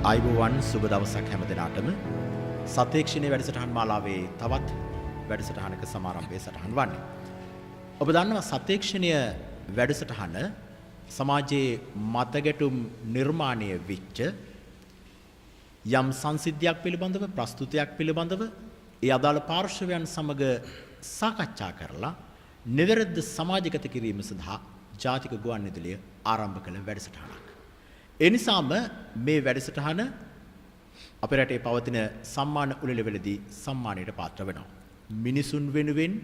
ආයුබෝවන් සුබ දවසක් හැම දිනාටම සත්‍යක්ෂණයේ වැඩසටහන් මාලාවේ තවත් වැඩසටහනක සමාරම්භයේ සටහන් වන්නේ. ඔබ දන්නවා සත්‍යක්ෂණය වැඩසටහන සමාජයේ මතගැටුම් නිර්මාණය වෙච්ච යම් සංසිද්ධියක් පිළිබඳව ප්‍රස්තුතයක් පිළිබඳව ඒ අදාළ පාර්ශවයන් සමග සාකච්ඡා කරලා නිවැරදි සමාජගත කිරීම සඳහා ජාතික ගුවන්විදුලිය ආරම්භ කළ වැඩසටහනක්. ඒ නිසාම මේ වැඩසටහන අපේ රටේ පවතින සම්මාන උළෙලවලදී සම්මානයට පාත්‍ර වෙනවා. මිනිසුන් වෙනුවෙන්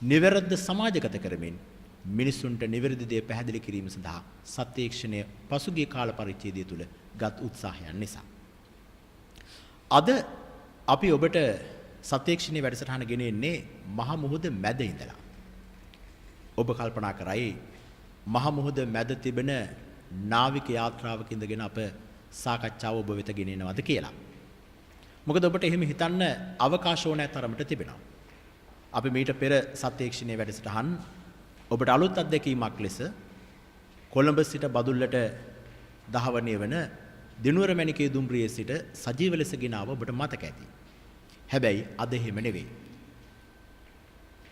නිවැරදි සමාජගත කරමින් මිනිසුන්ට නිවැරදි දේ පැහැදිලි කිරීම සඳහා සත්‍යක්ෂණය පසුගිය කාල පරිච්ඡේදය තුළ ගත් උත්සාහයන් නිසා. අද අපි ඔබට සත්‍යක්ෂණයේ වැඩසටහන ගෙනෙන්නේ මහ මුහුද මැද ඉඳලා. ඔබ කල්පනා කරයි මහ මුහුද මැද තිබෙන නාවික යාත්‍රාවක ඉඳගෙන අප සාකච්ඡාව ඔබ වෙත ගෙනෙනවද කියලා. මොකද ඔබට එහෙම හිතන්න අවකාශ ඕනෑ තරමට තිබෙනවා. අපි මීට පෙර සත්‍යක්ෂණයේ වැඩසටහන් ඔබට අලුත් අත්දැකීමක් ලෙස කොළඹ සිට බදුල්ලට දහවණය වන දිනුවර මැණිකේ දුම්රියේ සිට සජීව ලෙස ගෙනාව ඔබට මතක ඇති. හැබැයි අද එහෙම නෙවෙයි.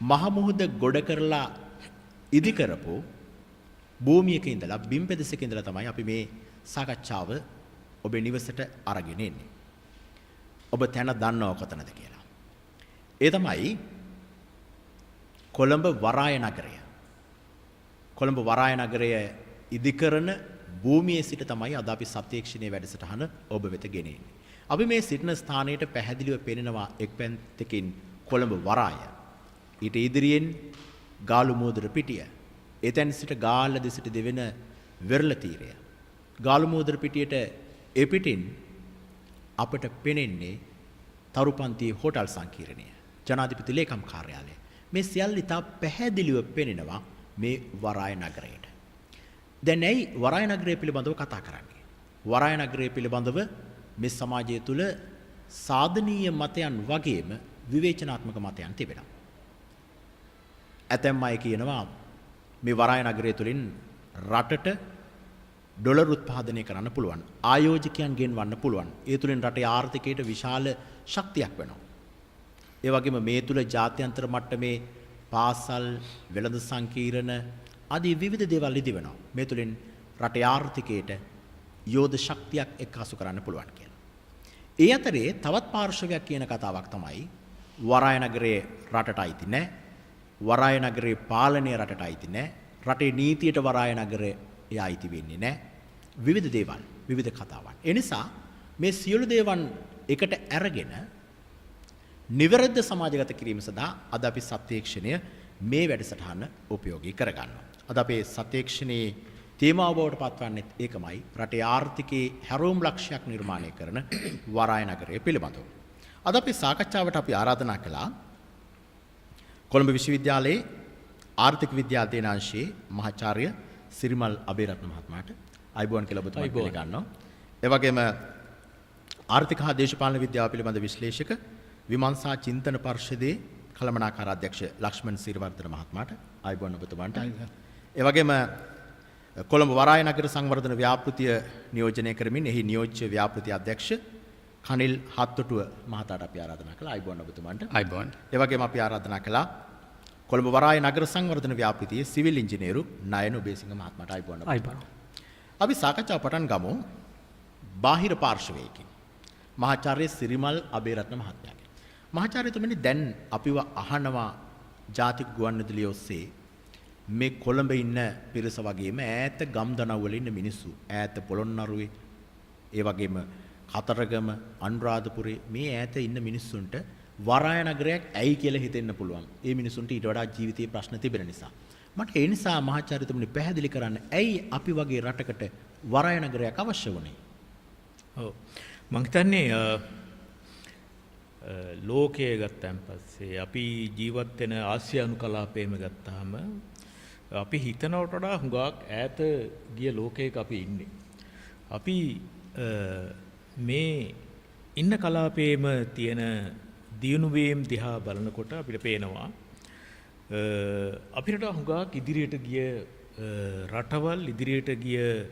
මහ මුහුද ගොඩ කරලා ඉදි කරපු භූමියක ඉඳලා බිම් පෙදෙසක ඉඳලා තමයි අපි මේ සාකච්ඡාව ඔබේ නිවසට අරගෙන එන්නේ. ඔබ තැන දන්නව කොතනද කියලා. ඒ තමයි කොළඹ වරාය නගරය. කොළඹ වරාය නගරය ඉදිකරන භූමියේ සිට තමයි අද අපි සත්‍යක්ෂණයේ වැඩසටහන ඔබ වෙත ගෙනෙන්නේ. අපි මේ සිටින ස්ථානයට පැහැදිලිව පෙනෙනවා එක් පැත්තකින් කොළඹ වරාය. ඊට ඉදිරියෙන් ගාලු මෝදර පිටිය. එතැන් සිට ගාල්ල දෙසට දෙවෙන වෙරළ තීරය. ගාලු මෝදර පිටියට එපිටින් අපට පෙනෙන්නේ තරුපන්තියේ හෝටල් සංකීර්ණය. ජනාධිපති ලේකම් කාර්යාලය. මේ සියල්ල ඉතා පැහැදිලිව පෙනෙනවා මේ වරාය නගරයට. දැන් ඇයි වරාය නගරය පිළිබඳව කතා කරන්නේ? වරාය නගරය පිළිබඳව මේ සමාජය තුළ සාධනීය මතයන් වගේම විවේචනාත්මක මතයන් තිබෙනවා. ඇතැම් අය කියනවා මේ වරාය නගරය තුළින් රටට ඩොලර් උත්පාදනය කරන්න පුළුවන්. ආයෝජකයන් ගෙන්වන්න පුළුවන්. ඒ තුළින් රටේ ආර්ථිකයට විශාල ශක්තියක් වෙනවා. ඒ වගේම මේ තුළ ජාත්‍යන්තර මට්ටමේ පාසල්, වෙළඳ සංකීර්ණ ආදී විවිධ දේවල් ඉදි වෙනවා. මේ තුළින් රටේ ආර්ථිකයට යෝධ ශක්තියක් එක්කාසු කරන්න පුළුවන් කියලා. ඒ අතරේ තවත් පාර්ශවයක් කියන කතාවක් තමයි වරාය නගරයේ රටට අයිති නැහැ. වරාය නගරයේ පාලනය රටට අයිති නැහැ. රටේ නීතියට වරාය නගරය අයිති වෙන්නේ නැහැ. විවිධ දේවල්, විවිධ කතාවන්. ඒ නිසා මේ සියලු දේවන් එකට අරගෙන නිවැරදි සමාජගත කිරීම සඳහා අද අපි සත්‍යක්ෂණය මේ වැඩසටහන උපයෝගී කරගන්නවා. අද අපේ සත්‍යක්ෂණයේ තේමාව බවට පත්වන්නේ ඒකමයි රටේ ආර්ථිකයේ හැරවුම් ලක්ෂයක් නිර්මාණය කරන වරාය නගරය පිළිබඳව. අද අපේ සාකච්ඡාවට අපි ආරාධනා කළා කොළඹ විශ්වවිද්‍යාලයේ ආර්ථික විද්‍යා අධ්‍යයනාංශයේ මහාචාර්ය සිරිමල් අබේරත්න මහත්මයාට අයිබෝන් කියලා ඔබතුමා පිළිගන්නවා. ඒ වගේම ආර්ථික හා දේශපාලන විද්‍යාව පිළිබඳ විශ්ලේෂක විමර්ශා චින්තන පරිෂදයේ කළමනාකාර අධ්‍යක්ෂ ලක්ෂ්මන් සිරිවර්ධන මහත්මයාට අයිබෝන් ඔබතුමාට. ඒ වගේම කොළඹ වරාය නගර සංවර්ධන ව්‍යාපෘතිය නියෝජනය කරමින් එහි නියෝජ්‍ය ව්‍යාපෘති අධ්‍යක්ෂ කනිල් හත්තොටුව මහතාට අපි ආරාධනා කළා. අයිබෝන් ඔබතුමාට. අයිබෝන්. ඒ වගේම අපි ආරාධනා කළා කොළඹ වරාය නගර සංවර්ධන ව්‍යාපෘතියේ සිවිල් ඉංජිනේරු නයන උබේසිංහ මහත්මයාට. අයිබෝන්. අයිබෝන්. අපි සාකච්ඡාව පටන් ගමු බාහිර පාර්ශවයකින්. මහාචාර්ය සිරිමල් අබේරත්න මහත්මයාගෙන්. මහාචාර්යතුමනි, දැන් අපිව අහනවා ජාතික ගුවන්විදුලිය ඔස්සේ මේ කොළඹ ඉන්න පිරිස වගේම ඈත ගම්දනව්වල ඉන්න මිනිස්සු, ඈත පොළොන්නරුවේ, ඒ වගේම කතරගම, අනුරාධපුරේ මේ ඈත ඉන්න මිනිස්සුන්ට වරාය නගරයක් ඇයි කියලා හිතෙන්න පුළුවන්. ඒ මිනිසුන්ට ඊට වඩා ජීවිතයේ ප්‍රශ්න තිබෙන නිසා. මට ඒ නිසා මහාචාර්යතුමනි පැහැදිලි කරන්න, ඇයි අපි වගේ රටකට වරාය නගරයක් අවශ්‍ය වුණේ? ඔව්. මම හිතන්නේ ලෝකයේ ගත්තන් පස්සේ අපි ජීවත් වෙන ආසියානු කලාපයේම ගත්තාම අපි හිතනවට වඩා හුඟක් ඈත ගිය ලෝකයක අපි ඉන්නේ. අපි මේ ඉන්න කලාපයේම තියෙන දියුණුවීම් දිහා බලනකොට අපිට පේනවා අපිට හුඟක් ඉදිරියට ගිය රටවල්, ඉදිරියට ගිය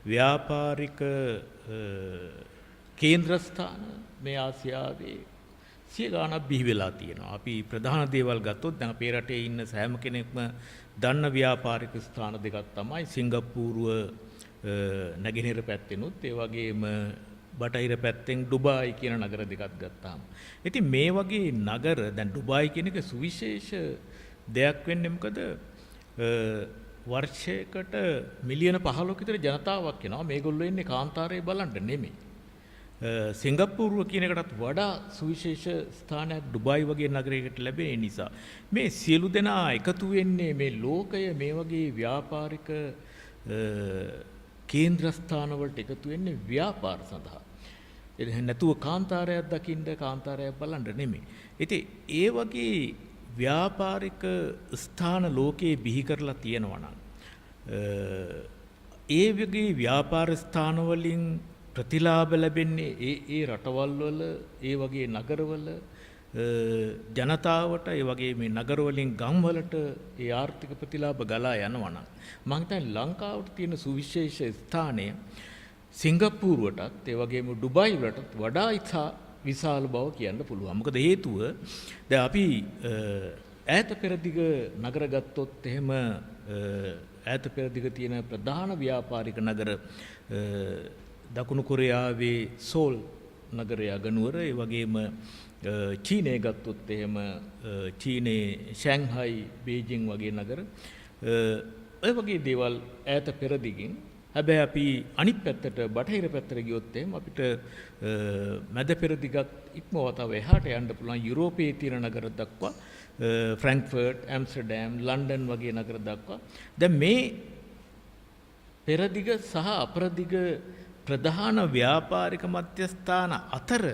ව්‍යාපාරික කේන්ද්‍රස්ථාන මේ ආසියාවේ සිය ගාණක් බිහි වෙලා තියෙනවා. අපි ප්‍රධාන දේවල් ගත්තොත් දැන් අපේ රටේ ඉන්න සෑම කෙනෙක්ම දන්න ව්‍යාපාරික ස්ථාන දෙකක් තමයි සිංගප්පූරුව නැගෙනහිර පැත්තෙනුත් ඒ වගේම බටහිර පැත්තෙන් ඩුබායි කියන නගර දෙකක් ගත්තාම. ඉතින් මේ වගේ නගර දැන් ඩුබායි කියන එක සුවිශේෂ දෙයක් වෙන්නේ මොකද? වර්ෂයකට මිලියන 15ක විතර ජනතාවක් එනවා. මේගොල්ලෝ ඉන්නේ කාන්තාරේ බලන්න නෙමෙයි. සිංගප්පූරුව කියන එකටත් වඩා සුවිශේෂ ස්ථානයක් ඩුබායි වගේ නගරයකට ලැබෙන නිසා මේ සියලු දෙනා එකතු වෙන්නේ මේ ලෝකය මේ වගේ ව්‍යාපාරික කේන්ද්‍රස්ථාන වලට එකතු වෙන්නේ ව්‍යාපාර සඳහා. එහෙනම් නැතුව කාන්තාරයක් දකින්න කාන්තාරයක් බලන්න නෙමෙයි. ඉතින් ඒ වගේ ව්‍යාපාරික ස්ථාන ලෝකේ බිහි කරලා තියෙනවා නම් ඒ වගේ ව්‍යාපාර ස්ථාන වලින් ප්‍රතිලාභ ලැබෙන්නේ ඒ රටවල් වල ඒ වගේ නගරවල ජනතාවට ඒ වගේ මේ නගරවලින් ගම්වලට ඒ ආර්ථික ප්‍රතිලාභ ගලා යනවා නම් මම හිතන්නේ ලංකාවට තියෙන සුවිශේෂ ස්ථානය සිංගප්පූරුවටත් ඒ වගේම ඩුබායි වලටත් වඩා ඉතා විශාල බව කියන්න පුළුවන්. මොකද හේතුව දැන් අපි ඈත පෙරදිග නගර ගත්තොත් එහෙම ඈත පෙරදිග තියෙන ප්‍රධාන ව්‍යාපාරික නගර දකුණු කොරියාවේ සෝල් නගරය අගනුවර ඒ වගේම චීනය ගත්තොත් එහෙම චීනයේ ෂැන්හයි බීජිං වගේ නගර ඔය වගේ දේවල් ඈත පෙරදිගින් හැබැයි අපි අනිත් පැත්තට බටහිර පැත්තට ගියොත් එහෙම අපිට මැද පෙරදිගත් ඉක්මව තව එහාට යන්න පුළුවන් යුරෝපයේ තියෙන නගර දක්වා ෆ්‍රැන්ක්ෆර්ට් ඇම්ස්ටර්ඩෑම් ලන්ඩන් වගේ නගර දක්වා දැන් මේ පෙරදිග සහ අපරදිග ප්‍රධාන ව්‍යාපාරික මධ්‍යස්ථාන අතර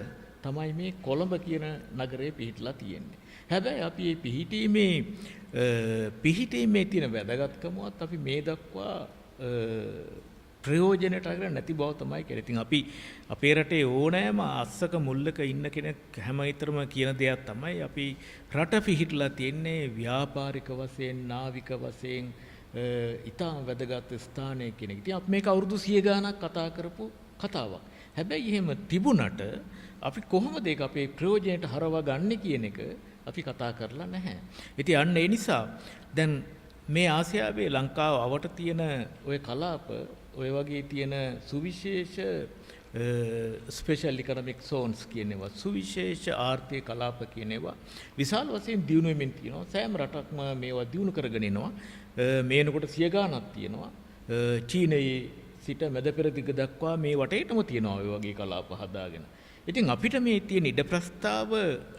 තමයි මේ කොළඹ කියන නගරය පිහිටලා තියෙන්නේ. හැබැයි අපි මේ පිහිටීමේ තියෙන වැදගත්කමවත් අපි මේ දක්වා ප්‍රයෝජනයට අරගෙන නැති බව තමයි කියන්නේ. ඉතින් අපි අපේ රටේ ඕනෑම අස්සක මුල්ලක ඉන්න කෙනෙක් හැම විතරම කියන දෙයක් තමයි අපි රට පිහිටලා තියෙන්නේ ව්‍යාපාරික වශයෙන් නාවික වශයෙන් ඉතාම වැදගත් ස්ථානයක් කියන එක. ඉතින් අපි මේක අවුරුදු 100 ගාණක් කතා කරපු කතාවක්. හැබැයි එහෙම තිබුණට අපි කොහොමද ඒක අපේ ප්‍රයෝජනයට හරවා ගන්න කියන එක අපි කතා කරලා නැහැ. ඉතින් අන්න ඒ නිසා දැන් මේ ආසියාවේ ලංකාව අවට තියෙන ওই කලාප ඔය වගේ තියෙන සුවිශේෂ ස්පෙෂල් ඉකොනොමික් සෝන්ස් කියන ඒවා සුවිශේෂ ආර්ථික කලාප කියන ඒවා විශාල වශයෙන් දියුණු වෙමින් තියෙනවා. සෑම රටක්ම මේවා දියුණු කරගෙන එනවා. මේනකොට 100 ගාණක් තියෙනවා. චීනයේ සිට මැද පෙරදිග දක්වා මේ වටේටම තියෙනවා ඔය වගේ කලාප හදාගෙන. ඉතින් අපිට මේ තියෙන ඉඩ ප්‍රස්තාව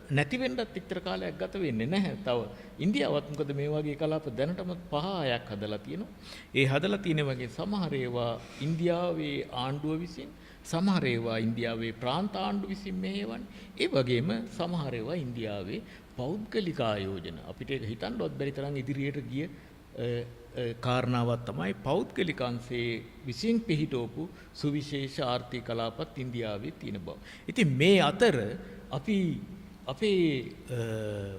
නැති වෙන්නත් එච්චර කාලයක් ගත වෙන්නේ නැහැ. තව ඉන්දියාවත් මොකද මේ වගේ කලාප දැනටම 5-6ක් හදලා තියෙනවා. ඒ හදලා තියෙන වගේ සමහර ඒවා ඉන්දියාවේ ආණ්ඩුව විසින් සමහර ඒවා ඉන්දියාවේ ප්‍රාන්ත ආණ්ඩුව විසින් මෙහෙවන්නේ. ඒ වගේම සමහර ඒවා ඉන්දියාවේ පෞද්ගලික ආයෝජන. අපිට ඒක හිතන්නවත් බැරි තරම් ඉදිරියට ගිය කාරණාවක් තමයි පෞද්ගලික අංශයේ විසින් පිහිටවපු සුවිශේෂ ආර්ථික කලාපත් ඉන්දියාවේ තියෙන බව. ඉතින් මේ අතර අපි අපේ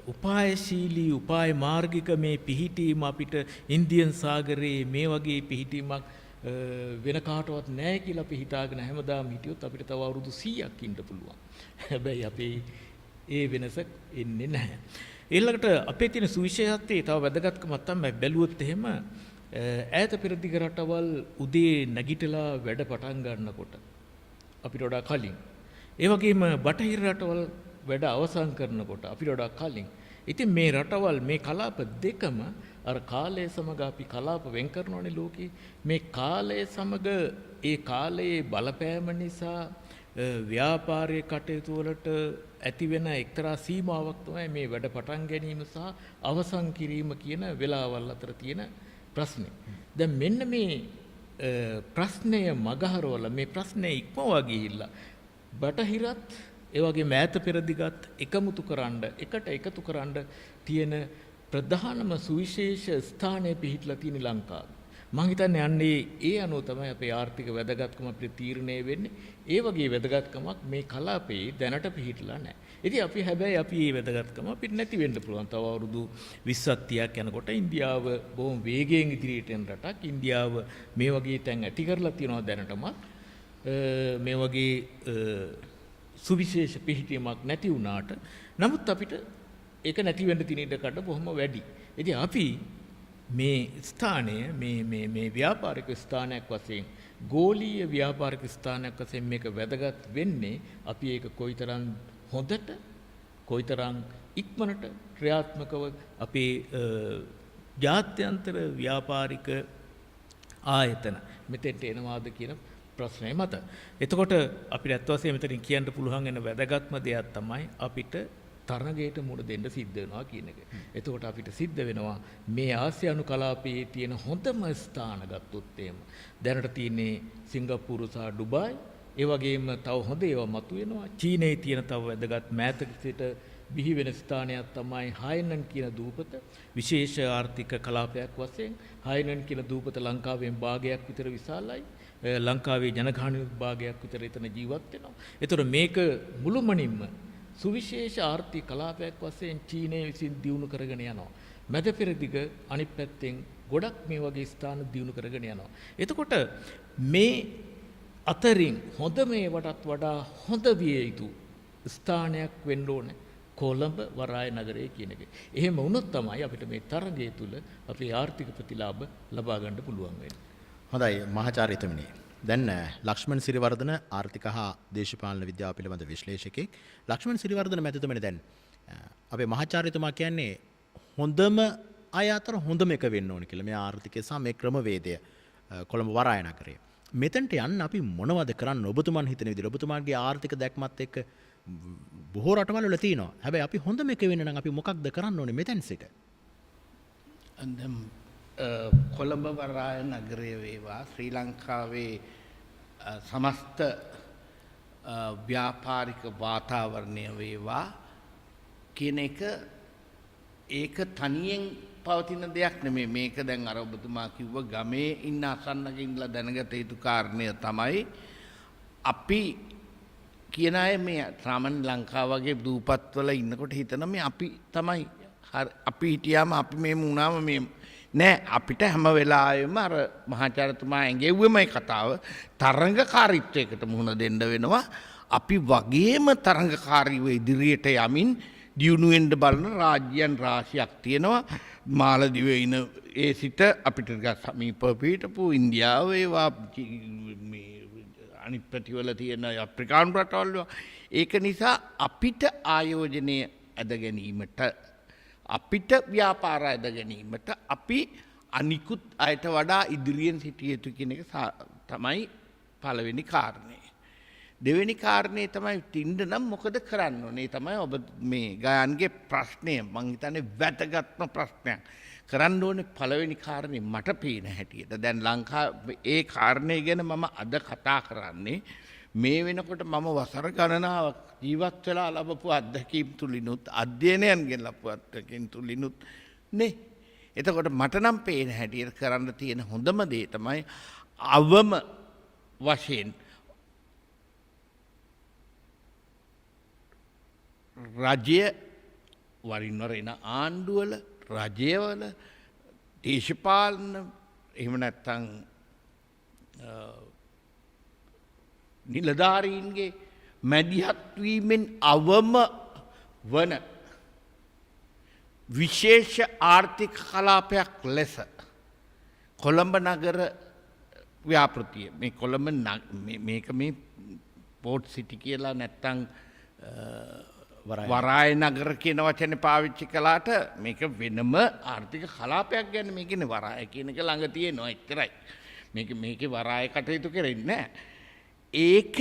උපායශීලී උපාය මාර්ගික මේ පිහිටීම අපිට ඉන්දියන් සාගරයේ මේ වගේ පිහිටීමක් වෙන කාටවත් නැහැ කියලා අපි හිතාගෙන හැමදාම හිටියොත් අපිට තව අවුරුදු 100ක් ඉන්න පුළුවන්. හැබැයි අපේ ඒ වෙනස එන්නේ නැහැ. ඊළඟට අපේ තියෙන සුවිශේෂත්වයේ තව වැදගත්කමක් තමයි බැලුවොත් එහෙම ඈත පෙරදිග රටවල් උදේ නැගිටලා වැඩ පටන් ගන්නකොට අපිට වඩා කලින් ඒ වගේම බටහිර රටවල් වැඩ අවසන් කරනකොට අපිට වඩා කලින් ඉතින් මේ රටවල් මේ කලාප දෙකම අර කාලය සමග අපි කලාප වෙන් කරනෝනේ ලෝකේ මේ කාලය සමග ඒ කාලයේ බලපෑම නිසා ව්‍යාපාරික කටයුතු වලට ඇති වෙන එක්තරා සීමාවක් තමයි මේ වැඩ පටන් ගැනීම සහ අවසන් කිරීම කියන වෙලාවල් අතර තියෙන ප්‍රශ්නේ. දැන් මෙන්න මේ ප්‍රශ්නය මගහරවල මේ ප්‍රශ්නේ ඉක්මවා ගිහිල්ලා බටහිරත් ඒ වගේ මෑත පෙරදිගත් එකට එකතු කරන්න තියෙන ප්‍රධානම සුවිශේෂ ස්ථානයේ පිහිටලා තියෙන ලංකාව. මම හිතන්නේ යන්නේ ඒ අනුව තමයි අපේ ආර්ථික වැදගත්කම අපිට තීරණය වෙන්නේ. ඒ වගේ වැදගත්කමක් මේ කලාපේ දැනට පිහිටලා නැහැ. ඉතින් අපි මේ වැදගත්කම අපිට නැති වෙන්න පුළුවන්. තව අවුරුදු 20ක් 30ක් යනකොට ඉන්දියාව බොහොම වේගයෙන් ඉදිරියට යන රටක්. ඉන්දියාව මේ වගේ තැන් ඇති කරලා තියෙනවා දැනටමත්. මේ වගේ සුවිශේෂ පිහිටීමක් නැති වුණාට නමුත් අපිට ඒක නැති වෙන්න තියෙන ඉඩකඩ බොහොම වැඩි. ඉතින් අපි මේ ස්ථානය මේ ව්‍යාපාරික ස්ථානයක් වශයෙන් ගෝලීය ව්‍යාපාරික ස්ථානයක් වශයෙන් මේක වැදගත් වෙන්නේ අපි ඒක කොයිතරම් හොඳට කොයිතරම් ඉක්මනට ක්‍රියාත්මකව අපේ ජාත්‍යන්තර ව්‍යාපාරික ආයතන මෙතෙන්ට එනවාද කියන ප්‍රශ්නය මත. එතකොට අපිට ඇත්ත වශයෙන්ම මෙතනින් කියන්න පුළුවන් වෙන වැදගත්ම දෙයක් තමයි අපිට තරගයට මුහුණ දෙන්න සිද්ධ වෙනවා කියන එක. එතකොට අපිට සිද්ධ වෙනවා මේ ආසියානු කලාපයේ තියෙන හොඳම ස්ථාන ගත්තොත් එහෙම දැනට තියෙන්නේ සිංගප්පූරු සහ ඩුබායි. ඒ වගේම තව හොඳ ඒවා මතුවෙනවා. චීනයේ තියෙන තව වැදගත් මෑතක සිට බිහි වෙන ස්ථානයක් තමයි හයිනන් කියන දූපත. විශේෂ ආර්ථික කලාපයක් වශයෙන් හයිනන් කියන දූපත ලංකාවෙන් භාගයක් විතර විශාලයි. ලංකාවේ ජනගහනය භාගයක් විතර එතන ජීවත් වෙනවා. ඒතර මේක මුළුමනින්ම සුවිශේෂ ආර්ථික කලාපයක් වශයෙන් චීනය විසින් දියුණු කරගෙන යනවා. මැද පෙරදිග අනිත් පැත්තෙන් ගොඩක් මේ වගේ ස්ථාන දියුණු කරගෙන යනවා. එතකොට මේ අතරින් හොඳ මේවටත් වඩා හොඳ විය යුතු ස්ථානයක් වෙන්න ඕනේ කොළඹ වරාය නගරය කියන එක. එහෙම වුණොත් තමයි අපිට මේ තරගය තුල අපේ ආර්ථික ප්‍රතිලාභ ලබා ගන්න පුළුවන් වෙන්නේ. හොඳයි මහාචාර්යතුමනි. දැන් ලක්ෂ්මන් සිරිවර්ධන ආර්ථික හා දේශපාලන විද්‍යාව පිළිබඳ විශ්ලේෂකෙක්. ලක්ෂ්මන් සිරිවර්ධන මැතිතුමනි දැන් අපේ මහාචාර්යතුමා කියන්නේ හොඳම අය අතර හොඳම එක වෙන්න ඕන කියලා. මේ ආර්ථිකය සහ මේ ක්‍රමවේදය කොළඹ වරාය නගරය. මෙතනට යන්න අපි මොනවද කරන්න ඔබතුමන් හිතන විදිහට ඔබතුමාගේ ආර්ථික දැක්මත් එක්ක බොහෝ රටවල් වල තියෙනවා. හැබැයි අපි හොඳම එක වෙන්න නම් අපි මොකක්ද කරන්න ඕනේ මෙතෙන් සිට? කොළඹ වරාය නගරය වේවා ශ්‍රී ලංකාවේ සමස්ත ව්‍යාපාරික වාතාවරණය වේවා කියන එක ඒක තනියෙන් පවතින දෙයක් නෙමෙයි. මේක දැන් අර ඔබතුමා කිව්ව ගමේ ඉන්න අසන්නක ඉඳලා දැනගත යුතු කාරණය තමයි අපි කියන අය මේ සාමාන්‍ය ලංකාව වගේ දූපත්වල ඉන්නකොට හිතන මේ අපි තමයි අපි හිටියාම අපි මේ වුණාම මේ නෑ අපිට හැම වෙලාවෙම අර මහාචාර්යතුමා ඇඟෙව්වෙමයි කතාව තරංගකාරීත්වයකට මුහුණ දෙන්න වෙනවා. අපි වගේම තරංගකාරීව ඉදිරියට යමින් දියුණු වෙන්න බලන රාජ්‍යයන් රාශියක් තියෙනවා. මාලදිවේ ඉන ඒ සිට අපිට සමීපව පිටපු ඉන්දියාව ඒවා මේ අනිත් පැතිවල තියෙන අප්‍රිකානු රටවල් ඒක නිසා අපිට ආයෝජනය ඇද ගැනීමට අපිට ව්‍යාපාර ඇද ගැනීමට අපි අනිකුත් අයට වඩා ඉදිරියෙන් සිටිය යුතු කියන එක තමයි පළවෙනි කාරණය. දෙවෙනි කාරණේ තමයි තින්න නම් මොකද කරන්න ඕනේ තමයි ඔබ මේ ගායන්ගේ ප්‍රශ්නය මං හිතන්නේ වැදගත්ම ප්‍රශ්නයක්. කරන්න ඕනේ පළවෙනි කාරණේ මට පේන හැටියට. දැන් ලංකාවේ ඒ කාරණේ ගැන මම අද කතා කරන්නේ මේ වෙනකොට මම වසර ගණනාවක් ජීවත් වෙලා ලැබපු අත්දැකීම් තුලිනුත් අධ්‍යයනයන්ගෙන් ලැබපු අත්දැකීම් තුලිනුත් නේ. එතකොට මට නම් පේන හැටියට කරන්න තියෙන හොඳම දේ තමයි අවම වශයෙන් රජය වරින් වර එන ආණ්ඩුවල රජයවල දේශපාලන එහෙම නැත්නම් නිලධාරීන්ගේ මැදිහත් වීමෙන් අවම වන විශේෂ ආර්ථික කලාපයක් ලෙස කොළඹ නගර ව්‍යාපෘතිය මේ කොළඹ මේක මේ පෝට් සිටි කියලා නැත්නම් වරාය නගර කියන වචනේ පාවිච්චි කළාට මේක වෙනම ආර්ථික කලාපයක් ගැන මේ කියන්නේ වරාය කියන එක ළඟ තියෙනවා එච්චරයි. මේකේ වරාය කටයුතු කරන්නේ නැහැ. ඒක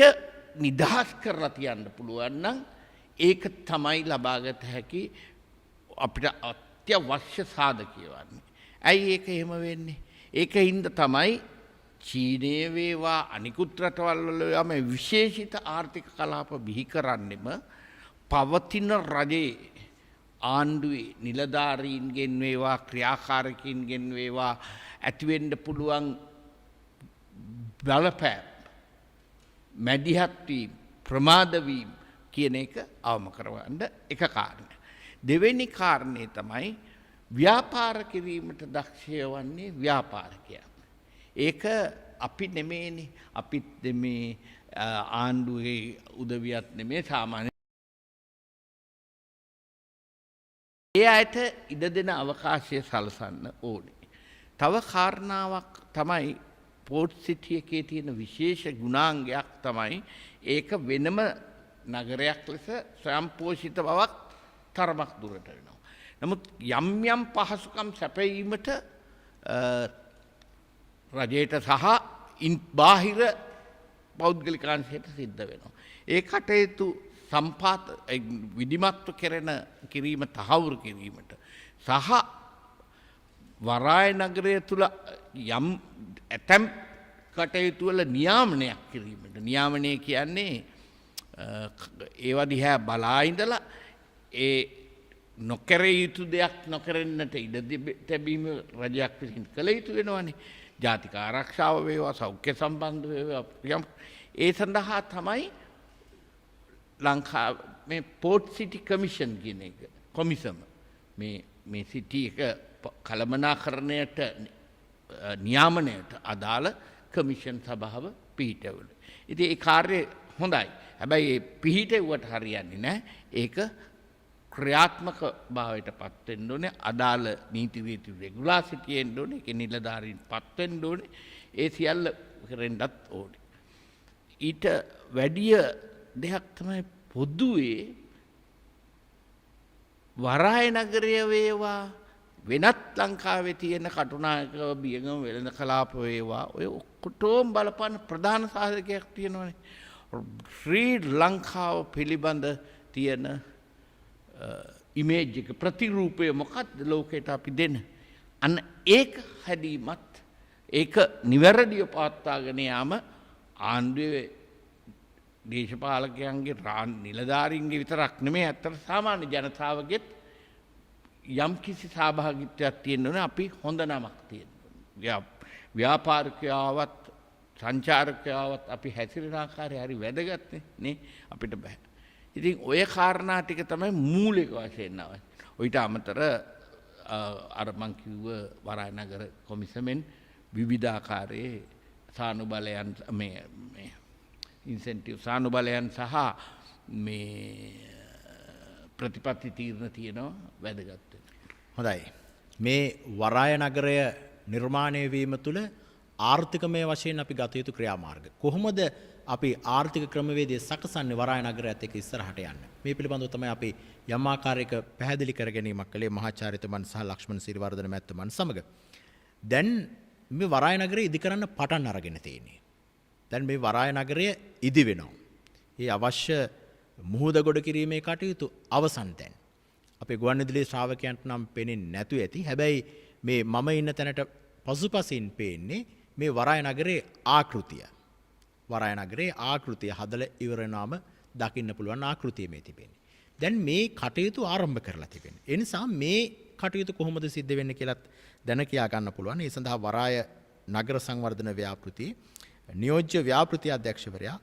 නිදහස් කරලා තියන්න පුළුවන් නම් ඒක තමයි ලබාගත හැකි අපිට අත්‍යවශ්‍ය සාධකය වන්නේ. ඇයි ඒක එහෙම වෙන්නේ? ඒකින්ද තමයි චීනයේ වේවා අනිකුත් රටවල් වල යම විශේෂිත ආර්ථික කලාප බිහි කරන්නෙම පවතින රජයේ ආණ්ඩුවේ නිලධාරීන්ගෙන් වේවා ක්‍රියාකාරකයින්ගෙන් වේවා ඇතිවෙන්න පුළුවන් බලපෑම් මැදිහත් වීම ප්‍රමාද වීම කියන එක අවම කරවන්න එක කාරණයක්. දෙවෙනි කාරණේ තමයි ව්‍යාපාර කිරීමට දක්ෂය වන්නේ ව්‍යාපාරිකයන්. ඒක අපි නෙමේනේ අපිත් මේ ආණ්ඩුවේ උදවියත් නෙමේ සාමාන්‍ය ඒ අයට ඉඩ දෙන අවකාශය සලසන්න ඕනේ. තව කාරණාවක් තමයි පෝට් සිටි එකේ තියෙන විශේෂ ගුණාංගයක් තමයි ඒක වෙනම නගරයක් ලෙස ස්වයංපෝෂිත බවක් තරමක් දුරට වෙනවා. නමුත් යම් යම් පහසුකම් සැපයීමට රජයට සහ බාහිර පෞද්ගලිකාංශයට සිද්ධ වෙනවා. ඒ කටයුතු සම්පාත විධිමත්ව කිරීම තහවුරු කිරීමට සහ වරාය නගරය තුළ යම් ඇතැම් කටයුතු වල නියාමනයක් කිරීමට නියාමනය කියන්නේ ඒවා දිහා බලා ඉඳලා ඒ නොකර යුතු දෙයක් නොකරන්නට ඉඩ තැබීම රජයක් විසින් කළ යුතු වෙනවනේ. ජාතික ආරක්ෂාව වේවා සෞඛ්‍ය සම්බන්ධ වේවා ඒ සඳහා තමයි ලංකා මේ පෝට් සිටි කමිෂන් කියන එක කොමිසම මේ සිටි එක කළමනාකරණයට නියාමනයට අදාළ කමිෂන් සභාව පිහිටවල. ඉතින් ඒ කාර්යය හොඳයි. හැබැයි ඒ පිහිටෙව්වට හරියන්නේ නැහැ. ඒක ක්‍රියාත්මක භාවයට පත් වෙන්න ඕනේ. අදාළ නීති රීති රෙගුලාසිටි තියෙන්න ඕනේ. ඒක නිලධාරීන් පත් වෙන්න ඕනේ. ඒ සියල්ල කරෙන්නත් ඕනේ. ඊට වැඩිය දෙයක් තමයි පොදුවේ වරාය නගරය වේවා වෙනත් ලංකාවේ තියෙන කටුනායක බියගම වෙළඳ කලාප වේවා ඔය ඔක්කොටම බලපාන ප්‍රධාන සාධකයක් තියෙනවානේ. ශ්‍රී ලංකාව පිළිබඳ තියෙන ඉමේජ් එක ප්‍රතිරූපය මොකක්ද ලෝකයට අපි දෙන. අන්න ඒක හැදීමත් ඒක නිවැරදිව පවත්වාගෙන යාම ආණ්ඩුවේ දේශපාලකයන්ගේ නිලධාරීන්ගේ විතරක් නෙමෙයි අතර සාමාන්‍ය ජනතාවගෙත් යම් කිසි සහභාගීත්වයක් තියෙන්න ඕනේ. අපි හොඳ නමක් තියෙන්න ඕනේ. ව්‍යාපාරිකයාවත් සංචාරකයාවත් අපි හැසිරෙන ආකාරය හරි වැදගත් නේ අපිට බෑ. ඉතින් ඔය කාරණා ටික තමයි මූලික වශයෙන් අවශ්‍ය. ඔයිට අමතර අර මං කිව්ව වරාය නගර කොමිසමෙන් විවිධාකාරයේ සානුබලයන් මේ ඉන්සෙන්ටිව් සානුබලයන් සහ මේ ප්‍රතිපත්ති තීරණ තියෙනවා වැදගත් වෙන. හොඳයි. මේ වරාය නගරය නිර්මාණය වීම තුළ ආර්ථිකමය වශයෙන් අපි ගත යුතු ක්‍රියාමාර්ග කොහොමද අපි ආර්ථික ක්‍රමවේදය සකසන්නේ වරාය නගරයත් එක්ක ඉස්සරහට යන්න. මේ පිළිබඳව තමයි අපි යම් ආකාරයක පැහැදිලි කර ගැනීමක් කළේ මහාචාර්යතුමන් සහ ලක්ෂ්මණ සිරිවර්ධන මැතිතුමන් සමග. දැන් මේ වරාය නගරය ඉදි කරන්න පටන් අරගෙන තියෙන්නේ. දැන් මේ වරාය නගරය ඉදි වෙනවා. ඒ අවශ්‍ය මුහුද ගොඩ කිරීමේ කටයුතු අවසන් දැන්. අපේ ගුවන්විදුලි ශ්‍රාවකයන්ට නම් පේන්නේ නැතු ඇති. හැබැයි මේ මම ඉන්න තැනට පසුපසින් පේන්නේ මේ වරාය නගරයේ ආකෘතිය. වරාය නගරයේ ආකෘතිය හදලා ඉවර වෙනාම දකින්න පුළුවන් ආකෘතිය මේ තිබෙන්නේ. දැන් මේ කටයුතු ආරම්භ කරලා තිබෙනවා. ඒ නිසා මේ කටයුතු කොහොමද සිද්ධ වෙන්නේ කියලාත් දැන කියා ගන්න පුළුවන්. ඒ සඳහා වරාය නගර සංවර්ධන ව්‍යාපෘතියේ නියෝජ්‍ය ව්‍යාපෘති අධ්‍යක්ෂවරයා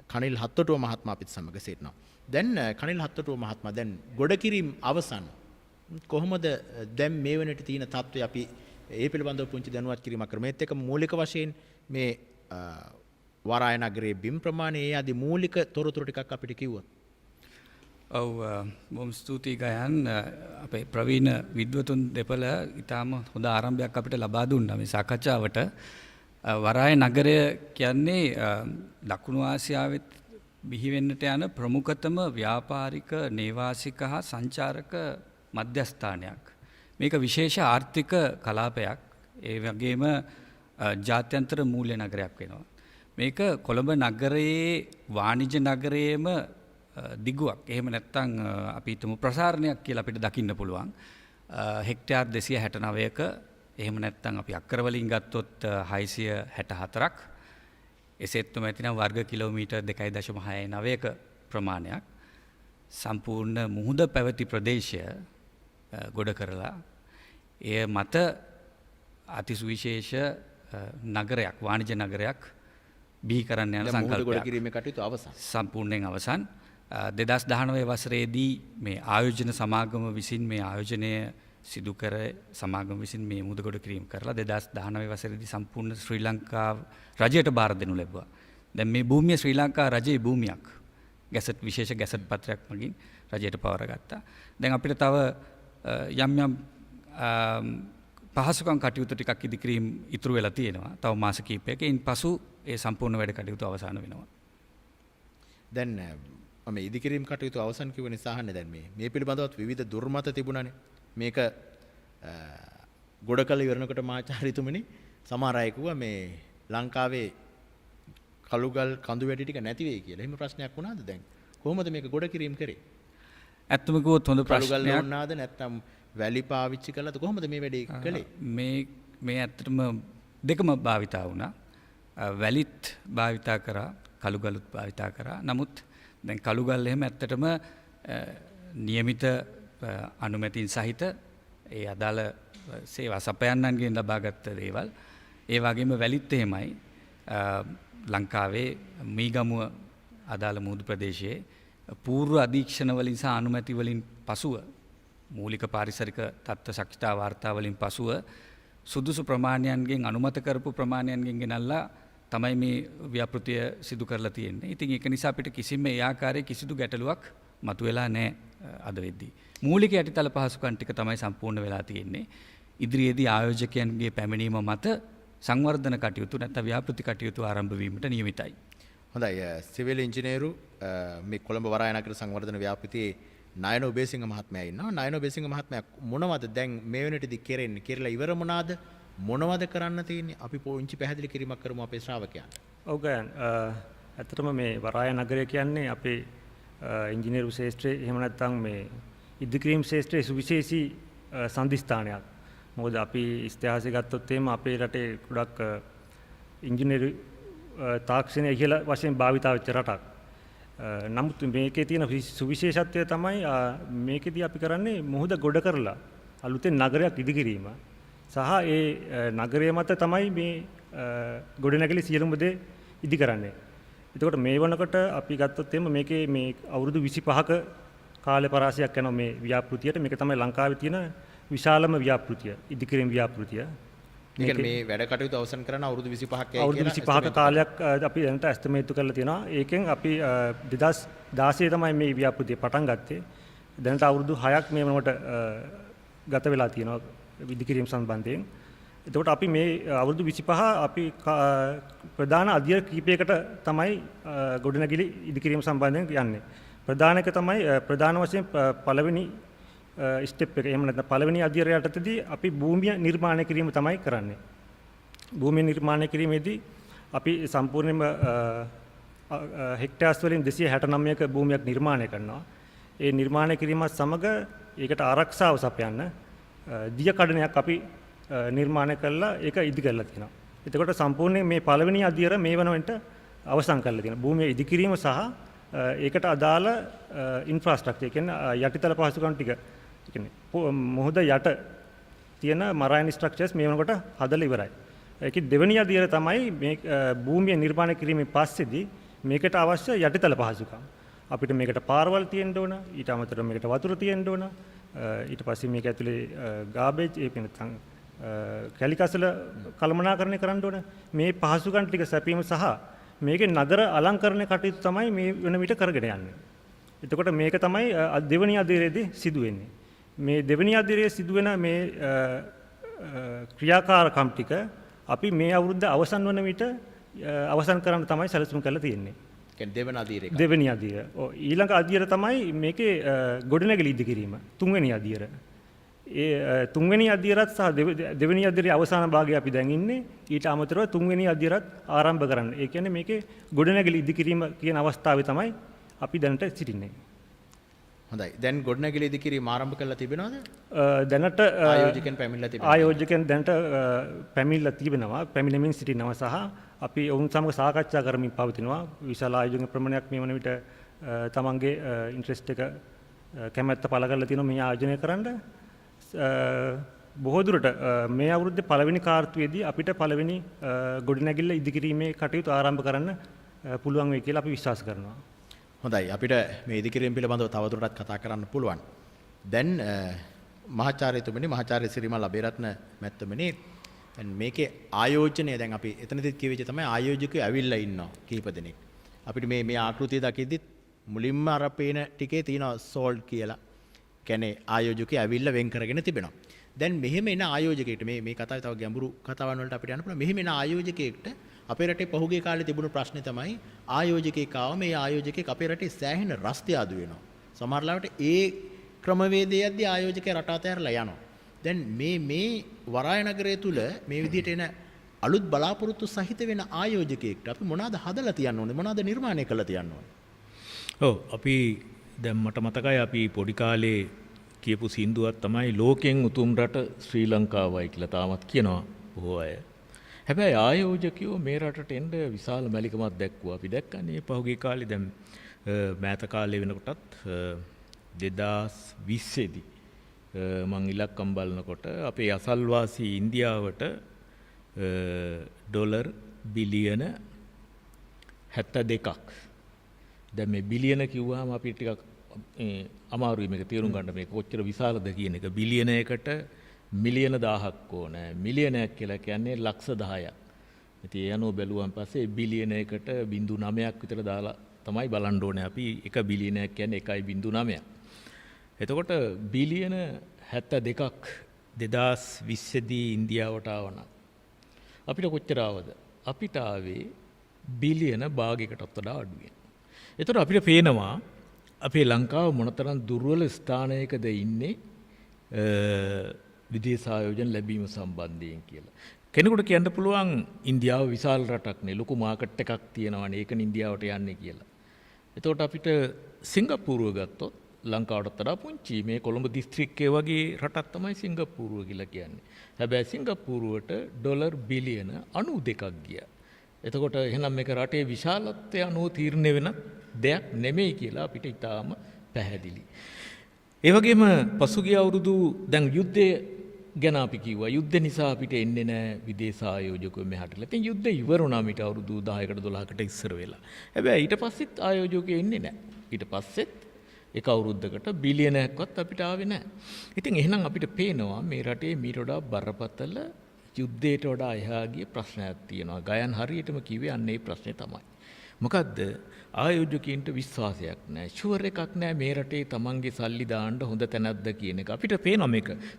කනිල් හත්තොටුව මහත්මයා අපිට සමග සිටිනවා. දැන් කනිල් හත්තොටුව මහත්මයා දැන් ගොඩ කිරීම අවසන්. කොහොමද දැන් මේ වෙනට තියෙන තත්ත්වය අපි ඒ පිළිබඳව පුංචි දැනුවත් කිරීමක් කරමු. ඒත් එක මූලික වශයෙන් මේ වරාය නගරයේ බිම් ප්‍රමාණය ඒ ආදී මූලික තොරතුරු ටිකක් අපිට කිව්වොත්. ඔව් බොහොම ස්තුතියි ගයන් අපේ ප්‍රවීණ විද්වතුන් දෙපළ ඊටාම හොඳ ආරම්භයක් අපිට ලබා දුන්නා මේ සාකච්ඡාවට. වරාය නගරය කියන්නේ දකුණු ආසියාවෙත් බිහි වෙන්නට යන ප්‍රමුඛතම ව්‍යාපාරික නේවාසික හා සංචාරක මධ්‍යස්ථානයක්. මේක විශේෂ ආර්ථික කලාපයක්. ඒ වගේම ජාත්‍යන්තර මූල්‍ය නගරයක් වෙනවා. මේක කොළඹ නගරයේ වාණිජ නගරයේම දිගුවක්. එහෙම නැත්නම් අපි හිතමු ප්‍රසාරණයක් කියලා අපිට දකින්න පුළුවන්. හෙක්ටයාර් 269ක එහෙම නැත්නම් අපි අක්කර වලින් ගත්තොත් 664ක්. එසේත්ම ඇතිනම් වර්ග කිලෝමීටර් 2.69ක ප්‍රමාණයක්. සම්පූර්ණ මුහුද පැවති ප්‍රදේශය ගොඩ කරලා එය මත අතිසුවිශේෂ නගරයක් වාණිජ නගරයක් බිහි කරන්න යන සංකල්පයක්. ගොඩ කිරීමේ කටයුතු අවසන්. සම්පූර්ණයෙන් අවසන්. 2019 වසරේදී මේ ආයෝජන සමාගම විසින් මේ ආයෝජනය සිදු කර සමාගම විසින් මේ මුදගොඩ කිරීම කරලා 2019 වසරේදී සම්පූර්ණ ශ්‍රී ලංකා රජයට බාර දෙනු ලැබුවා. දැන් මේ භූමිය ශ්‍රී ලංකා රජයේ භූමියක්. ගැසට් විශේෂ ගැසට් පත්‍රයක් මගින් රජයට පවරගත්තා. දැන් අපිට තව යම් යම් පහසුකම් කටයුතු ටිකක් ඉදිකිරීම ඉතුරු වෙලා තියෙනවා. තව මාස කිහිපයකින් පසු ඒ සම්පූර්ණ වැඩ කටයුතු අවසන් වෙනවා. දැන් මම ඉදිකිරීම් කටයුතු අවසන් කිව්ව නිසා අහන්නේ දැන් මේ පිළිබඳවත් විවිධ දුර්මත තිබුණානේ. මේක ගොඩකල ඉවරනකොට මාචාරිතුමනි සමහර අය කිව්වා මේ ලංකාවේ කළුගල් කඳු වැටි ටික නැති වෙයි කියලා. එහෙම ප්‍රශ්නයක් වුණාද දැන්? කොහොමද මේක ගොඩ කිරීම කරේ? ඇත්තම කිව්වොත් හොඳ කළුගල් ප්‍රශ්නයක්. නෝන්නාද නැත්නම් වැලි පාවිච්චි කළාද? කොහොමද මේ වැඩේ කළේ? මේ ඇත්තටම දෙකම භාවිතා වුණා. වැලිත් භාවිතා කරා, කළුගලුත් භාවිතා කරා. නමුත් දැන් කළුගල් එහෙම ඇත්තටම નિયમિત අනුමැතින් සහිත ඒ අදාළ සේවා සපයන්නන්ගෙන් ලබාගත් දේවල්. ඒ වගේම වැලිත් එහෙමයි. ලංකාවේ මීගමුව අදාළ මුහුදු ප්‍රදේශයේ පූර්ව අධීක්ෂණ වලින් සහ අනුමැති වලින් පසුව මූලික පාරිසරික තත්ත්ව ශක්තිතා වාර්තා වලින් පසුව සුදුසු ප්‍රමාණයන්ගෙන් අනුමත කරපු ප්‍රමාණයන්ගෙන් ගෙනල්ලා තමයි මේ ව්‍යාපෘතිය සිදු කරලා තියෙන්නේ. ඉතින් ඒක නිසා අපිට කිසිම ඒ ආකාරයේ කිසිදු ගැටලුවක් මතුවෙලා නැහැ අද වෙද්දී. මූලික යටිතල පහසුකම් ටික තමයි සම්පූර්ණ වෙලා තියෙන්නේ. ඉදිරියේදී ආයෝජකයන්ගේ පැමිණීම මත සංවර්ධන කටයුතු නැත්නම් ව්‍යාපෘති කටයුතු ආරම්භ වීමට නියමිතයි. හොඳයි. සිවිල් ඉංජිනේරු මේ කොළඹ වරාය නගර සංවර්ධන ව්‍යාපෘතියේ නයන ඔබේසිංහ මහත්මයා ඉන්නවා. නයන ඔබේසිංහ මහත්මයා මොනවද දැන් මේ වෙනටදී කෙරෙන්නේ? කියලා ඉවර මොනවාද? මොනවද කරන්න තියෙන්නේ? අපි පොන්චි පැහැදිලි කිරීමක් කරමු අපේ ශ්‍රාවකයන්ට. ඔව් ගයන් ඇත්තටම මේ වරාය නගරය කියන්නේ අපේ ඉංජිනේරු ශාස්ත්‍රයේ එහෙම නැත්නම් මේ ඉදිකිරීම් ශාස්ත්‍රයේ සුවිශේෂී සම්දිස්ථානයක්. මොකද අපි ඉතිහාසය ගත්තොත් එහෙම අපේ රටේ ගොඩක් ඉංජිනේරු තාක්ෂණය ඉහළ වශයෙන් භාවිත වෙච්ච රටක්. නමුත් මේකේ තියෙන සුවිශේෂත්වය තමයි මේකෙදී අපි කරන්නේ මුහුද ගොඩ කරලා අලුතෙන් නගරයක් ඉදිකිරීම. සහ ඒ නගරය මත තමයි මේ ගොඩනැගිලි සියලුම දේ ඉදි කරන්නේ. එතකොට මේ වනකොට අපි ගත්තොත් එහෙම මේකේ මේ අවුරුදු 25ක කාල පරාසයක් යනවා මේ ව්‍යාපෘතියට. මේක තමයි ලංකාවේ තියෙන විශාලම ව්‍යාපෘතිය, ඉදිකිරීම් ව්‍යාපෘතිය. මේ වැඩ කටයුතු අවසන් කරන අවුරුදු 25ක් අවුරුදු 25ක කාලයක් අපි දැනට ඇස්ටිමේට් කරලා තියෙනවා. ඒකෙන් අපි 2016 තමයි මේ ව්‍යාපෘතිය පටන් ගත්තේ. දැනට අවුරුදු 6ක් මේ වෙනකොට ගත වෙලා තියෙනවා ඉදිකිරීම් සම්බන්ධයෙන්. එතකොට අපි මේ අවුරුදු 25 අපි ප්‍රධාන අධ්‍යය කීපයකට තමයි ගොඩනැගිලි ඉදිකිරීම සම්බන්ධයෙන් යන්නේ. ප්‍රධාන එක තමයි ප්‍රධාන වශයෙන් පළවෙනි ස්ටෙප් එක. එහෙම නැත්නම් පළවෙනි අධ්‍යය යටතේදී අපි භූමිය නිර්මාණය කිරීම තමයි කරන්නේ. භූමිය නිර්මාණය කිරීමේදී අපි සම්පූර්ණයෙන්ම හෙක්ටාර්ස් වලින් 269ක භූමියක් නිර්මාණය කරනවා. ඒ නිර්මාණය කිරීමත් සමග ඒකට ආරක්ෂාව සපයන්න දිය කඩනයක් අපි නිර්මාණය කරලා ඒක ඉදි කරලා තියෙනවා. එතකොට සම්පූර්ණයෙන් මේ පළවෙනි අධ්‍යයන මේ වෙනකොට අවසන් කරලා තියෙනවා. භූමිය ඉදි කිරීම සහ ඒකට අදාළ ඉන්ෆ්‍රාස්ට්‍රක්චර් කියන්නේ යටිතල පහසුකම් ටික. ඒ කියන්නේ මොහොත යට තියෙන මරයින් ස්ට්‍රක්චර්ස් මේ වෙනකොට හදලා ඉවරයි. ඒකේ දෙවෙනි අධ්‍යයන තමයි මේ භූමිය නිර්මාණය කිරීමෙන් පස්සේදී මේකට අවශ්‍ය යටිතල පහසුකම්. අපිට මේකට පාරවල් තියෙන්න ඕන, ඊට අමතරව මේකට වතුර තියෙන්න ඕන, ඊට පස්සේ මේක ඇතුලේ ගාබේජ් ඒක නැත්නම් කැලිකසල කළමනාකරණය කරන්න ඕන. මේ පහසුකම් ටික සැපීම සහ මේකේ නගර අලංකරණ කටයුතු තමයි මේ වෙන විට කරගෙන යන්නේ. එතකොට මේක තමයි දෙවෙනි අධීරයේදී සිදු වෙන්නේ. මේ දෙවෙනි අධීරයේ සිදුවෙන මේ ක්‍රියාකාරකම් ටික අපි මේ අවුරුද්ද අවසන් වන විට අවසන් කරන්න තමයි සැලසුම් කරලා තියෙන්නේ. කියන්නේ දෙවෙනි අධීරය. දෙවෙනි අධීරය. ඔව් ඊළඟ අධීරය තමයි මේකේ ගොඩනැගිලි ඉදි කිරීම. තුන්වෙනි අධීරය. ඒ තුන්වෙනි අධීරයත් සහ දෙවෙනි අධීරයේ අවසාන භාගයේ අපි දැන් ඉන්නේ. ඊට අමතරව තුන්වෙනි අධීරයත් ආරම්භ කරන්න. ඒ කියන්නේ මේකේ ගොඩනැගිලි ඉදි කිරීම කියන අවස්ථාවේ තමයි අපි දැනට සිටින්නේ. හොඳයි. දැන් ගොඩනැගිලි ඉදි කිරීම ආරම්භ කරලා තිබෙනවද? දැනට ආයෝජකයන් පැමිණලා තිබෙනවා. ආයෝජකයන් දැනට පැමිණලා තිබෙනවා. පැමිණෙමින් සිටිනවා සහ අපි ඔවුන් සමග සාකච්ඡා කරමින් පවතිනවා. විශාල ආයෝජන ප්‍රමාණයක් මේ වන විට තමන්ගේ ඉන්ට්‍රෙස්ට් එක කැමැත්ත පළ කරලා තියෙනවා මේ ආයෝජනය කරන්න. බොහෝ දුරට මේ අවුරුද්දේ පළවෙනි කාර්තුවේදී අපිට පළවෙනි ගොඩනැගිල්ල ඉදිකිරීමේ කටයුතු ආරම්භ කරන්න පුළුවන් වෙයි කියලා අපි විශ්වාස කරනවා. හොඳයි. අපිට මේ ඉදිකිරීම පිළිබඳව තවදුරටත් කතා කරන්න පුළුවන්. දැන් මහාචාර්යතුමනි මහාචාර්ය සිරිමල් අබේරත්න මැතිතුමනි දැන් මේකේ ආයෝජනය දැන් අපි එතනදිත් කියවිච්ච තමයි ආයෝජකයෝ ඇවිල්ලා ඉන්නවා කීප දෙනෙක්. අපිට මේ ආකෘතිය දකිද්දිත් මුලින්ම අර පේන ටිකේ තියෙනවා සෝල්ට් කියලා. කියන්නේ ආයෝජකයෝ ඇවිල්ලා වෙන් කරගෙන තිබෙනවා. දැන් මෙහෙම එන ආයෝජකයෙක්ට මේ කතාවේ තව ගැඹුරු කතාවන් වලට අපිට යන්න පුළුවන්. මෙහෙම එන ආයෝජකයෙක්ට අපේ රටේ පහුගිය කාලේ තිබුණු ප්‍රශ්නේ තමයි ආයෝජකයෙක් ආව මේ ආයෝජකයෙක් අපේ රටේ සෑහෙන රස්තිය ආදු වෙනවා. සමහර ලාවට ඒ ක්‍රමවේදයේදී ආයෝජකයා රට අතහැරලා යනවා. දැන් මේ වරාය නගරය තුල මේ විදිහට එන අලුත් බලාපොරොත්තු සහිත වෙන ආයෝජකයෙක්ට අපි මොනවාද හදලා තියන්න ඕනේ මොනවාද නිර්මාණය කරලා තියන්න ඕනේ? ඔව් අපි දැන් මට මතකයි අපි පොඩි කාලේ කියපු සින්දුවක් තමයි ලෝකෙන් උතුම් රට ශ්‍රී ලංකාවයි කියලා තාමත් කියනවා බොහෝ අය. හැබැයි ආයෝජකයෝ මේ රටට එන්න විශාල මැලිකමක් දැක්වුවා. අපි දැක්කනේ පහුගිය කාලේ දැන් මෑත කාලේ වෙනකොටත් 2020 දී මං ඉලක්කම් බලනකොට අපේ අසල්වාසී ඉන්දියාවට ඩොලර් බිලියන 72ක්. දැන් මේ බිලියන කිව්වහම අපි ටිකක් අමාරුයි මේක තේරුම් ගන්න මේක කොච්චර විශාලද කියන එක. බිලියනයකට මිලියන 1000ක් ඕනේ. මිලියනයක් කියලා කියන්නේ ලක්ෂ 10ක්. ඉතින් ඒ අනුව බැලුවන් පස්සේ බිලියනයකට 0.9ක් විතර දාලා තමයි බලන්න ඕනේ අපි. 1 බිලියනයක් කියන්නේ 1.9ක්. එතකොට බිලියන 72ක් 2020 දී ඉන්දියාවට ආවනම් අපිට කොච්චර ආවද? අපිට ආවේ බිලියන භාගයකටත් වඩා අඩුවෙන්. එතකොට අපිට පේනවා අපේ ලංකාව මොනතරම් දුර්වල ස්ථානයකද ඉන්නේ විදේශ ආයෝජන ලැබීම සම්බන්ධයෙන් කියලා. කෙනෙකුට කියන්න පුළුවන් ඉන්දියාව විශාල රටක් නේ ලොකු මාකට් එකක් තියෙනවානේ ඒකනේ ඉන්දියාවට යන්නේ කියලා. එතකොට අපිට සිංගප්පූරුව ගත්තොත් ලංකාවටත් වඩා පුංචි මේ කොළඹ දිස්ත්‍රික්කයේ වගේ රටක් තමයි සිංගප්පූරුව කියලා කියන්නේ. හැබැයි සිංගප්පූරුවට ඩොලර් බිලියන 92ක් ගියා. එතකොට එහෙනම් මේක රටේ විශාලත්වය අනුව තීරණය වෙන දෙයක් නෙමෙයි කියලා අපිට ඉතාම පැහැදිලි. ඒ වගේම පසුගිය අවුරුදු දැන් යුද්ධය ගැන අපි කිව්වා. යුද්ධ නිසා අපිට එන්නේ නැහැ විදේශ ආයෝජකයෝ මෙහාට. ඉතින් යුද්ධ ඉවර වුණා මීට අවුරුදු 10කට 12කට ඉස්සර වෙලා. හැබැයි ඊට පස්සෙත් ආයෝජකයෝ එන්නේ නැහැ. ඊට පස්සෙත් එක අවුරුද්දකට බිලියනයක්වත් අපිට ආවේ නැහැ. ඉතින් එහෙනම් අපිට පේනවා මේ රටේ මීට වඩා බරපතල යුද්ධයට වඩා එහා ගිය ප්‍රශ්නයක් තියෙනවා. ගයන් හරියටම කිව්වේ අන්න ඒ ප්‍රශ්නේ තමයි. මොකද්ද? ආයෝජකයින්ට විශ්වාසයක් නැහැ. ෂුවර් එකක් නැහැ මේ රටේ තමන්ගේ සල්ලි දාන්න හොඳ තැනක්ද කියන එක. අපිට පේනවා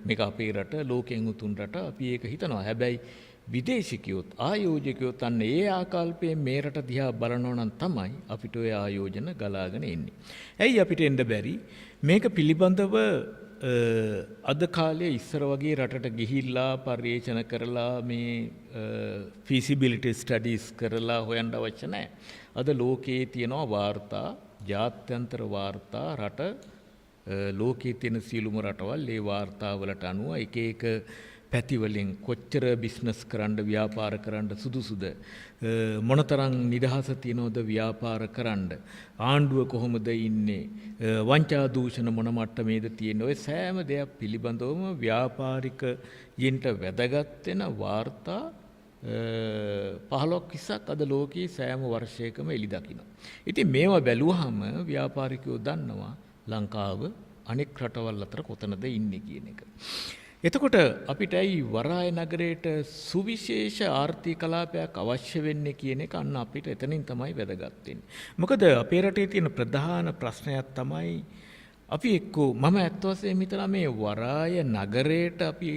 මේක අපේ රට ලෝකෙන් උතුම් රට. අපි ඒක හිතනවා. හැබැයි විදේශිකයොත් ආයෝජකයොත් අන්න ඒ ආකල්පයෙන් මේ රට දිහා බලනවා නම් තමයි අපිට ඔය ආයෝජන ගලාගෙන එන්නේ. ඇයි අපිට එන්න බැරි? මේක පිළිබඳව අද කාලේ ඉස්සර වගේ රටට ගිහිල්ලා පර්යේෂණ කරලා මේ feasibility studies කරලා හොයන්න අවශ්‍ය නැහැ. අද ලෝකයේ තියෙනවා වාර්තා, ජාත්‍යන්තර වාර්තා රට ලෝකයේ තියෙන සියලුම රටවල් ඒ වාර්තාවලට අනුව එක එක පැතිවලින් කොච්චර බිස්නස් කරන්න ව්‍යාපාර කරන්න සුදුසුද මොනතරම් නිදහස තියනවද ව්‍යාපාර කරන්න ආණ්ඩුව කොහොමද ඉන්නේ වංචා දූෂණ මොන මට්ටමේද තියෙන්නේ ඔය සෑම දෙයක් පිළිබඳවම ව්‍යාපාරිකයින්ට වැදගත් වෙන වාර්තා 15ක් 20ක් අද ලෝකයේ සෑම වර්ෂයකම එළි දකිනවා. ඉතින් මේවා බැලුවාම ව්‍යාපාරිකයෝ දන්නවා ලංකාව අනෙක් රටවල් අතර කොතනද ඉන්නේ කියන එක. එතකොට අපිට ඇයි වරාය නගරයට සුවිශේෂ ආර්ථික කලාපයක් අවශ්‍ය වෙන්නේ කියන එක අන්න අපිට එතනින් තමයි වැදගත් වෙන්නේ. මොකද අපේ රටේ තියෙන ප්‍රධාන ප්‍රශ්නයක් තමයි අපි එක්කෝ මම ඇත්ත වශයෙන්ම හිතලා මේ වරාය නගරයට අපි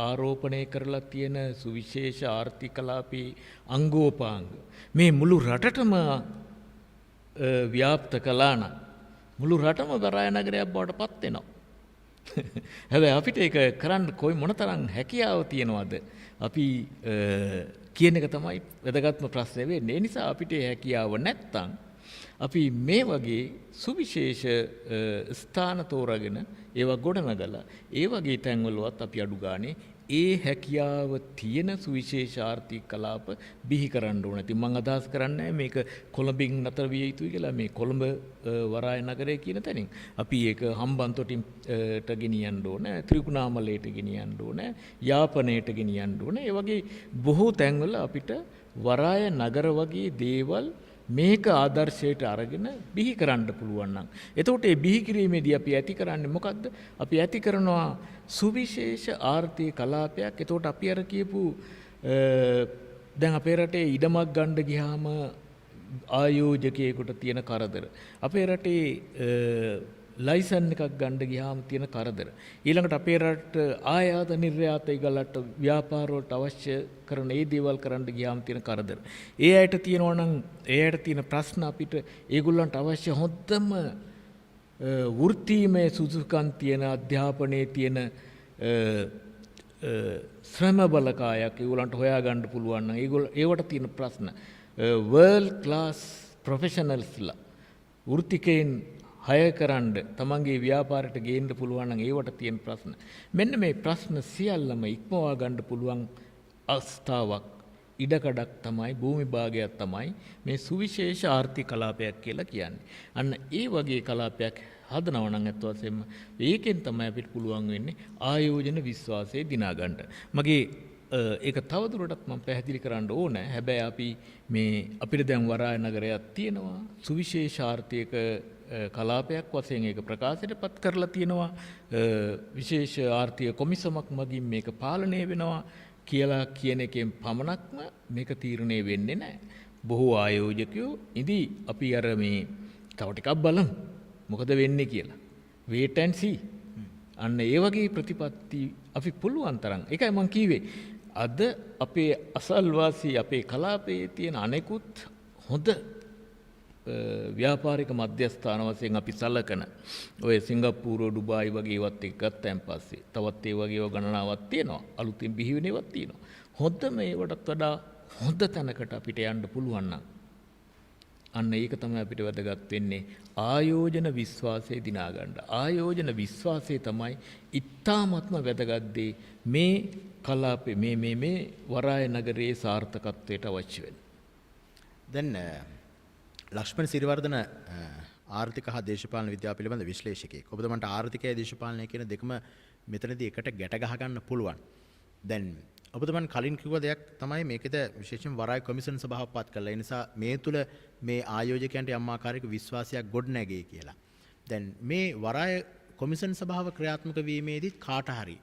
ආරෝපණය කරලා තියෙන සුවිශේෂ ආර්ථික කලාපී අංගෝපාංග මේ මුළු රටටම ව්‍යාප්ත කළා නම් මුළු රටම වරාය නගරයක් බවට පත් වෙනවා. හැබැයි අපිට ඒක කරන්න කොයි මොනතරම් හැකියාව තියනවද අපි කියන එක තමයි වැදගත්ම ප්‍රශ්නේ වෙන්නේ. ඒ නිසා අපිට හැකියාව නැත්තම් අපි මේ වගේ සුවිශේෂ ස්ථාන තෝරාගෙන ඒවා ගොඩනගලා ඒ වගේ තැන්වලවත් අපි අඩු ගානේ ඒ හැකියාව තියෙන සුවිශේෂ ආර්ථික කලාප බිහි කරන්න ඕන. ඉතින් මම අදහස් කරන්නේ මේක කොළඹින් නතර විය යුතුයි කියලා මේ කොළඹ වරාය නගරය කියන තැනින්. අපි ඒක හම්බන්තොටින්ට ගෙනියන්න ඕන, ත්‍රිකුණාමලයට ගෙනියන්න ඕන, යාපනයට ගෙනියන්න ඕන. ඒ වගේ බොහෝ තැන්වල අපිට වරාය නගර වගේ දේවල් මේක ආදර්ශයට අරගෙන බිහි කරන්න පුළුවන් නම් එතකොට මේ බිහි කිරීමේදී අපි ඇති කරන්නේ මොකද්ද? අපි ඇති කරනවා සුවිශේෂ ආර්ථික කලාපයක්. එතකොට අපි අර කියපු දැන් අපේ රටේ ඉඩමක් ගන්න ගියාම ආයෝජකයෙකුට තියෙන කරදර. අපේ රටේ ලයිසන් එකක් ගන්න ගියාම තියෙන කරදර. ඊළඟට අපේ රට ආයාත නිර්යාත ඒගලට ව්‍යාපාර වලට අවශ්‍ය කරන ඒ දේවල් කරන්න ගියාම තියෙන කරදර. ඒ අයට තියෙනවා නම් ඒ අයට තියෙන ප්‍රශ්න අපිට ඒගොල්ලන්ට අවශ්‍ය හොඳම වෘත්තීමය සුසුකම් තියෙන අධ්‍යාපනයේ තියෙන ශ්‍රම බලකායක් ඒගොල්ලන්ට හොයාගන්න පුළුවන් නම් ඒවට තියෙන ප්‍රශ්න වර්ල්ඩ් ක්ලාස් ප්‍රොෆෙෂනල්ස්ලා වෘත්තිකයන් හය කරන්න තමන්ගේ ව්‍යාපාරයට ගේන්න පුළුවන් නම් ඒවට තියෙන ප්‍රශ්න. මෙන්න මේ ප්‍රශ්න සියල්ලම ඉක්මවා ගන්න පුළුවන් අවස්ථාවක් ඉඩකඩක් තමයි භූමි භාගයක් තමයි මේ සුවිශේෂ ආර්ථික කලාපයක් කියලා කියන්නේ. අන්න ඒ වගේ කලාපයක් හදනවා නම් අත් වශයෙන්ම ඒකෙන් තමයි අපිට පුළුවන් වෙන්නේ ආයෝජන විශ්වාසය දිනා ගන්න. මගේ ඒක තවදුරටත් මම පැහැදිලි කරන්න ඕනේ. හැබැයි අපි මේ අපිට දැන් වරාය නගරයක් තියෙනවා සුවිශේෂ ආර්ථික කලාපයක් වශයෙන් ඒක ප්‍රකාශයටපත් කරලා තියෙනවා. විශේෂ ආර්ථික කොමිසමක් මගින් මේක පාලනය වෙනවා කියලා කියන එකෙන් පමණක්ම මේක තීරණය වෙන්නේ නැහැ. බොහෝ ආයෝජකයෝ ඉදී අපි අර මේ තව ටිකක් බලමු මොකද වෙන්නේ කියලා. wait and see. අන්න ඒ වගේ ප්‍රතිපත්ති අපි පුළුවන් තරම්. ඒකයි මම කිව්වේ අද අපේ අසල්වාසී අපේ කලාපයේ තියෙන අනෙකුත් හොඳ ව්‍යාපාරික මධ්‍යස්ථාන වශයෙන් අපි සලකන ඔය සිංගප්පූරුව ඩුබායි වගේ ඒවත් එක්ක ගත්තයින් පස්සේ තවත් ඒ වගේ ඒවා ගණනාවක් තියෙනවා. අලුතින් බිහි වෙන ඒවාත් තියෙනවා. හොඳ මේවටත් වඩා හොඳ තැනකට අපිට යන්න පුළුවන් නම් අන්න ඒක තමයි අපිට වැදගත් වෙන්නේ ආයෝජන විශ්වාසය දිනා ගන්න. ආයෝජන විශ්වාසය තමයි ඉතාමත්ම වැදගත් දේ මේ කලාපේ මේ වරාය නගරයේ සාර්ථකත්වයට අවශ්‍ය වෙන. දැන් ලක්ෂ්මණ සිරිවර්ධන ආර්ථික හා දේශපාලන විද්‍යාව පිළිබඳ විශ්ලේෂකයෙක්. ඔබතුමන්ට ආර්ථිකය දේශපාලනය කියන දෙකම මෙතනදී එකට ගැට ගහ ගන්න පුළුවන්. දැන් ඔබතුමන් කලින් කිව්ව දෙයක් තමයි මේකද විශේෂයෙන් වරාය කොමිෂන් සභාව පත් කළා. ඒ නිසා මේ තුල මේ ආයෝජකයන්ට යම් ආකාරයක විශ්වාසයක් ගොඩ නැගේ කියලා. දැන් මේ වරාය කොමිෂන් සභාව ක්‍රියාත්මක වීමේදී කාට හරි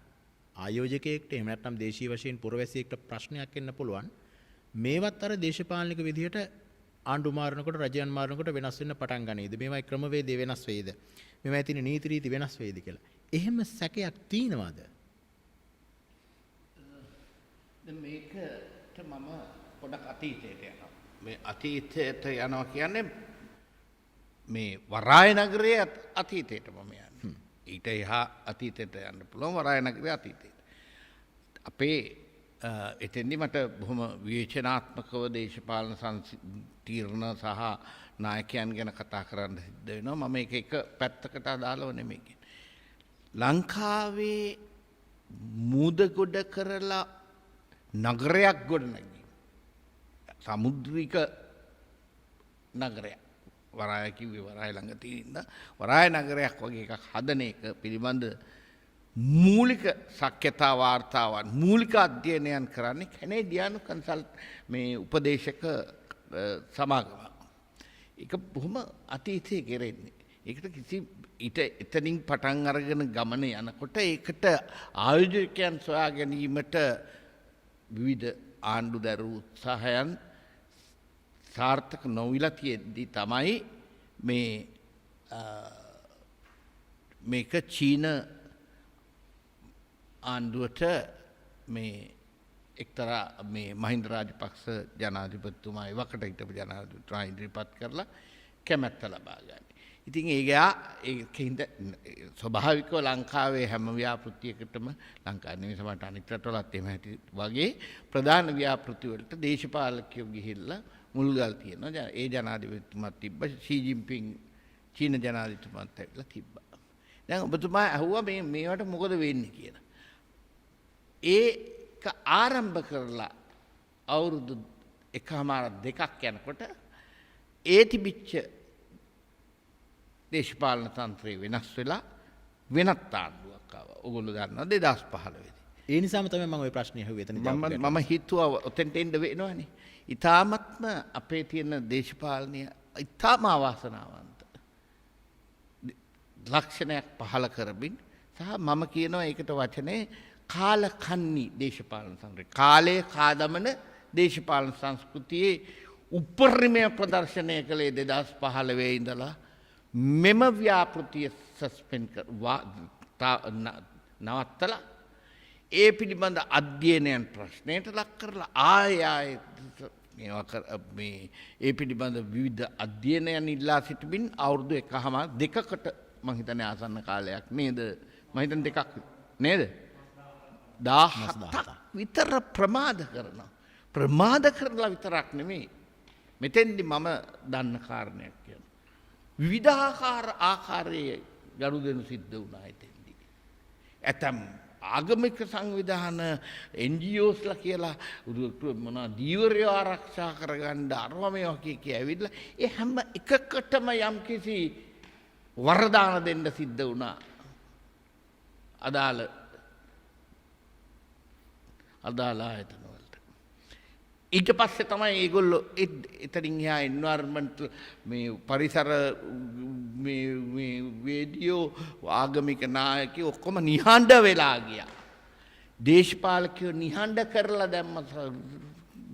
ආයෝජකයෙක්ට එහෙම නැත්නම් දේශීය වශයෙන් පුරවැසියෙක්ට ප්‍රශ්නයක් එන්න පුළුවන්. මේවත් අර දේශපාලනික විදිහට ආණ්ඩු මාරනකොට රජයන් මාරනකොට වෙනස් වෙන්න පටන් ගනීද? මේවයි ක්‍රමවේදය වෙනස් වෙයිද? මේවයි තියෙන නීති රීති වෙනස් වෙයිද කියලා. එහෙම සැකයක් තියෙනවද? දැන් මේකට මම පොඩක් අතීතයට යනවා. මේ අතීතයට යනවා කියන්නේ මේ වරාය නගරයේ අතීතයට මම යන්නේ. ඊට එහා අතීතයට යන්න පුළුවන් වරාය නගරයේ අතීතයට. අපේ එතෙන්දි මට බොහොම විවේචනාත්මකව දේශපාලන තීරණ සහ නායකයන් ගැන කතා කරන්න සිද්ධ වෙනවා. මම එක පැත්තකට අදාළව නෙමෙයි කියන්නේ. ලංකාවේ මුදගොඩ කරලා නගරයක් ගොඩනැගීම. සමුද්‍රික නගරයක්. වරාය කිව්වේ වරාය ළඟ තියෙන වරාය නගරයක් වගේ එකක් හදන එක පිළිබඳ මූලික ශක්්‍යතා වාර්තාවන් මූලික අධ්‍යයනයන් කරන්නේ කැනේඩියානු කන්සල්ට් මේ උපදේශක සමාගම. ඒක බොහොම අතීතයේ කෙරෙන්නේ. ඒකට කිසි එතනින් පටන් අරගෙන ගමන යනකොට ඒකට ආයෝජකයන් සොයා ගැනීමට විවිධ ආණ්ඩු දැරූ උත්සාහයන් සාර්ථක නොවිලා තියෙද්දී තමයි මේක චීන ආණ්ඩුවට මේ එක්තරා මේ මහින්ද රාජපක්ෂ ජනාධිපතිතුමා එවකට හිටපු ජනාධිපතිතුමා ඉදිරිපත් කරලා කැමැත්ත ලබා ගන්න. ඉතින් ඒකින්ද ස්වභාවිකව ලංකාවේ හැම ව්‍යාපෘතියකටම ලංකාවේ නෙමෙයි සමහරට අනිත් රටවලත් එහෙම ඇති වගේ ප්‍රධාන ව්‍යාපෘති වලට දේශපාලකයෝ ගිහිල්ලා මුල්ගල් තියෙනවා. ඒ ජනාධිපතිතුමාත් තිබ්බා. ෂී ජින්පින් චීන ජනාධිපතිතුමාත් ඇවිල්ලා තිබ්බා. දැන් ඔබතුමා අහුවා මේවට මොකද වෙන්නේ කියලා. ඒක ආරම්භ කරලා අවුරුදු 1.5 යනකොට ඒ තිබිච්ච දේශපාලන තන්ත්‍රය වෙනස් වෙලා වෙනත් ආණ්ඩුවක් ආවා. ඔයගොල්ලෝ දන්නවා 2015 දී. ඒ නිසාම තමයි මම ওই ප්‍රශ්නේ අහුවේ එතන ජවාබ් දෙන්න. මම හිතුවා ඔතෙන්ට එන්න වෙනවනේ. ඊ타මත්ම අපේ තියෙන දේශපාලනය ඊ타ම අවාසනාවන්ත ලක්ෂණයක් පහළ කරමින් සහ මම කියනවා ඒකට වචනේ කාලකන්නි දේශපාලන සංස්කෘතිය. කාලයේ කාදමන දේශපාලන සංස්කෘතියේ උපරිමය ප්‍රදර්ශනය කළේ 2015 ඉඳලා මෙම ව්‍යාපෘතිය සස්පෙන්ඩ් නවත්තලා ඒ පිළිබඳ අධ්‍යයනයන් ප්‍රශ්නයට ලක් කරලා ඒ පිළිබඳ විවිධ අධ්‍යයනයන් ඉල්ලා සිටිමින් අවුරුදු 1.5 මම හිතන්නේ ආසන්න කාලයක් නේද? මම හිතන්නේ 2ක් නේද? 17ක් විතර ප්‍රමාද කරනවා. ප්‍රමාද කරලා විතරක් නෙමෙයි. මෙතෙන්දි මම දන්න කාරණයක් කියනවා. විවිධාකාර ආකාරයේ ගනුදෙනු සිද්ධ වුණා එතෙන්දී. ඇතම් ආගමික සංවිධාන NGOsලා කියලා මොනවා දීවරය ආරක්ෂා කරගන්න අරව මේවා කිය ඇවිල්ලා ඒ හැම එකකටම යම්කිසි වරදාන දෙන්න සිද්ධ වුණා. අදාළ ආයතන වලට. ඊට පස්සේ තමයි ඒගොල්ලෝ එතනින් එහා එන්වයරන්මන්ටල් මේ පරිසර මේ වේදියෝ ආගමික නායකයෝ ඔක්කොම නිහඬ වෙලා ගියා. දේශපාලකයෝ නිහඬ කරලා දැම්ම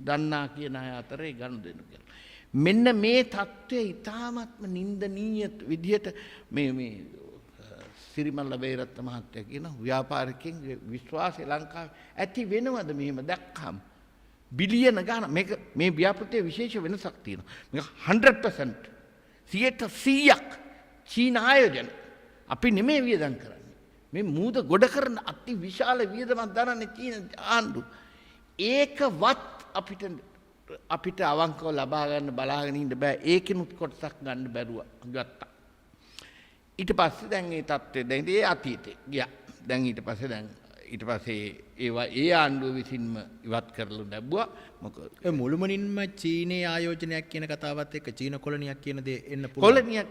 දන්නා කියන අය අතරේ ගනුදෙනු කරලා. මෙන්න මේ தત્ත්වය ඊ타මත්ම නින්දනීය විදිහට මේ සිරිමල්ල බේරත්ත මහත්තයා කියන ව්‍යාපාරිකයන්ගේ විශ්වාසය ලංකාවේ ඇති වෙනවද මෙහෙම දැක්කම? බිලියන ගාන මේ ව්‍යාපෘතියේ විශේෂ වෙනසක් තියෙනවා. මේක 100% 100ක් චීන ආයෝජන. අපි නෙමෙයි වියදම් කරන්නේ. මේ මූද ගොඩ කරන අති විශාල වියදමක් දරන්නේ චීන ආණ්ඩුව. ඒකවත් අපිට අවංකව ලබා ගන්න බලාගෙන ඉන්න බෑ. ඒකිනුත් කොටසක් ගන්න බැරුව ගත්තා. ඊට පස්සේ දැන් මේ තත්ත්වය දැන් ඒ අතීතේ ගියා. දැන් ඊට පස්සේ ඒවා ඒ ආණ්ඩුව විසින්ම ඉවත් කරලා ලැබුවා. මොකද ඒ මුළුමනින්ම චීනයේ ආයෝජනයක් කියන කතාවත් එක්ක චීන කොලනියක් කියන දේ එන්න පුළුවන්. කොලනියක්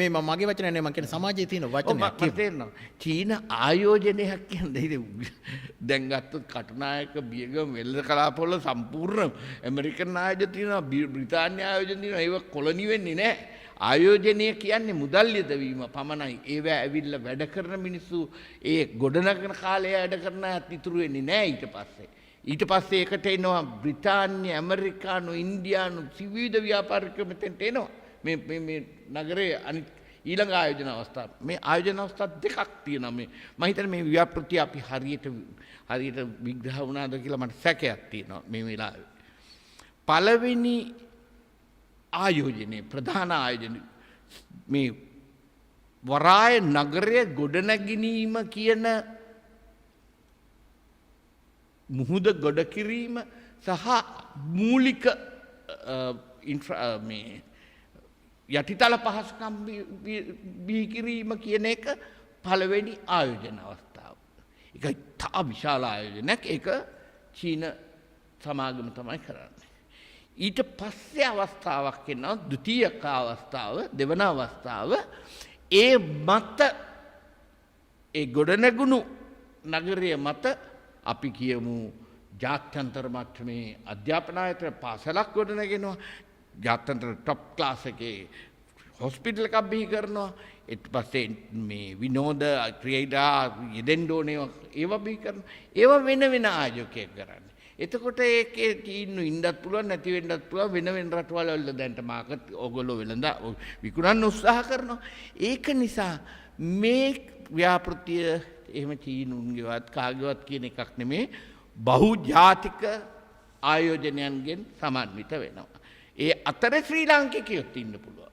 මේ මගේ වචන නෙමෙයි මම කියන්නේ සමාජයේ තියෙන වචනයක් කියනවා. චීන ආයෝජනයක් කියන්නේ දැන් ගත්තොත් කටුනායක බියගම වෙළඳ කලාපවල සම්පූර්ණ ඇමරිකන් ආයෝජන තියෙනවා, බ්‍රිතාන්‍ය ආයෝජන තියෙනවා. ඒව කොලනි වෙන්නේ නැහැ. ආයෝජනය කියන්නේ මුදල් යොදවීම පමණයි. ඒවා ඇවිල්ලා වැඩ කරන මිනිස්සු ඒ ගොඩනගන කාලය වැඩ කරන අයත් ඉතුරු වෙන්නේ නැහැ ඊට පස්සේ. ඊට පස්සේ ඒකට එනවා බ්‍රිතාන්‍ය, ඇමරිකානු, ඉන්දියානු විවිධ ව්‍යාපාරිකයෝ මෙතෙන්ට එනවා. මේ නගරයේ අනිත් ඊළඟ ආයෝජන අවස්ථා. මේ ආයෝජන අවස්ථා දෙකක් තියෙනවා. මම හිතන්නේ මේ ව්‍යාපෘතිය අපි හරියට විග්‍රහ වුණාද කියලා මට සැකයක් තියෙනවා මේ වෙලාවේ. පළවෙනි ආයෝජනයේ ප්‍රධාන ආයෝජන මේ වරාය නගරය ගොඩනැගිනීම කියන මුහුද ගොඩ කිරීම සහ මූලික යටිතල පහසුකම් බිහි කිරීම කියන එක පළවෙනි ආයෝජන අවස්ථාව. ඒක තා විශාල ආයෝජනයක්. ඒක චීන සමාගම තමයි කරන්නේ. ඊට පස්සේ අවස්ථාවක් එනවා ද්විතීයක අවස්ථාව, දෙවන අවස්ථාව. ඒ මත ඒ ගොඩනැගුණු නගරය මත අපි කියමු ජාත්‍යන්තර මට්ටමේ අධ්‍යාපන ආයතන පාසලක් ගොඩනගෙනවා. ජාත්‍යන්තර টপ ක්ලාස් එකේ හොස්පිටල් එකක් බිහි කරනවා. ඊට පස්සේ මේ විනෝද ක්‍රීඩා යෙදෙන්න ඕනේ ඒවා බිහි කරනවා. ඒවා වෙන වෙන ආයෝජකයෙක් කරන්නේ. එතකොට ඒකේ තීන්දුව ඉන්නත් පුළුවන් නැති වෙන්නත් පුළුවන්. වෙන වෙන රටවල් වල දැන්ට මාකට් ඕගොල්ලෝ වෙලඳ විකුණන්න උත්සාහ කරනවා. ඒක නිසා මේ ව්‍යාපෘතිය එහෙම චීනුන්ගේවත් කාගේවත් කියන එකක් නෙමේ, බහුජාතික ආයෝජනයන්ගෙන් සමන්විත වෙනවා. ඒ අතරේ ශ්‍රී ලාංකිකයොත් ඉන්න පුළුවන්.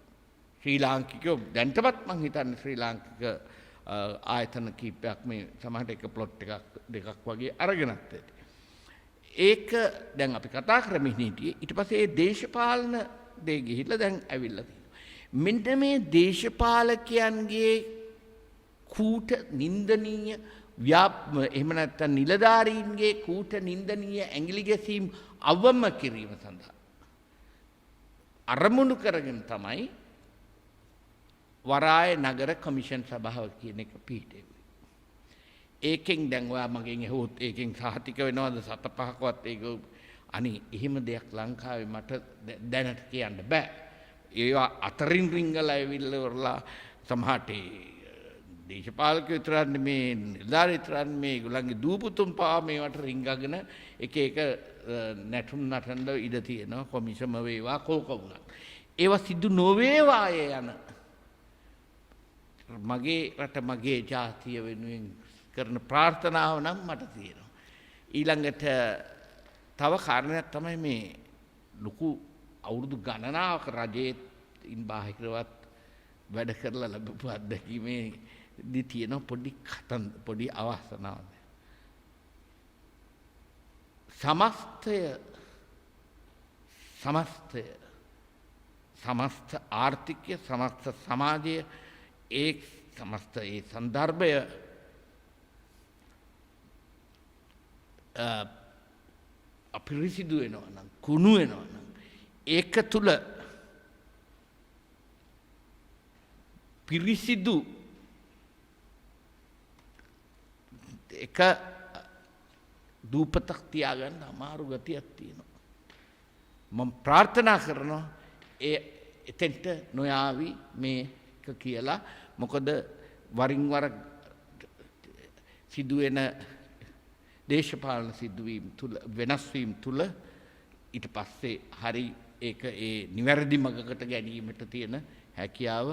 ශ්‍රී ලාංකිකයෝ දැන්ටමත් මං හිතන්නේ ශ්‍රී ලාංකික ආයතන කීපයක් මේ සමහරට එක ප්ලොට් දෙකක් වගේ අරගෙනත් ඇති. ඒක දැන් අපි කතා කරමින් හිටියේ. ඊට පස්සේ මේ දේශපාලන දේ ගිහිල්ලා දැන් ඇවිල්ලා තියෙනවා. මෙන්න මේ දේශපාලකයන්ගේ කූට නින්දනීය එහෙම නැත්නම් නිලධාරීන්ගේ කූට නින්දනීය ඇඟිලි ගැසීම් අවම කිරීම සඳහා අරමුණු කරගෙන තමයි වරාය නගර කමිෂන් සභාව කියන එක පිහිටෙව්වේ. ඒකෙන් දැන් ඔයා මගෙන් ඇහුවොත් ඒකෙන් සහතික වෙනවද 7-5කවත් ඒක අනේ එහෙම දෙයක් ලංකාවේ මට දැනට කියන්න බෑ. ඒවා අතරින් රිංගලා ඇවිල්ලා සමහරට දේශපාලක විතරක් නෙමේ නිලධාරී විතරක් නෙමේ ඒගොල්ලන්ගේ දූපුතුන් පවා මේවට රිංගගෙන එක නැටුම් නටන්න ඉඩ තියෙනවා කොමිසම වේවා කෝක වුණා. ඒවා සිදු නොවේවා යන මගේ රට මගේ ජාතිය වෙනුවෙන් කරන ප්‍රාර්ථනාව නම් මට තියෙනවා. ඊළඟට තව කාරණයක් තමයි මේ ලොකු අවුරුදු ගණනාවක රජයේ ඉන් බාහිරවත් වැඩ කරලා ලැබපු අත්දැකීමේදී තියෙන පොඩි අවස්ථාවක්. සමස්ත ආර්ථිකය සමස්ත සමාජය ඒ සමස්ත ඒ සන්දර්භය අපිරිසිදු වෙනවා නම් කුණු වෙනවා නම් ඒක තුල පිරිසිදු එක දූපතක් තියාගන්න අමාරු ගතියක් තියෙනවා. මම ප්‍රාර්ථනා කරනවා එතෙන්ට නොයාවි මේක කියලා. මොකද වරින් වර සිදුවෙන දේශපාලන සිදුවීම් තුල වෙනස් වීම තුල ඊට පස්සේ හරි ඒක ඒ නිවැරදි මගකට ගැනීමට තියෙන හැකියාව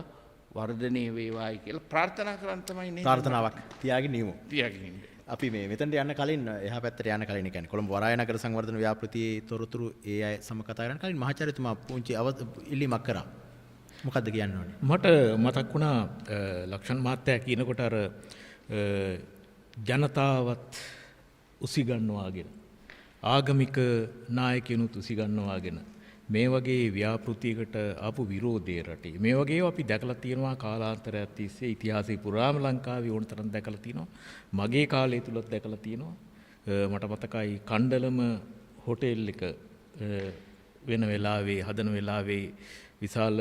වර්ධනය වේවායි කියලා ප්‍රාර්ථනා කරන් තමයි නේ ප්‍රාර්ථනාවක් තියාගෙන ඉමු. තියාගෙන ඉන්නේ. අපි මේ මෙතනට යන්න කලින් එහා පැත්තට යන්න කලින් කියන්නේ කොළඹ වරාය නගර සංවර්ධන ව්‍යාපෘතියේ තොරතුරු ඒ අය සම කතා කරන කලින් මහාචාර්යතුමා පුංචි ඉල්ලීමක් කරා. මොකද්ද කියන්න ඕනේ? මට මතක් වුණා ලක්ෂණ මහත්තයා කියනකොට අර ජනතාවත් උසිගන්නවාගෙන ආගමික නායකයනුත් උසිගන්නවාගෙන මේ වගේ ව්‍යාපෘතියකට ආපු විරෝධය රටේ මේ වගේ අපි දැකලා තියෙනවා කාලාන්තරයක් තිස්සේ ඉතිහාසයේ පුරාම ලංකාවේ ඕන තරම් දැකලා තියෙනවා. මගේ කාලය තුලත් දැකලා තියෙනවා. මට මතකයි කණ්ඩලම හොටෙල් එක වෙන වෙලාවේ හදන වෙලාවේ විශාල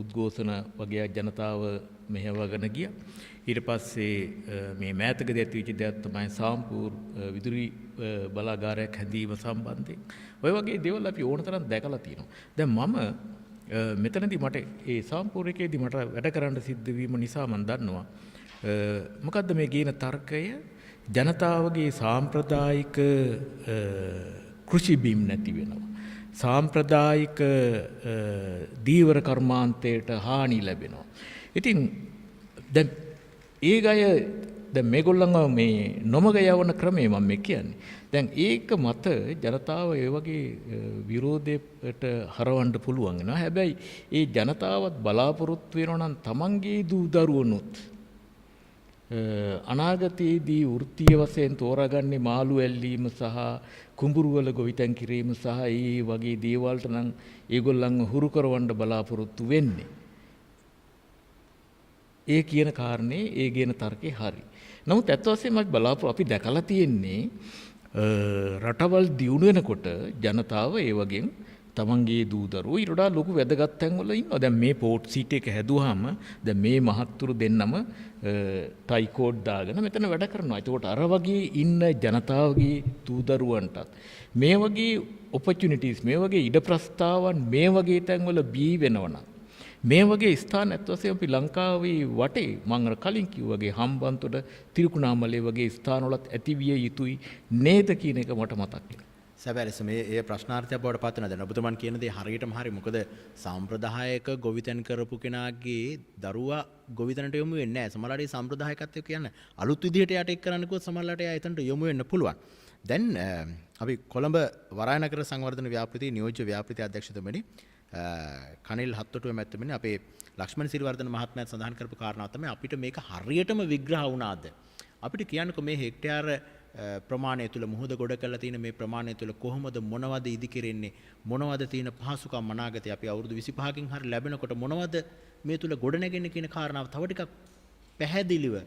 උද්ඝෝෂණ වගේ ජනතාව මෙහෙවගෙන ගියා. ඊට පස්සේ මේ මෑතකදී ඇතිවෙච්ච දෙයක් තමයි සාම්පූර් විදුලි බලාගාරයක් හැදීම සම්බන්ධයෙන්. ඔය වගේ දේවල් අපි ඕන තරම් දැකලා තියෙනවා. දැන් මම මෙතනදී මට ඒ සාම්පූර් එකේදී මට වැඩ කරන්න සිද්ධ වීම නිසා මම දන්නවා මොකද්ද මේ කියන තර්කය ජනතාවගේ සාම්ප්‍රදායික කෘෂි බිම් නැති වෙනවා. සාම්ප්‍රදායික දීවර කර්මාන්තයට හානි ලැබෙනවා. ඉතින් දැන් ඒ අය දැන් මේගොල්ලන්ව මේ නොමග යවන ක්‍රමය මම කියන්නේ. දැන් ඒක මත ජනතාව ඒ වගේ විරෝධයට හරවන්න පුළුවන් වෙනවා. හැබැයි ඒ ජනතාවත් බලාපොරොත්තු වෙනවා නම් තමන්ගේ දූ දරුවනුත් අනාගතයේදී වෘත්තීය වශයෙන් තෝරාගන්නේ මාළු ඇල්ලීම සහ කුඹුරු වල ගොවිතැන් කිරීම සහ ඒ වගේ දේවල්ට නම් ඒගොල්ලන්ව හුරු කරවන්න බලාපොරොත්තු වෙන්නේ. ඒ කියන කාරණේ ඒ කියන තර්කේ හරි. නමුත් ඇත්ත වශයෙන්ම අපි දැකලා තියෙන්නේ රටවල් දියුණු වෙනකොට ජනතාව ඒ වගේ තමන්ගේ දූ දරුවෝ ඊට වඩා ලොකු වැදගත් තැන්වල ඉන්නවා. දැන් මේ පෝට් සීට් එක හැදුවාම දැන් මේ මහත්තුරු දෙන්නම ටයි කෝඩ් දාගෙන මෙතන වැඩ කරනවා. ඒකට අර වගේ ඉන්න ජනතාවගේ දූ දරුවන්ටත් මේ වගේ ඔපචුනිටිස් මේ වගේ ඉඩ ප්‍රස්තාවන් මේ වගේ තැන්වල බී වෙනවනම් මේ වගේ ස්ථාන ඇත්ත වශයෙන්ම අපි ලංකාවේ වටේ මම කලින් කිව්වා වගේ හම්බන්තොට තිරිකුණාමලේ වගේ ස්ථානවලත් ඇතිවිය යුතුයි නේද කියන එක මට මතක් වෙනවා. සැබෑලෙස මේ ප්‍රශ්නාර්ථයක් බවට පත් වෙනවා. දැන් ඔබතුමන් කියන දේ හරියටම හරි. මොකද සාම්ප්‍රදායික ගොවිතැන් කරපු කෙනාගේ දරුවා ගොවිතැනට යොමු වෙන්නේ නැහැ. සමහරවිට මේ සාම්ප්‍රදායිකත්වය කියන්නේ අලුත් විදිහට යට එක් කරන්න කිව්වොත් සමහරවිට එයා එතනට යොමු වෙන්න පුළුවන්. දැන් අපි කොළඹ වරාය නගර සංවර්ධන ව්‍යාපෘතියේ නියෝජ්‍ය ව්‍යාපෘති අධ්‍යක්ෂතුමනි කනිල් හත්තොටුව මැතිතුමනි අපේ ලක්ෂ්මන් සිරිවර්ධන මහත්මයාත් සඳහන් කරපු කාරණාව තමයි අපිට මේක හරියටම විග්‍රහ වුණාද? අපිට කියන්නකො මේ හෙක්ටයාර ප්‍රමාණය තුළ මුහුද ගොඩ කරලා තියෙන මේ ප්‍රමාණය තුළ කොහොමද මොනවද ඉදි කෙරෙන්නේ මොනවද තියෙන පහසුකම් අනාගතේ අපි අවුරුදු 25කින් හරි ලැබෙනකොට මොනවද මේ තුළ ගොඩ නැගෙන්නේ කියන කාරණාව තව ටිකක් පැහැදිලිව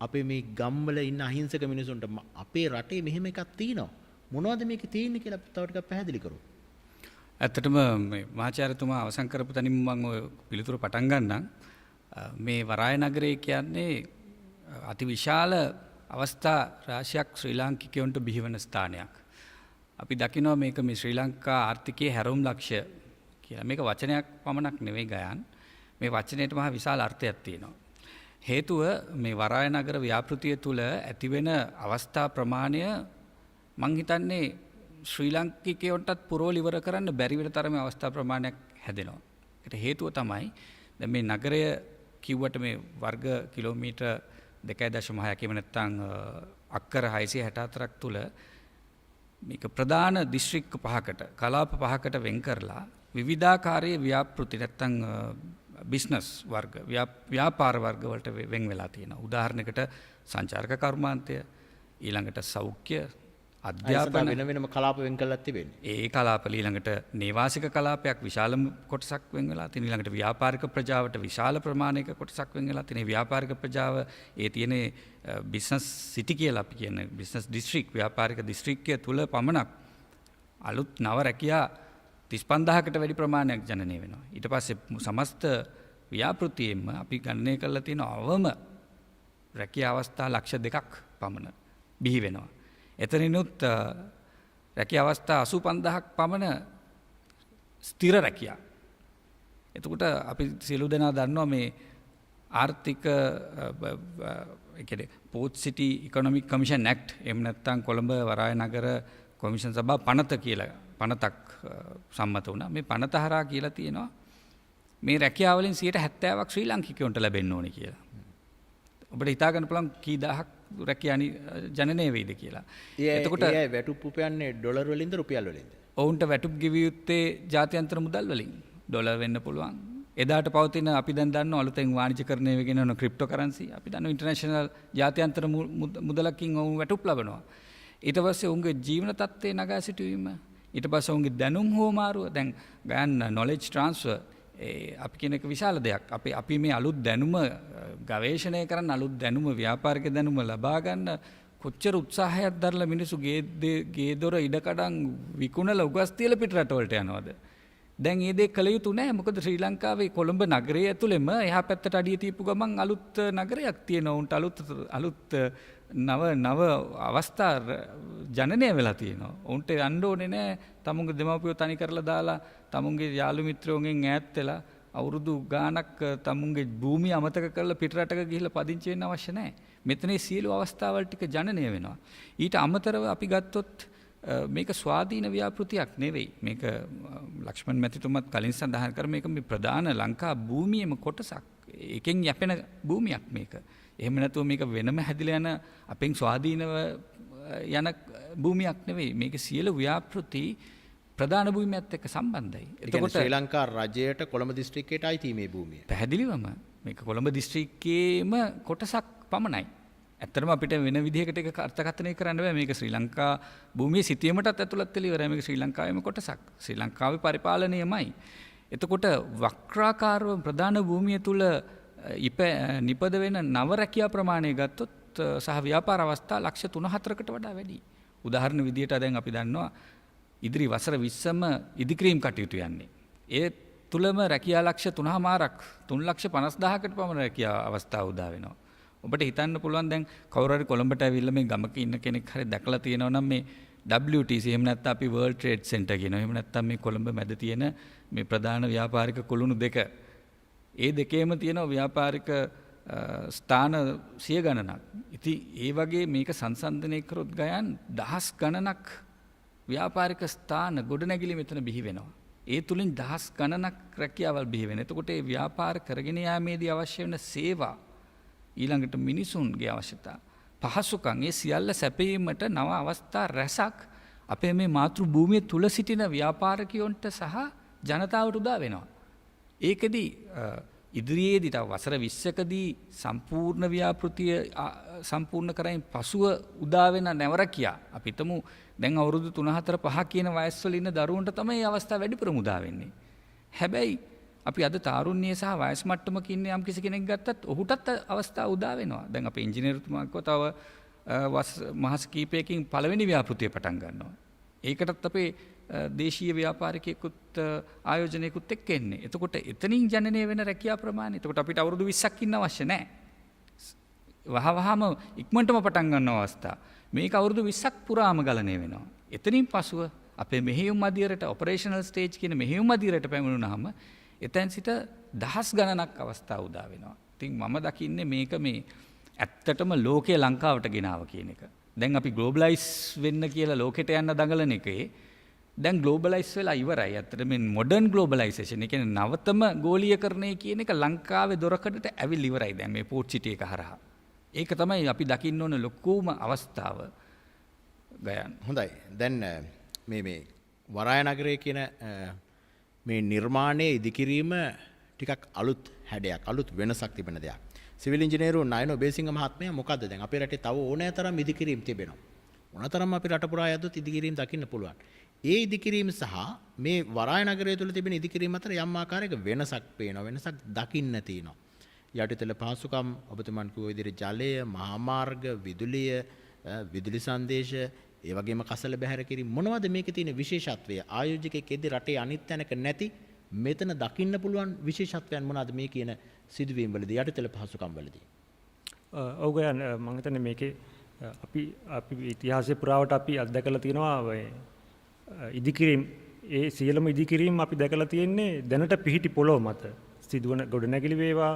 අපේ මේ ගම්වල ඉන්න අහිංසක මිනිසුන්ට අපේ රටේ මෙහෙම එකක් තියෙනවා මොනවද මේකේ තියෙන්නේ කියලා තව ටිකක් පැහැදිලි කරමු. ඇත්තටම මේ මහාචාර්යතුමා අවසන් කරපු තැනින් මම ඔය පිළිතුර පටන් ගන්නම්. මේ වරාය නගරය කියන්නේ අතිවිශාල අවස්ථා රාශියක් ශ්‍රී ලාංකිකයොන්ට බිහිවන ස්ථානයක්. අපි දකිනවා මේක මේ ශ්‍රී ලංකා ආර්ථිකයේ හැරවුම් ලක්ෂ්‍ය කියලා. මේක වචනයක් පමණක් නෙවෙයි ගයන්. මේ වචනයට මහා විශාල අර්ථයක් තියෙනවා. හේතුව මේ වරාය නගර ව්‍යාපෘතිය තුළ ඇතිවෙන අවස්ථා ප්‍රමාණය මං හිතන්නේ ශ්‍රී ලාංකිකයන්ටත් පුරවල ඉවර කරන්න බැරි වෙන තරමේ අවස්ථා ප්‍රමාණයක් හැදෙනවා. ඒකට හේතුව තමයි දැන් මේ නගරය කිව්වට මේ වර්ග කිලෝමීටර් 2.6 කිම නැත්නම් අක්කර 664ක් තුල මේක ප්‍රධාන දිස්ත්‍රික්ක පහකට කලාප පහකට වෙන් කරලා විවිධාකාරයේ ව්‍යාපෘති නැත්නම් බිස්නස් වර්ග ව්‍යාපාර වර්ග වලට වෙන් වෙලා තියෙනවා. උදාහරණයකට සංචාරක කර්මාන්තය, ඊළඟට සෞඛ්‍ය, අධ්‍යාපන වෙන වෙනම කලාප වෙන් කරලා තිබෙන්නේ. ඒ කලාප ඊළඟට නේවාසික කලාපයක් විශාල කොටසක් වෙන් වෙලා තියෙන. ඊළඟට ව්‍යාපාරික ප්‍රජාවට විශාල ප්‍රමාණයක කොටසක් වෙන් වෙලා තියෙන. ව්‍යාපාරික ප්‍රජාව ඒ තියෙන බිස්නස් සිටි කියලා අපි කියන්නේ බිස්නස් දිස්ත්‍රික් ව්‍යාපාරික දිස්ත්‍රික්කය තුල පමණක් අලුත් නව රැකියා 35000කට වැඩි ප්‍රමාණයක් ජනනය වෙනවා. ඊට පස්සේ සමස්ත ව්‍යාපෘතියෙම අපි ගණනය කරලා තියෙන අවම රැකියා අවස්ථා ලක්ෂ 2ක් පමණ බිහි වෙනවා. එතනිනුත් රැකියා අවස්ථා 85000ක් පමණ ස්ථිර රැකියා. එතකොට අපි සියලු දෙනා දන්නවා මේ ආර්ථික පෝට් සිටි ඉකොනොමික් කමිෂන් ඇක්ට් එහෙම නැත්නම් කොළඹ වරාය නගර කොමිෂන් සභා පනත කියලා පනතක් සම්මත වුණා. මේ පනත හරහා කියලා තියෙනවා මේ රැකියාව වලින් 70%ක් ශ්‍රී ලාංකිකයන්ට ලැබෙන්න ඕනේ කියලා. ඔබට හිතා ගන්න පුළුවන් කී දහයක් රැකියා ජනනය වෙයිද කියලා. එතකොට ඒ වැටුප් උපයන්නේ ඩොලර් වලින්ද රුපියල් වලින්ද? ඔවුන්ට වැටුප් ගෙවිය යුත්තේ ජාත්‍යන්තර මුදල් වලින්. ඩොලර් වෙන්න පුළුවන්. එදාට පවතින අපි දැන් දන්නවා අලුතෙන් වාණිජකරණය වෙගෙන යන ක්‍රිප්ටෝ කරන්සි. අපි දන්නවා ඉන්ටර්නැෂනල් ජාත්‍යන්තර මුදලකින් ඔවුන් වැටුප් ලබනවා. ඊට පස්සේ ඔවුන්ගේ ජීවන තත්ත්වයේ නගා සිටුවීම, ඊට පස්සේ ඔවුන්ගේ දැනුම් හෝමාරුව, දැන් ගන්න නොලෙජ් ට්‍රාන්ස්ෆර් අපි කියන එක විශාල දෙයක්. අපි මේ අලුත් දැනුම ගවේෂණය කරන්න, අලුත් දැනුම ව්‍යාපාරික දැනුම ලබා ගන්න කොච්චර උත්සාහයක් දරලා මිනිස්සු ගේ දොර ඉඩකඩම් විකුණලා උගස් තියලා පිට රටවලට යනවද? දැන් මේ දේ කළ යුතු නැහැ. මොකද ශ්‍රී ලංකාවේ කොළඹ නගරය ඇතුළෙම එහා පැත්තට අඩිය තියපු ගමන් අලුත් නගරයක් තියෙනවා. උන්ට අලුත් නව අවස්ථා ජනනය වෙලා තියෙනවා. උන්ට යන්න ඕනේ නැහැ තමුන්ගේ දෙමව්පියෝ තනි කරලා දාලා තමුන්ගේ යාළු මිත්‍රයෝගෙන් ඈත් වෙලා අවුරුදු ගාණක් තමුන්ගේ භූමිය අමතක කරලා පිට රටක ගිහිල්ලා පදිංචි වෙන්න අවශ්‍ය නැහැ. මෙතනේ සියලු අවස්ථාවල් ටික ජනනය වෙනවා. ඊට අමතරව අපි ගත්තොත් මේක ස්වාධීන ව්‍යාපෘතියක් නෙවෙයි. මේක ලක්ෂ්මන් මැතිතුමත් කලින් සඳහන් කර මේක මේ ප්‍රධාන ලංකා භූමියේම කොටසක්. එකෙන් යැපෙන භූමියක් මේක. එහෙම නැතුව මේක වෙනම හැදිලා යන අපෙන් ස්වාධීනව යන භූමියක් නෙවෙයි. මේක සියලු ව්‍යාපෘති ප්‍රධාන භූමියත් එක්ක සම්බන්ධයි. එතකොට ශ්‍රී ලංකා රජයට කොළඹ දිස්ත්‍රික්කයට අයිති මේ භූමිය. පැහැදිලිවම මේක කොළඹ දිස්ත්‍රික්කයේම කොටසක් පමණයි. ඇත්තටම අපිට වෙන විදිහකට ඒක අර්ථකථනය කරන්න බෑ. මේක ශ්‍රී ලංකා භූමියේ සිටියමටත් ඇතුළත් වෙලා ඉවරයි. මේක ශ්‍රී ලංකාවේම කොටසක්. ශ්‍රී ලංකාවේ පරිපාලනයමයි. එතකොට වක්‍රාකාරව ප්‍රධාන භූමිය තුල නිපද වෙන නව රැකියා ප්‍රමාණය ගත්තොත් සහ ව්‍යාපාර අවස්ථා ලක්ෂ 3-4කට වඩා වැඩි. උදාහරණ විදියට දැන් අපි දන්නවා ඉදිරි වසර 20ම ඉදිකිරීම් කටයුතු යන්නේ. ඒ තුලම රැකියා ලක්ෂ 3.5ක් 3,50,000කට පමණ රැකියා අවස්ථා උදා වෙනවා. ඔබට හිතන්න පුළුවන් දැන් කවුරු හරි කොළඹට ඇවිල්ලා මේ ගමක ඉන්න කෙනෙක් හරි දැකලා තියෙනවා නම් මේ WTC එහෙම නැත්නම් අපි World Trade Center කියනවා. එහෙම නැත්නම් මේ කොළඹ මැද තියෙන මේ ප්‍රධාන ව්‍යාපාරික කුළුණු දෙක. ඒ දෙකේම තියෙන ව්‍යාපාරික ස්ථාන සිය ගණනක්. ඉතින් ඒ වගේ මේක සංසන්දනය කරොත් ගයන් දහස් ගණනක් ව්‍යාපාරික ස්ථාන ගොඩනැගිලි මෙතන බිහි වෙනවා. ඒ තුලින් දහස් ගණනක් රැකියාවල් බිහි වෙනවා. එතකොට මේ ව්‍යාපාර කරගෙන යාමේදී අවශ්‍ය වෙන සේවා ඊළඟට මිනිසුන්ගේ අවශ්‍යතා පහසුකම් ඒ සියල්ල සැපයීමට නව අවස්ථා රැසක් අපේ මේ මාතෘ භූමිය තුල සිටින ව්‍යාපාරිකයන්ට සහ ජනතාවට උදා වෙනවා. ඒකෙදී ඉදිරියේදී තව වසර 20කදී සම්පූර්ණ ව්‍යාපෘතිය සම්පූර්ණ කරයින් පසුව උදා වෙන නැවරකියා අපි හිතමු දැන් අවුරුදු 3-4-5 කියන වයස්වල ඉන්න දරුවන්ට තමයි මේ අවස්ථාව වැඩිපුරම උදා වෙන්නේ. හැබැයි අපි අද තාරුණ්‍ය සහ වයස් මට්ටමක ඉන්න යම් කිසි කෙනෙක් ගත්තත් ඔහුටත් අවස්ථාව උදා වෙනවා. දැන් අපේ ඉංජිනේරුතුමා කිව්වා තව මාස කිහිපයකින් පළවෙනි ව්‍යාපෘතිය පටන් ගන්නවා. ඒකටත් අපේ දේශීය ව්‍යාපාරිකයෙකුත් ආයෝජනයකුත් එක්ක එන්නේ. එතකොට එතනින් ජනනය වෙන රැකියා ප්‍රමාණය. එතකොට අපිට අවුරුදු 20ක් ඉන්න අවශ්‍ය නැහැ. වහවහම ඉක්මනටම පටන් ගන්න අවස්ථා. මේක අවුරුදු 20ක් පුරාම ගලණය වෙනවා. එතනින් පසුව අපේ මෙහෙයුම් අධීරයට ඔපරේෂනල් ස්ටේජ් කියන මෙහෙයුම් අධීරයට පැමිණුනහම එතෙන් සිට දහස් ගණනක් අවස්ථා උදා වෙනවා. ඉතින් මම දකින්නේ මේක මේ ඇත්තටම ලෝකයේ ලංකාවට ගෙනාව කියන එක. දැන් අපි ග්ලෝබලයිස් වෙන්න කියලා ලෝකෙට යන්න දඟලන එකේ දැන් ග්ලෝබලයිස් වෙලා ඉවරයි. ඇත්තට මේ මොඩර්න් ග්ලෝබලයිසේෂන්, ඒ කියන්නේ නවතම ගෝලීයකරණය කියන එක ලංකාවේ දොරකඩට ඇවිල්ලා ඉවරයි දැන් මේ පෝට් සිටි එක හරහා. ඒක තමයි අපි දකින්න ඕන ලොකුම අවස්ථාව. ගයන්. හොඳයි. දැන් මේ වරාය නගරය කියන මේ නිර්මාණයේ ඉදිකිරීම ටිකක් අලුත් හැඩයක්, අලුත් වෙනසක් තිබෙන දෙයක්. සිවිල් ඉංජිනේරු නයන ඔබේසිංහ මහත්මයා මොකද්ද දැන් අපේ රටේ තව ඕනෑ තරම් ඉදිකිරීම් තිබෙනවා. ඕනතරම් අපි රට පුරා යද්දොත් ඉදිකිරීම් දකින්න පුළුවන්. ඒ ඉදිකිරීම සහ මේ වරාය නගරය තුළ තිබෙන ඉදිකිරීම අතර යම් ආකාරයක වෙනසක් පේනවා, වෙනසක් දකින්න තියෙනවා. යටිතල පහසුකම් ඔබතුමන් කිව්ව විදිහට ජලය, මහා මාර්ග, විදුලිය, විදුලි සංදේශ, ඒ වගේම කසල බැහැර කිරීම මොනවද මේකේ තියෙන විශේෂත්වය? ආයෝජකයෙක්ෙද්දී රටේ අනිත් තැනක නැති මෙතන දකින්න පුළුවන් විශේෂත්වයන් මොනවද මේ කියන සිදුවීම් වලදී යටිතල පහසුකම් වලදී? ඔව් ගයන් මම හිතන්නේ මේකේ අපි ඉතිහාසයේ පුරාවට අපි අත්දැකලා තියෙනවා ඉදිකිරීම්, ඒ සියලුම ඉදිකිරීම් අපි දැකලා තියෙන්නේ දැනට පිහිටි පොළොව මත සිදුවන ගොඩනැගිලි වේවා,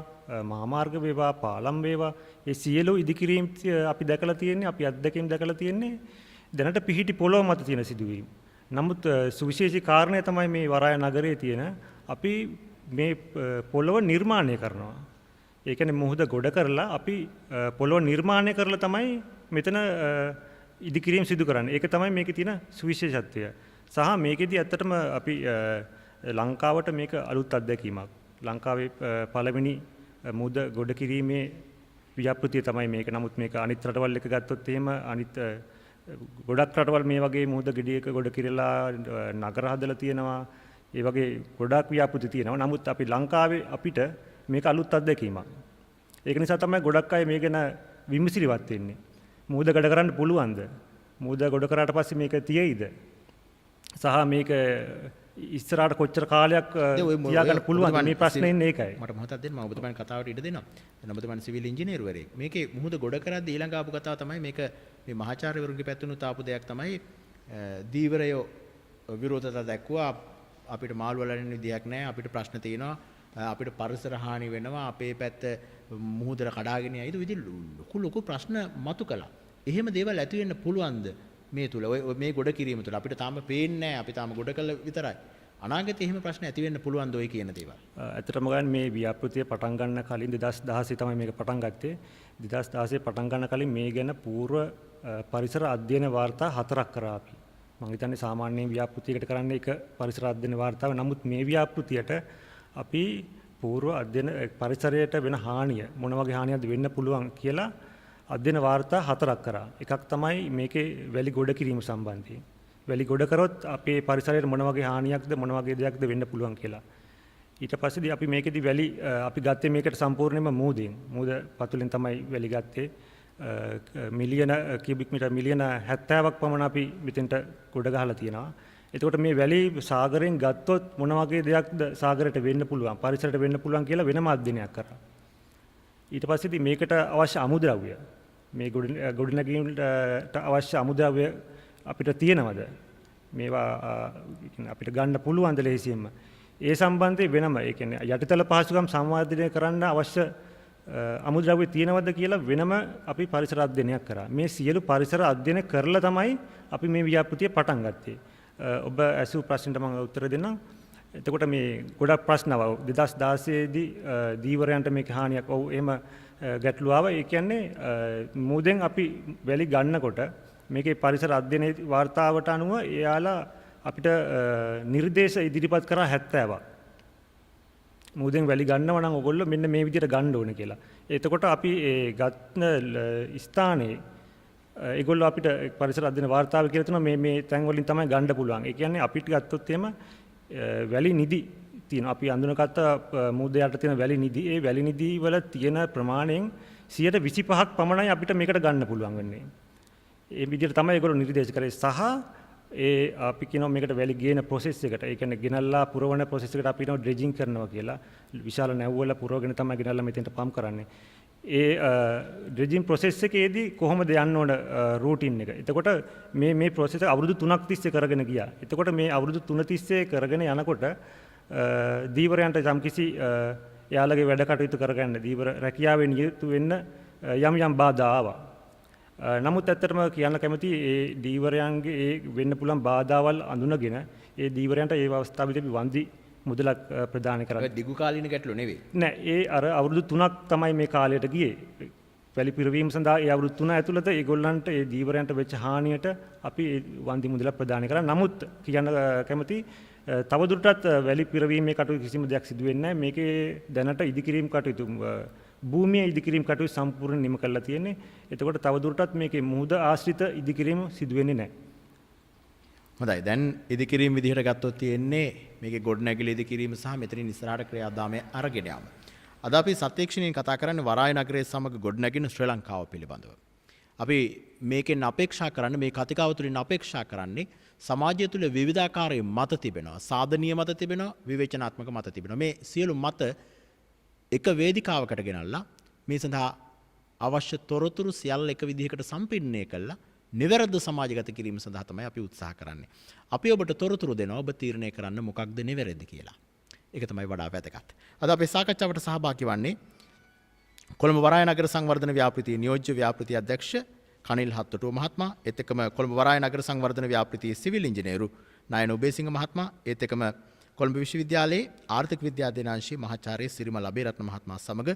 මහා මාර්ග වේවා, පාලම් වේවා, ඒ සියලු ඉදිකිරීම් අපි දැකලා තියෙන්නේ, අපි අත්දැකීම් දැකලා තියෙන්නේ දැනට පිහිටි පොළොව මත තියෙන සිදුවීම්. නමුත් සුවිශේෂී කාරණය තමයි මේ වරාය නගරයේ තියෙන අපි මේ පොළොව නිර්මාණය කරනවා. ඒ කියන්නේ මුහුද ගොඩ කරලා අපි පොළොව නිර්මාණය කරලා තමයි මෙතන ඉදිකිරීම් සිදු කරන්නේ. ඒක තමයි මේකේ තියෙන සුවිශේෂත්වය. සහ මේකෙදී ඇත්තටම අපි ලංකාවට මේක අලුත් අත්දැකීමක්. ලංකාවේ පළවෙනි මුහුද ගොඩ කිරීමේ ව්‍යාපෘතිය තමයි මේක. නමුත් මේක අනිත් රටවල් එක ගත්තොත් එහෙම අනිත් ගොඩක් රටවල් මේ වගේ මුහුද ගෙඩියක ගොඩ කිරලා නගර හදලා තියෙනවා. ඒ වගේ ගොඩක් ව්‍යාපෘති තියෙනවා. නමුත් අපි ලංකාවේ අපිට මේක අලුත් අත්දැකීමක්. ඒක නිසා තමයි ගොඩක් අය මේ ගැන විමසිලිවත් වෙන්නේ. මුහුද ගොඩ කරන්න පුළුවන්ද? මුහුද ගොඩ කරාට පස්සේ මේක තියෙයිද? සහ මේක ඉස්සරහට කොච්චර කාලයක් තියාගන්න පුළුවන්ද? මේ ප්‍රශ්නේ ඉන්නේ ඒකයි. මට මොහොතක් දෙන්න, මම ඔබතුමන් කතාවට ඉඩ දෙනවා. දැන් ඔබතුමන් සිවිල් ඉංජිනේරුවරයෙක්. මේකේ මුහුද ගොඩ කරද්දී ඊළඟ ආපු කතාව තමයි මේක මේ මහාචාර්යවරුන්ගේ පැත්තෙනුත් ආපු දෙයක් තමයි දීවරය විරෝධතා දැක්වුවා. අපිට මාළු වලන්න විදියක් නැහැ, අපිට ප්‍රශ්න තියෙනවා, අපිට පරිසර හානි වෙනවා, අපේ පැත්ත මුහුදට කඩාගෙන යයිද විදිහ ලොකු ප්‍රශ්න මතු කළා. එහෙම දේවල් ඇති වෙන්න පුළුවන්ද මේ තුල? මේ ගොඩ කිරීම තුල අපිට තාම පේන්නේ නැහැ, අපි තාම ගොඩ කළ විතරයි. අනාගතේ එහෙම ප්‍රශ්න ඇති වෙන්න පුළුවන්ද ඔය කියන දේවල්? ඇත්තටම ගන්න මේ ව්‍යාපෘතිය පටන් ගන්න කලින් 2016 තමයි මේක පටන් ගත්තේ. 2016 පටන් ගන්න කලින් මේ ගැන පූර්ව පරිසර අධ්‍යයන වාර්තා 4ක් කරා අපි. මම හිතන්නේ සාමාන්‍යයෙන් ව්‍යාපෘතියකට කරන්නේ එක පරිසර අධ්‍යයන වාර්තාව. නමුත් මේ ව්‍යාපෘතියට අපි පූර්ව අධ්‍යයන පරිසරයට වෙන හානිය මොන වගේ හානියක්ද වෙන්න පුළුවන් කියලා අධ්‍යයන වාර්තා 4ක් කරා. එකක් තමයි මේකේ වැලි ගොඩ කිරීම සම්බන්ධයෙන්. වැලි ගොඩ කරොත් අපේ පරිසරයට මොන වගේ හානියක්ද මොන වගේ දෙයක්ද වෙන්න පුළුවන් කියලා. ඊට පස්සේදී අපි මේකෙදි වැලි අපි ගත්තේ මේකට සම්පූර්ණයෙන්ම මූදෙන්. මූද පතුලෙන් තමයි වැලි ගත්තේ. මිලියන කියුබික් මීටර් මිලියන 70ක් පමණ අපි මෙතෙන්ට ගොඩ ගහලා තියෙනවා. එතකොට මේ වැලි සාගරයෙන් ගත්තොත් මොන වගේ දෙයක්ද සාගරයට වෙන්න පුළුවන්, පරිසරයට වෙන්න පුළුවන් කියලා වෙනම අධ්‍යයනයක් කරා. ඊට පස්සේදී මේකට අවශ්‍ය අමුද්‍රව්‍ය, මේ ගොඩනැගීමට අවශ්‍ය අමුද්‍රව්‍ය අපිට තියෙනවද? මේවා අපිට ගන්න පුළුවන්ද ලේසියෙන්ම? ඒ සම්බන්ධයෙන් වෙනම, ඒ කියන්නේ යටිතල පහසුකම් සංවර්ධනය කරන්න අවශ්‍ය අමුද්‍රව්‍ය තියෙනවද කියලා වෙනම අපි පරිසර අධ්‍යයනයක් කරා. මේ සියලු පරිසර අධ්‍යයන කරලා තමයි අපි මේ ව්‍යාපෘතිය පටන් ගත්තේ. ඔබ ඇසූ ප්‍රශ්නට මම උත්තර දෙන්නම්. එතකොට මේ ගොඩක් ප්‍රශ්න ආවා 2016 දී දීවරයන්ට මේක හානියක්. ඔව් එහෙම ගැටලු ආවා. ඒ කියන්නේ මුදෙන් අපි වැලි ගන්නකොට මේකේ පරිසර අධ්‍යයනයේ වාර්තාවට අනුව එයාලා අපිට නිර්දේශ ඉදිරිපත් කරා 70ක්. මුදෙන් වැලි ගන්නවා නම් ඔයගොල්ලෝ මෙන්න මේ විදිහට ගන්න ඕනේ කියලා. එතකොට අපි ඒ ගත්න ස්ථානයේ ඒගොල්ලෝ අපිට පරිසර අධ්‍යයන වාර්තාව කියලා තියෙනවා මේ තැන් වලින් තමයි ගන්න පුළුවන්. ඒ කියන්නේ අපිට ගත්තොත් එහෙම වැලි නිදි තියෙනවා. අපි අඳුනගත්ත මුහුද යට තියෙන වැලි නිදි, ඒ වැලි නිදි වල තියෙන ප්‍රමාණයෙන් 25%ක් පමණයි අපිට මේකට ගන්න පුළුවන් වෙන්නේ. ඒ විදිහට තමයි ඒගොල්ලෝ නිර්දේශ කරේ. සහ ඒ අපි කියනවා මේකට වැලි ගේන ප්‍රොසෙස් එකට, ඒ කියන්නේ ගෙනල්ලා පුරවන ප්‍රොසෙස් එකට අපි කියනවා ඩ්‍රෙජින් කරනවා කියලා. විශාල නැව් වල පුරවගෙන තමයි ගෙනල්ලා මෙතෙන්ට පම්ප් කරන්නේ. ඒ ඩ්‍රෙජින් ප්‍රොසෙස් එකේදී කොහොමද යන්න ඕන රූටින් එක. එතකොට මේ ප්‍රොසෙස් එක අවුරුදු 3ක් තිස්සේ කරගෙන ගියා. එතකොට මේ අවුරුදු 3 තිස්සේ කරගෙන යනකොට දීවරයන්ට යම්කිසි එයාලගේ වැඩ කටයුතු කරගන්න දීවර රැකියාවෙන් නියුතු වෙන්න යම් බාධා ආවා. නමුත් ඇත්තටම කියන්න කැමති ඒ දීවරයන්ගේ ඒ වෙන්න පුළුවන් බාධාවල් අඳුනගෙන ඒ දීවරයන්ට ඒ අවස්ථාවේදී අපි වන්දි මුදලක් ප්‍රදාන කරන්නේ. දිගු කාලීන ගැටලු නෙවෙයි. නෑ ඒ අර අවුරුදු 3ක් තමයි මේ කාලයට ගියේ. වැලි පිරවීම සඳහා ඒ අවුරුදු 3 ඇතුළත ඒගොල්ලන්ට ඒ දීවරයන්ට වෙච්ච හානියට අපි ඒ වන්දි මුදලක් ප්‍රදාන කරා. නමුත් කියන්න කැමති තවදුරටත් වැලි පිරවීමේ කටයුතු කිසිම දෙයක් සිදු වෙන්නේ නැහැ. මේකේ දැනට ඉදිකිරීම් කටයුතු භූමියේ ඉදිකිරීම් කටයුතු සම්පූර්ණ නිම කරලා තියෙන්නේ. එතකොට තවදුරටත් මේකේ මුහුද ආශ්‍රිත ඉදිකිරීම සිදු වෙන්නේ නැහැ. හොඳයි. දැන් ඉදිකිරීම් විදිහට ගත්තොත් තියෙන්නේ මේකේ ගොඩනැගිලි ඉදිකිරීම සහ මෙතනින් ඉස්සරහට ක්‍රියාදාමය අරගෙන යාම. අද අපි සත්‍යක්ෂණයෙන් කතා කරන්නේ වරාය නගරයේ සමග ගොඩනැගෙන ශ්‍රී ලංකාව පිළිබඳව. අපි මේකෙන් අපේක්ෂා කරන්නේ මේ කතිකාව තුළින් අපේක්ෂා කරන්නේ සමාජය තුළ විවිධාකාරයේ මත තිබෙනවා. සාධනීය මත තිබෙනවා, විවේචනාත්මක මත තිබෙනවා. මේ සියලු මත එක වේදිකාවකට ගෙනල්ලා මේ සඳහා අවශ්‍ය තොරතුරු සියල්ල එක විදිහකට සම්පින්නය කළා නිවැරදි සමාජගත කිරීම සඳහා තමයි අපි උත්සාහ කරන්නේ. අපි ඔබට තොරතුරු දෙනවා ඔබ තීරණය කරන්න මොකක්ද නිවැරදි කියලා. ඒක තමයි වඩා වැදගත්. අද අපේ සාකච්ඡාවට සහභාගී වන්නේ කොළඹ වරාය නගර සංවර්ධන ව්‍යාපෘතියේ නියෝජ්‍ය ව්‍යාපෘති අධ්‍යක්ෂ කනිල් හත්තොටුව මහත්මයා, ඒත් එක්කම කොළඹ වරාය නගර සංවර්ධන ව්‍යාපෘතියේ සිවිල් ඉංජිනේරු නයන උබේසිංහ මහත්මයා, ඒත් එක්කම කොළඹ විශ්වවිද්‍යාලයේ ආර්ථික විද්‍යා අධ්‍යනාංශයේ මහාචාර්ය සිරිමල් අබේරත්න මහත්මයා සමග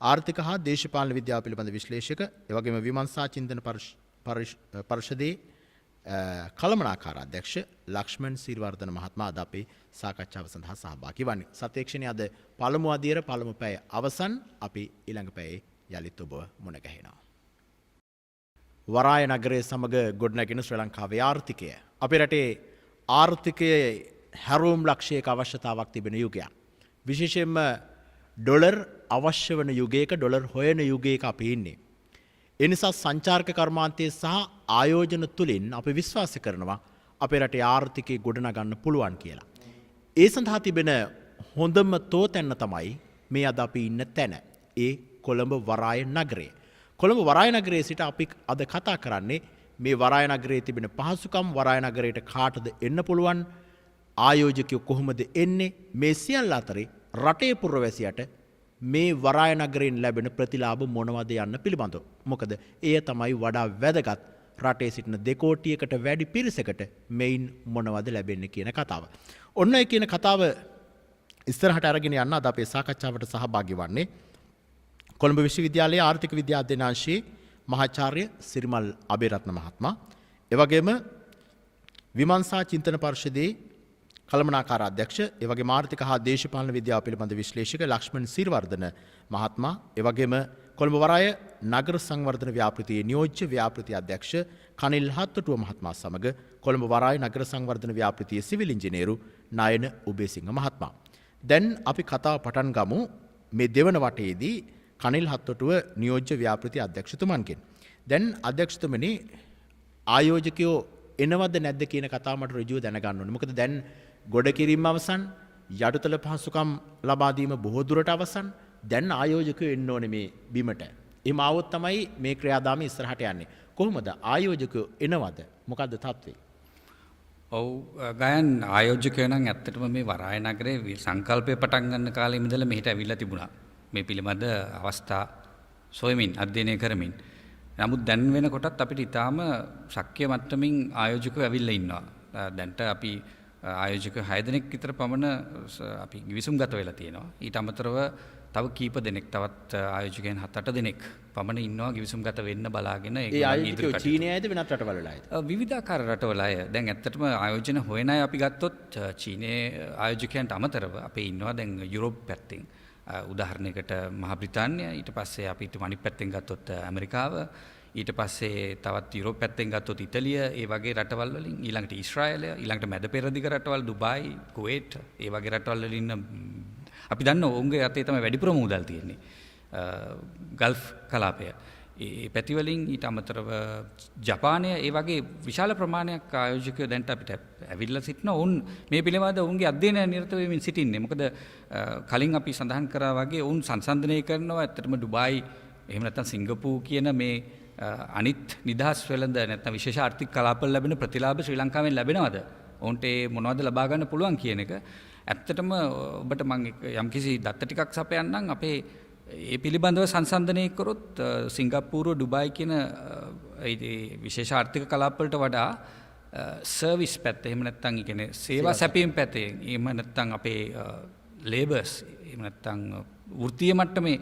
ආර්ථික හා දේශපාලන විද්‍යාව පිළිබඳ විශ්ලේෂක, එවැගේම විමර්ශා චින්තන පරිෂදයේ කළමනාකාර අධ්‍යක්ෂ ලක්ෂ්මන් සිරිවර්ධන මහත්මයා අද අපේ සාකච්ඡාව සඳහා සහභාගී වන්නේ. සත්‍යක්ෂණයේ අද පළමු අදියර පළමු පැය අවසන්. අපි ඊළඟ පැයේ යලිත් ඔබ මුණ ගැහෙනවා. වරාය නගරයේ සමග ගොඩනැගෙන ශ්‍රී ලංකාවේ ආර්ථිකය. අපේ රටේ ආර්ථිකයේ හැරවුම් ලක්ෂයක අවශ්‍යතාවක් තිබෙන යුගයක්. විශේෂයෙන්ම ඩොලර් අවශ්‍ය වන යුගයක, ඩොලර් හොයන යුගයක අපි ඉන්නේ. එනිසා සංචාරක කර්මාන්තයේ සහ ආයෝජන තුළින් අපි විශ්වාස කරනවා අපේ රටේ ආර්ථිකය ගොඩනගන්න පුළුවන් කියලා. ඒ සඳහා තිබෙන හොඳම තෝතැන්න තමයි මේ අද අපි ඉන්න තැන. ඒ කොළඹ වරාය නගරය. කොළඹ වරාය නගරයේ සිට අපි අද කතා කරන්නේ මේ වරාය නගරයේ තිබෙන පහසුකම්, වරාය නගරයට කාටද එන්න පුළුවන්, ආයෝජකයෝ කොහොමද එන්නේ, මේ සියල්ල අතරේ රටේ පුරවැසියට මේ වරාය නගරයෙන් ලැබෙන ප්‍රතිලාභ මොනවද යන්න පිළිබඳව. මොකද එය තමයි වඩා වැදගත් රටේ සිටින 2 කෝටියකට වැඩි පිරිසකට මෙයින් මොනවද ලැබෙන්නේ කියන කතාව. ඔන්න ඒ කියන කතාව ඉස්සරහට අරගෙන යන්න අද අපේ සාකච්ඡාවට සහභාගී වන්නේ කොළඹ විශ්වවිද්‍යාලයේ ආර්ථික විද්‍යා අධ්‍යනාංශයේ මහාචාර්ය සිරිමල් අබේරත්න මහත්මයා, එවැගේම විමර්ශා චින්තන පරිෂදයේ කළමනාකාර අධ්‍යක්ෂ, එවැගේම ආර්ථික හා දේශපාලන විද්‍යාව පිළිබඳ විශ්ලේෂක ලක්ෂ්මන් සිරිවර්ධන මහත්මයා, එවැගේම කොළඹ වරාය නගර සංවර්ධන ව්‍යාපෘතියේ නියෝජ්‍ය ව්‍යාපෘති අධ්‍යක්ෂ කනිල් හත්තොටුව මහත්මයා සමග කොළඹ වරාය නගර සංවර්ධන ව්‍යාපෘතියේ සිවිල් ඉංජිනේරු නයන උබේසිංහ මහත්මයා. දැන් අපි කතාව පටන් ගමු මේ දෙවන වටයේදී කනිල් හත්තොටුව නියෝජ්‍ය ව්‍යාපෘති අධ්‍යක්ෂතුමන්ගෙන්. දැන් අධ්‍යක්ෂතුමනි, ආයෝජකයෝ එනවද නැද්ද කියන කතාව මට ඍජුව දැනගන්න ඕනේ. මොකද දැන් ගොඩ කිරීම අවසන්, යටුතල පහසුකම් ලබා දීම බොහෝ දුරට අවසන්. දැන් ආයෝජකයෝ එන්න ඕනේ මේ බිමට. එහෙම ආවොත් තමයි මේ ක්‍රියාදාමය ඉස්සරහට යන්නේ. කොහොමද ආයෝජකයෝ එනවද? මොකද්ද තත්ත්වය? ඔව් ගයන් ආයෝජකයෝ නම් ඇත්තටම මේ වරාය නගරේ සංකල්පය පටන් ගන්න කාලේ ඉඳලා මෙහෙට ඇවිල්ලා තිබුණා. මේ පිළිබඳ අවස්ථා සොයමින් අධ්‍යයනය කරමින්. නමුත් දැන් වෙනකොටත් අපිට ඊටාම ශක්‍ය මට්ටමින් ආයෝජකයෝ ඇවිල්ලා ඉන්නවා. දැන්ට අපි ආයෝජකයෝ 6 දෙනෙක් විතර පමණ අපි විසුම්ගත වෙලා තියෙනවා. ඊට අමතරව තව කීප දෙනෙක්, තවත් ආයෝජකයන් 7-8 දෙනෙක් පමණ ඉන්නවා ගිවිසුම්ගත වෙන්න බලාගෙන. ඒ ආයෝජකයෝ චීනයේ අයද වෙනත් රටවල අයද? විවිධාකාර රටවල අය. දැන් ඇත්තටම ආයෝජන හොයන අය අපි ගත්තොත් චීනයේ ආයෝජකයන්ට අමතරව අපේ ඉන්නවා දැන් යුරෝප් පැත්තෙන්. උදාහරණයකට මහා බ්‍රිතාන්‍ය, ඊට පස්සේ අපි අනිත් පැත්තෙන් ගත්තොත් ඇමරිකාව, ඊට පස්සේ තවත් යුරෝප් පැත්තෙන් ගත්තොත් ඉතාලිය, ඒ වගේ රටවල් වලින් ඊළඟට ඊශ්‍රායලය, ඊළඟට මැද පෙරදිග රටවල් දුබායි, කුවේට්, ඒ වගේ රටවල් වලින් ඉන්න අපි දන්නවා ඔවුන්ගේ අතේ තමයි වැඩිපුරම මුදල් තියෙන්නේ. ගල්ෆ් කලාපය. ඒ පැති වලින් ඊට අමතරව ජපානය, ඒ වගේ විශාල ප්‍රමාණයක් ආයෝජකයෝ දැන්ට අපිට ඇවිල්ලා සිටිනවා. ඔවුන් මේ පිළිබඳව ඔවුන්ගේ අධ්‍යයනය නිරත වෙමින් සිටින්නේ. මොකද කලින් අපි සඳහන් කරා වගේ ඔවුන් සංසන්දනය කරනවා ඇත්තටම ඩුබායි එහෙම නැත්නම් සිංගප්පූ කියන මේ අනිත් නිදහස් වෙළඳ නැත්නම් විශේෂ ආර්ථික කලාපවල ලැබෙන ප්‍රතිලාභ ශ්‍රී ලංකාවෙන් ලැබෙනවද? ඔවුන්ට ඒ මොනවද ලබා ගන්න පුළුවන් කියන එක. ඇත්තටම ඔබට මම යම්කිසි දත්ත ටිකක් සපයන්නම්. අපේ ඒ පිළිබඳව සංසන්දනය කරොත් සිංගප්පූරුව ඩුබායි කියන විශේෂ ආර්ථික කලාපවලට වඩා සර්විස් පැත්ත එහෙම නැත්නම් ඒ කියන්නේ සේවා සැපීම් පැත්තේ එහෙම නැත්නම් අපේ ලේබර්ස් එහෙම නැත්නම් වෘත්තීය මට්ටමේ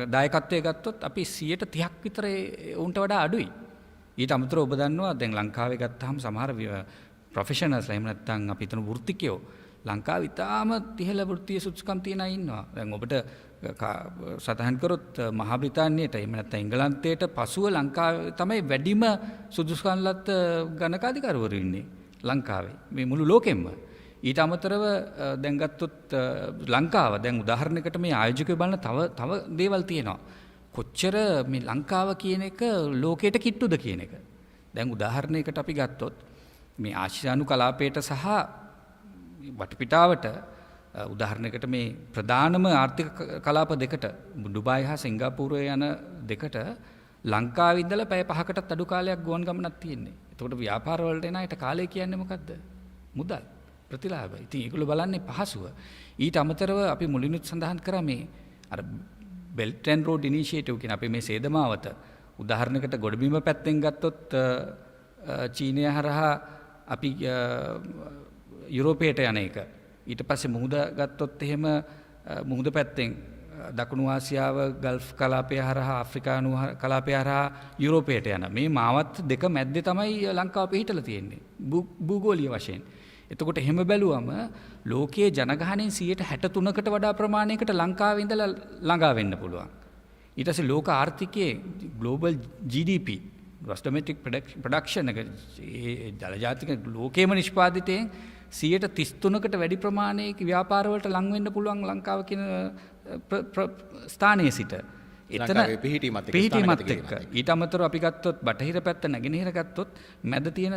දායකත්වය ගත්තොත් අපි 30ක් විතර උන්ට වඩා අඩුයි. ඊට අමතරව ඔබ දන්නවා දැන් ලංකාවේ ගත්තාම සමහර ප්‍රොෆෙෂනල්ස් එහෙම නැත්නම් අපි හිතන වෘත්තිකයෝ ලංකාවේ ඉතාම ඉහළ වෘත්තීය සුදුසුකම් තියන අය ඉන්නවා. දැන් ඔබට සටහන් කරොත් මහා බ්‍රිතාන්‍යයට එහෙම නැත්නම් එංගලන්තයට පසුව ලංකාවේ තමයි වැඩිම සුදුසුකම් ලත් ගණකාධිකාරිවරු ඉන්නේ ලංකාවේ මේ මුළු ලෝකෙම. ඊට අමතරව දැන් ගත්තොත් ලංකාව දැන් උදාහරණයකට මේ ආයෝජකයෝ බලන තව දේවල් තියෙනවා. කොච්චර මේ ලංකාව කියන එක ලෝකයට කිට්ටුද කියන එක. දැන් උදාහරණයකට අපි ගත්තොත් මේ ආසියානු කලාපයට සහ වටපිටාවට උදාහරණයකට මේ ප්‍රධානම ආර්ථික කලාප දෙකට ඩුබායි හා සිංගප්පූරුවේ යන දෙකට ලංකාවේ ඉඳලා පැය 5කටත් අඩු කාලයක් ගුවන් ගමනක් තියෙන්නේ. එතකොට ව්‍යාපාර වලට එන අයට කාලය කියන්නේ මොකද්ද? මුදල්. ප්‍රතිලාභ. ඉතින් ඒගොල්ලෝ බලන්නේ පහසුව. ඊට අමතරව අපි මුලිනුත් සඳහන් කරා මේ අර Belt and Road Initiative කියන අපේ මේ සේදමාවත උදාහරණයකට ගොඩබිම පැත්තෙන් ගත්තොත් චීනය හරහා අපි යුරෝපයට යන එක. ඊට පස්සේ මුහුද ගත්තොත් එහෙම මුහුද පැත්තෙන් දකුණු ආසියාව ගල්ෆ් කලාපය හරහා ආෆ්‍රිකානු කලාපය හරහා යුරෝපයට යන මේ මාවත් දෙක මැද්දේ තමයි ලංකාව පිහිටලා තියෙන්නේ භූගෝලීය වශයෙන්. එතකොට එහෙම බැලුවම ලෝකයේ ජනගහනයෙන් 63%කට වඩා ප්‍රමාණයකට ලංකාවේ ඉඳලා ළඟා වෙන්න පුළුවන්. ඊට පස්සේ ලෝක ආර්ථිකයේ global GDP gross domestic production එක ජලජාතික ලෝකයේම නිෂ්පාදිතයෙන් 33%කට වැඩි ප්‍රමාණයක ව්‍යාපාර වලට ලං වෙන්න පුළුවන් ලංකාව කියන ස්ථානයේ සිට. එතන පිහිටීමත් එක්ක ඊට අමතරව අපි ගත්තොත් බටහිර පැත්ත නැගෙනහිර ගත්තොත් මැද තියෙන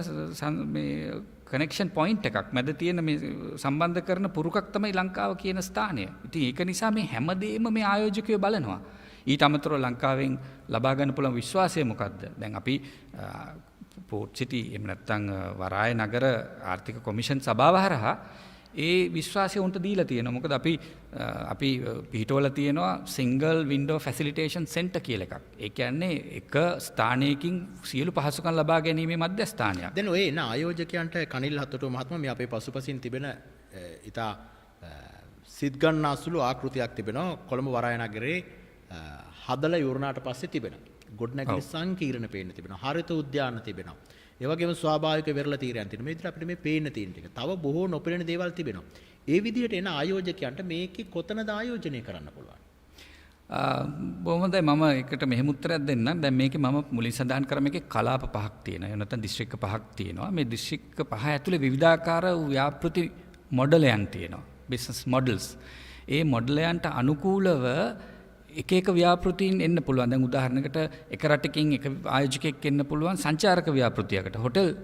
මේ කනෙක්ෂන් පොයින්ට් එකක් මැද තියෙන මේ සම්බන්ධ කරන පුරුකක් තමයි ලංකාව කියන ස්ථානය. ඉතින් ඒක නිසා මේ හැමදේම මේ ආයෝජකයෝ බලනවා. ඊට අමතරව ලංකාවෙන් ලබා ගන්න පුළුවන් විශ්වාසය මොකද්ද? දැන් අපි පෝට් සිටි එහෙම නැත්නම් වරාය නගර ආර්ථික කොමිෂන් සභාව හරහා ඒ විශ්වාසය උන්ට දීලා තියෙනවා. මොකද අපි පිහිටවල තියෙනවා සිංගල් වින්ඩෝ ෆැසිලිටේෂන් සෙන්ටර් කියලා එකක්. ඒ කියන්නේ එක ස්ථානයකින් සියලු පහසුකම් ලබා ගැනීමේ මධ්‍යස්ථානයක්. දැන් ඔය එන ආයෝජකයන්ට කනිල් හත්තටුව මහත්මයා මේ අපේ පසුපසින් තිබෙන ඉතා සිත් ගන්නාසුළු ආකෘතියක් තිබෙනවා කොළඹ වරාය නගරේ හදලා යොරනාට පස්සේ තිබෙන. ගොඩනැගිලි සංකීර්ණ පේන්න තිබෙනවා. හරිත උද්‍යාන තිබෙනවා. ඒ වගේම ස්වාභාවික වෙරළ තීරයන් තියෙනවා. මේ විදිහට අපිට මේ පේන්න තියෙන ටික. තව බොහෝ නොපෙනෙන දේවල් තිබෙනවා. ඒ විදිහට එන ආයෝජකයන්ට මේකේ කොතනද ආයෝජනය කරන්න පුළුවන්? බොහොම හොඳයි. මම එකට මෙහෙම උත්තරයක් දෙන්නම්. දැන් මේකේ මම මුලින් සඳහන් කරා මේකේ කලාප පහක් තියෙනවා. එහෙම නැත්නම් දිස්ත්‍රික්ක පහක් තියෙනවා. මේ දිස්ත්‍රික්ක පහ ඇතුලේ විවිධාකාර ව්‍යාපෘති මොඩලයන් තියෙනවා. Business models. ඒ මොඩලයන්ට අනුකූලව එක ව්‍යාපෘතීන් එන්න පුළුවන්. දැන් උදාහරණයකට එක රටකින් එක ආයෝජකයෙක් එන්න පුළුවන් සංචාරක ව්‍යාපෘතියකට හොටෙල්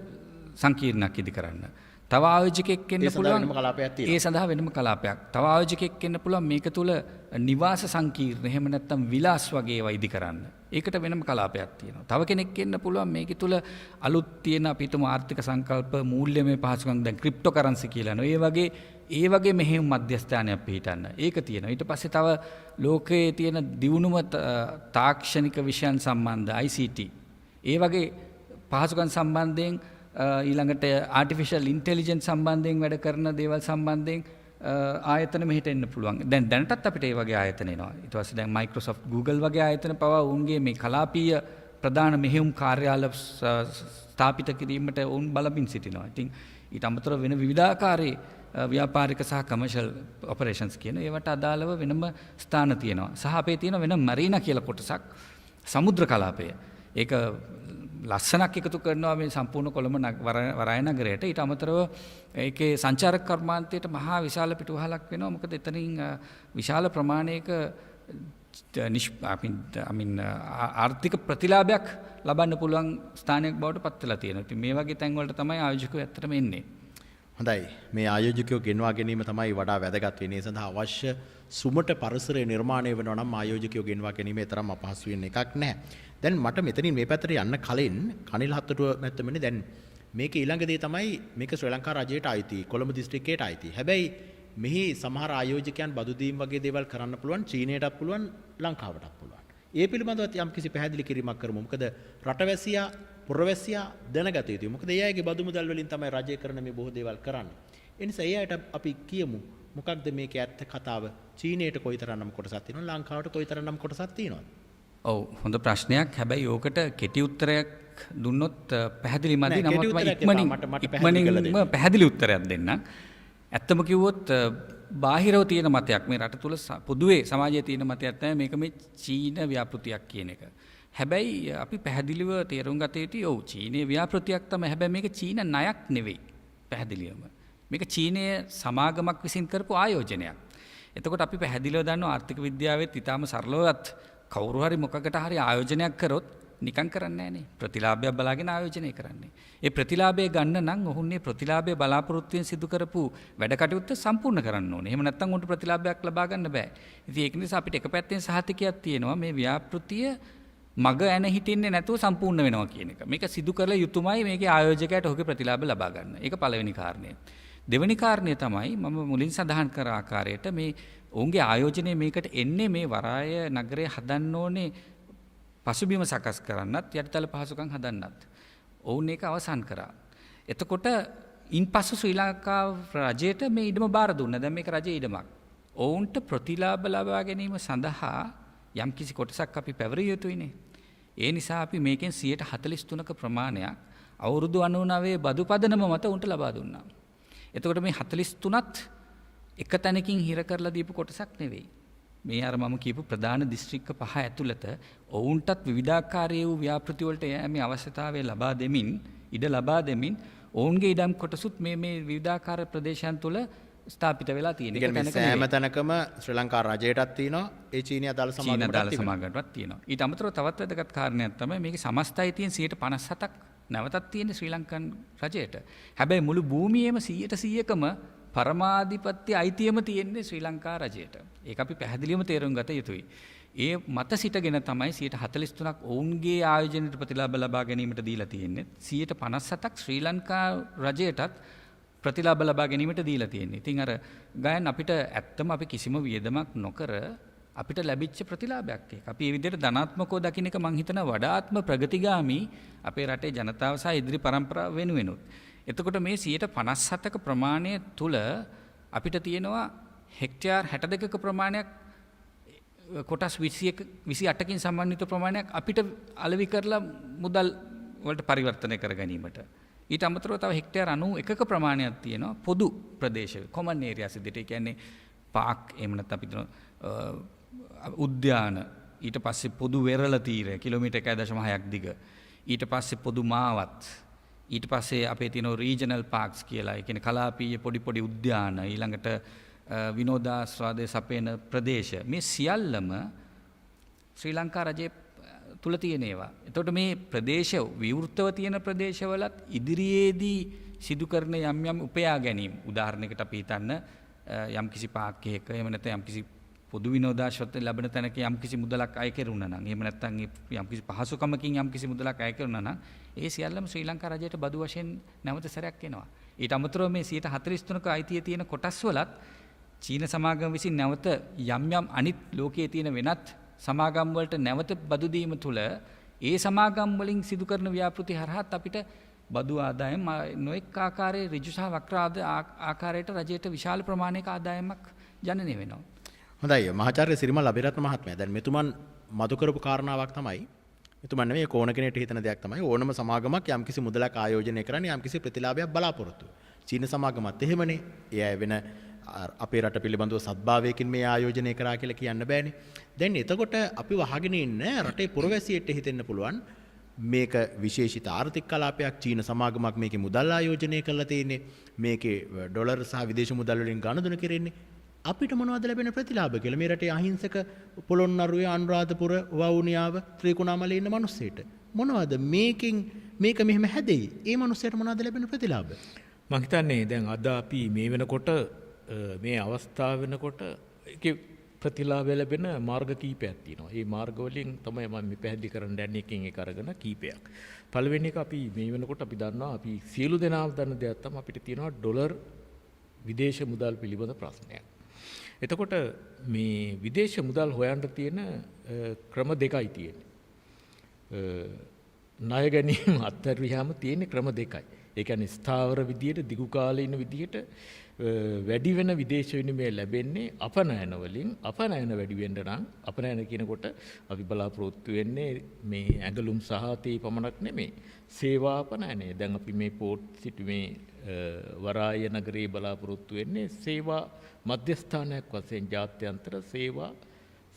සංකීර්ණයක් ඉදි කරන්න. තව ආයෝජකයෙක් එන්න පුළුවන් ඒ සඳහා වෙනම කලාපයක්. තව ආයෝජකයෙක් එන්න පුළුවන් මේක තුල නිවාස සංකීර්ණ එහෙම නැත්නම් විලාස් වගේ ඒවා ඉදි කරන්න. ඒකට වෙනම කලාපයක් තියෙනවා. තව කෙනෙක් එන්න පුළුවන් මේක තුල අලුත් තියෙන අපිටම ආර්ථික සංකල්ප මූල්‍යමය පහසුකම් දැන් ක්‍රිප්ටෝ කරන්සි කියලා නෝ ඒ වගේ මෙහෙම මධ්‍යස්ථානයක් පිහිටන්න. ඒක තියෙනවා. ඊට පස්සේ තව ලෝකයේ තියෙන දියුණුම තාක්ෂණික විෂයන් සම්බන්ධ ICT. ඒ වගේ පහසුකම් සම්බන්ධයෙන් ඊළඟට ආටිෆිෂල් ඉන්ටෙලිජන්ස් සම්බන්ධයෙන් වැඩ කරන දේවල් සම්බන්ධයෙන් ආයතන මෙහෙට එන්න පුළුවන්. දැනටත් අපිට ඒ වගේ ආයතන එනවා. ඊට පස්සේ දැන් Microsoft Google වගේ ආයතන පවා උන්ගේ මේ කලාපීය ප්‍රධාන මෙහෙයුම් කාර්යාල ස්ථාපිත කිරීමට උන් බලමින් සිටිනවා. ඉතින් ඊට අමතරව වෙන විවිධාකාරයේ ව්‍යාපාරික සහ කමර්ෂල් ඔපරේෂන්ස් කියන ඒවට අදාළව වෙනම ස්ථාන තියෙනවා. සහ අපේ තියෙන වෙන මරීනා කියලා කොටසක් සමුද්‍ර කලාපය. ඒක ලස්සනක් එකතු කරනවා මේ සම්පූර්ණ කොළඹ වරාය නගරයට. ඊට අමතරව ඒකේ සංචාරක කර්මාන්තයට මහා විශාල පිටුවහලක් වෙනවා. මොකද එතනින් විශාල ප්‍රමාණයක ආර්ථික ප්‍රතිලාභයක් ලබන්න පුළුවන් ස්ථානයක් බවට පත් වෙලා තියෙනවා. ඉතින් මේ වගේ තැන් වලට තමයි ආයෝජකයෝ ඇත්තටම එන්නේ. හොඳයි. මේ ආයෝජකයෝ ගෙන්වා ගැනීම තමයි වඩා වැදගත් වෙන්නේ. ඒ සඳහා අවශ්‍ය සුමට පරිසරය නිර්මාණය වෙනවා නම් ආයෝජකයෝ ගෙන්වා ගැනීමේ තරම් අපහසු වෙන එකක් නැහැ. දැන් මට මෙතනින් මේ පැත්තට යන්න කලින් කනිල් හත්තටුව මැත්තමනේ දැන් මේක ඊළඟ දේ තමයි මේක ශ්‍රී ලංකා රජයට අයිති කොළඹ දිස්ත්‍රික්කයට අයිති. හැබැයි මෙහි සමහර ආයෝජකයන් බදු දීම් වගේ දේවල් කරන්න පුළුවන් චීනයටත් පුළුවන් ලංකාවටත් පුළුවන්. ඒ පිළිබඳව යම් කිසි පැහැදිලි කිරීමක් කරමු. මොකද රටවැසියා පුරවැසියා දැනගත යුතුයි. මොකද ඒ අයගේ බදු මුදල් වලින් තමයි රජය කරන මේ බොහෝ දේවල් කරන්නේ. ඒ නිසා ඒ අයට අපි කියමු මොකක්ද මේකේ ඇත්ත කතාව. චීනයට කොයිතරම්නම් කොටසක් තියෙනවද ලංකාවට කොයිතරම්නම් කොටසක් තියෙනවද? ඔව් හොඳ ප්‍රශ්නයක්. හැබැයි ඕකට කෙටි උත්තරයක් දුන්නොත් පැහැදිලි මදි. නමුත් ඉක්මනින්ම පැහැදිලි උත්තරයක් දෙන්න. ඇත්තම කිව්වොත් බාහිරව තියෙන මතයක් මේ රට තුල පොදුවේ සමාජයේ තියෙන මතයක් තමයි මේක මේ චීන ව්‍යාපෘතියක් කියන එක. හැබැයි අපි පැහැදිලිව තේරුම් ගත යුතුයි. ඔව් චීනයේ ව්‍යාපෘතියක් තමයි. හැබැයි මේක චීන ණයක් නෙවෙයි. පැහැදිලිවම. මේක චීනයේ සමාගමක් විසින් කරපු ආයෝජනයක්. එතකොට අපි පැහැදිලිව දන්නවා ආර්ථික විද්‍යාවෙත් ඊටාම සරලවත් කවුරු හරි මොකකට හරි ආයෝජනයක් කරොත් නිකන් කරන්නේ නැහනේ. ප්‍රතිලාභයක් බලාගෙන ආයෝජනය කරන්නේ. ඒ ප්‍රතිලාභය ගන්න නම් ඔහුන්නේ ප්‍රතිලාභය බලාපොරොත්තුෙන් සිදු කරපු වැඩ කටයුත්ත සම්පූර්ණ කරන්න ඕනේ. එහෙම නැත්නම් උන්ට ප්‍රතිලාභයක් ලබා ගන්න බෑ. ඉතින් ඒක නිසා අපිට එක පැත්තෙන් සහතිකයක් තියෙනවා මේ ව්‍යාපෘතිය මග ඇන හිටින්නේ නැතුව සම්පූර්ණ වෙනවා කියන එක. මේක සිදු කළ යුතුමයි මේකේ ආයෝජකයාට ඔහුගේ ප්‍රතිලාභ ලබා ගන්න. ඒක පළවෙනි කාරණය. දෙවෙනි කාරණය තමයි මම මුලින් සඳහන් කර ආකාරයට මේ ඔවුන්ගේ ආයෝජනය මේකට එන්නේ මේ වරාය නගරය හදන්න ඕනේ පසුබිම සකස් කරන්නත් යටිතල පහසුකම් හදන්නත්. ඔවුන් ඒක අවසන් කරා. එතකොට ඉන්පසු ශ්‍රී ලංකා රජයට මේ ඉඩම බාර දුන්නා. දැන් මේක රජයේ ඉඩමක්. ඔවුන්ට ප්‍රතිලාභ ලබා ගැනීම සඳහා යම් කිසි කොටසක් අපි පැවරිය යුතුයිනේ. ඒ නිසා අපි මේකෙන් 43%ක ප්‍රමාණයක් අවුරුදු 99 බදු පදනම මත උන්ට ලබා දුන්නා. එතකොට මේ 43ත් එක තැනකින් හිර කරලා දීපු කොටසක් නෙවෙයි. මේ අර මම කියපු ප්‍රධාන දිස්ත්‍රික්ක 5 ඇතුළත ඔවුන්ටත් විවිධාකාරයේ වූ ව්‍යාපෘති වලට යෑමේ අවශ්‍යතාවය ලබා දෙමින් ඉඩ ලබා දෙමින් ඔවුන්ගේ ඉඩම් කොටසුත් මේ විවිධාකාර ප්‍රදේශයන් තුළ ස්ථාපිත වෙලා තියෙන. ඒ කියන්නේ සෑම තැනකම ශ්‍රී ලංකා රජයටත් තියෙනවා ඒ චීනීය දළ සමාගමටත් තියෙනවා. ඊට අමතරව තවත් වැදගත් කාරණයක් තමයි මේකේ සමස්ත අයිතියෙන් 57%ක් නැවතත් තියෙන ශ්‍රී ලංකන් රජයට. හැබැයි මුළු භූමියේම 100%කම පරමාධිපත්‍ය අයිතියම තියෙන්නේ ශ්‍රී ලංකා රජයට. ඒක අපි පැහැදිලිවම තේරුම් ගත යුතුයි. ඒ මත සිටගෙන තමයි 43%ක් ඔවුන්ගේ ආයෝජනයට ප්‍රතිලාභ ලබා ගැනීමට දීලා තියෙන්නේ. 57%ක් ශ්‍රී ලංකා රජයටත් ප්‍රතිලාභ ලබා ගැනීමට දීලා තියෙන්නේ. ඉතින් අර ගයන් අපිට ඇත්තම අපි කිසිම වියදමක් නොකර අපිට ලැබිච්ච ප්‍රතිලාභයක් ඒක. අපි මේ විදිහට ධනාත්මකව දකින්න එක මං හිතනවා වඩාත්ම ප්‍රගතිගාමී අපේ රටේ ජනතාව සහ ඉදිරි පරම්පරාව වෙනුවෙනුත්. එතකොට මේ 57%ක ප්‍රමාණය තුල අපිට තියෙනවා හෙක්ටයාර් 62ක ප්‍රමාණයක් කොටස් 28කින් සම්බන්ධිත ප්‍රමාණයක් අපිට අලෙවි කරලා මුදල් වලට පරිවර්තනය කර ගැනීමට. ඊට අමතරව තව හෙක්ටයාර් 91ක ප්‍රමාණයක් තියෙනවා පොදු ප්‍රදේශ කොමන් ඒරියාස් විදිහට. ඒ කියන්නේ පාක් එහෙම නැත්නම් අපි උද්‍යාන ඊට පස්සේ පොදු වෙරළ තීරය කිලෝමීටර් 1.6ක් දිග. ඊට පස්සේ පොදු මාවත් ඊට පස්සේ අපේ තියෙන රීජනල් පාක්ස් කියලා. ඒ කියන්නේ කලාපීය පොඩි උද්‍යාන ඊළඟට විනෝදාස්වාදයේ සපයන ප්‍රදේශ මේ සියල්ලම ශ්‍රී ලංකා රජයේ තුල තියෙන ඒවා. එතකොට මේ ප්‍රදේශ විවෘතව තියෙන ප්‍රදේශවලත් ඉදිරියේදී සිදු කරන යම් උපයා ගැනීම උදාහරණයකට අපි හිතන්න යම් කිසි පාක්කයක එහෙම නැත්නම් යම් කිසි පොදු විනෝදාශ්‍රවත ලැබෙන තැනක යම් කිසි මුදලක් අය කෙරුණා නම් එහෙම නැත්නම් යම් කිසි පහසුකමකින් යම් කිසි මුදලක් අය කෙරුණා නම් ඒ සියල්ලම ශ්‍රී ලංකා රජයට බදු වශයෙන් නැවත සැරයක් එනවා. ඊට අමතරව මේ 43%ක අයිතිය තියෙන කොටස් වලත් චීන සමාගම විසින් නැවත යම් අනිත් ලෝකයේ තියෙන වෙනත් සමාගම් වලට නැවත බදු දීම තුළ ඒ සමාගම් වලින් සිදු කරන ව්‍යාපෘති හරහාත් අපිට බදු ආදායම් නොඑක ආකාරයේ ඍජු සහ වක්‍ර ආකාරයට රජයට විශාල ප්‍රමාණයක ආදායමක් ජනනය වෙනවා. හොඳයි මහාචාර්ය සිරිමල් අබිරත්න මහත්මයා දැන් මෙතුමන් මතු කරපු කාරණාවක් තමයි මෙතුමන් නෙමෙයි කෝණ කෙනෙක්ට හිතන දෙයක් තමයි ඕනම සමාගමක් යම්කිසි මුදලක් ආයෝජනය කරන්නේ යම්කිසි ප්‍රතිලාභයක් බලාපොරොත්තු. චීන සමාගමත් එහෙමනේ. ඒ අය වෙන අපේ රට පිළිබඳව සත්භාවයකින් මේ ආයෝජනය කරා කියලා කියන්න බෑනේ. දැන් එතකොට අපි වහගෙන ඉන්න රටේ පුරවැසියෙක්ට හිතෙන්න පුළුවන් මේක විශේෂිත ආර්ථික කලාපයක් චීන සමාගමක් මේකේ මුදල් ආයෝජනය කරලා තියෙන්නේ. මේකේ ඩොලර් සහ විදේශ මුදල් වලින් ගණනදුන කෙරෙන්නේ. අපිට මොනවද ලැබෙන ප්‍රතිලාභ කියලා මේ රටේ අහිංසක පොළොන්නරුවේ අනුරාධපුර වවුනියාව ත්‍රිකුණාමලේ ඉන්න මිනිස්සෙට මොනවද මේක මෙහෙම හැදෙයි. ඒ මිනිස්සෙට මොනවද ලැබෙන ප්‍රතිලාභ? මම හිතන්නේ දැන් අද අපි මේ වෙනකොට මේ අවස්ථාව වෙනකොට ඒකේ ප්‍රතිලාභ ලැබෙන මාර්ග කීපයක් තියෙනවා. ඒ මාර්ග වලින් තමයි මම මේ පැහැදිලි කරන්න යන්නේ එකින් එක අරගෙන කීපයක්. පළවෙනි එක අපි මේ වෙනකොට අපි දන්නවා අපි සියලු දෙනාම දන්න දෙයක් තමයි අපිට තියෙනවා ඩොලර් විදේශ මුදල් පිළිබඳ ප්‍රශ්නයක්. එතකොට මේ විදේශ මුදල් හොයන්න තියෙන ක්‍රම දෙකයි තියෙන්නේ. ණය ගැනීම අත්හැරියාම තියෙන ක්‍රම දෙකයි. ඒ කියන්නේ ස්ථාවර විදියට දිගු කාලීන විදියට වැඩි වෙන විදේශ විනිමය ලැබෙන්නේ අපනයන වලින්. අපනයන වැඩි වෙන්න නම් අපනයන කියනකොට අපි බලාපොරොත්තු වෙන්නේ මේ ඇඟලුම් සහ තේ පමණක් නෙමෙයි. සේවා අපනයනය. දැන් අපි මේ පෝට් සිටි මේ වරාය නගරයේ බලාපොරොත්තු වෙන්නේ සේවා මධ්‍යස්ථානයක් වශයෙන් ජාත්‍යන්තර සේවා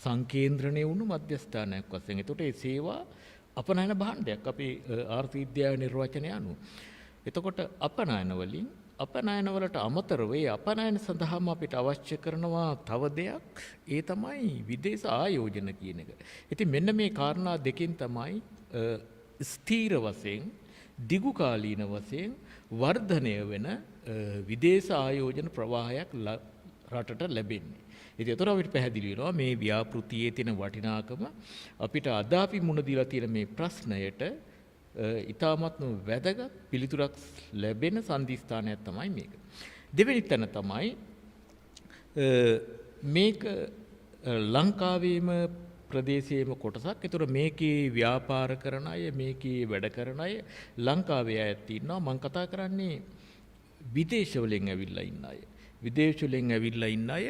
සංකේන්ද්‍රණය වුණු මධ්‍යස්ථානයක් වශයෙන්. එතකොට මේ සේවා අපනයන භාණ්ඩයක් අපේ ආර්ථික විද්‍යාවේ නිර්වචනය අනුව. එතකොට අපනයන වලින් අපනයන වලට අමතරව ඒ අපනයන සඳහාම අපිට අවශ්‍ය කරනවා තව දෙයක්. ඒ තමයි විදේශ ආයෝජන කියන එක. ඉතින් මෙන්න මේ කාරණා දෙකෙන් තමයි ස්ථීර වශයෙන් දිගු කාලීන වශයෙන් වර්ධනය වෙන විදේශ ආයෝජන ප්‍රවාහයක් රටට ලැබෙන්නේ. ඉතින් ඒතර අපිට පැහැදිලි වෙනවා මේ ව්‍යාපෘතියේ තියෙන වටිනාකම අපිට අද අපි මුණ දීලා තියෙන මේ ප්‍රශ්නයට ඉතාමත්ම වැදගත් පිළිතුරක් ලැබෙන සන්ධිස්ථානයක් තමයි මේක. දෙවෙනි තැන තමයි මේක ලංකාවේම ප්‍රදේශයේම කොටසක්. ඒතර මේකේ ව්‍යාපාර කරන අය, මේකේ වැඩ කරන අය ලංකාවේ අයත් ඉන්නවා. මම කතා කරන්නේ විදේශ වලින් ඇවිල්ලා ඉන්න අය. විදේශ වලින් ඇවිල්ලා ඉන්න අය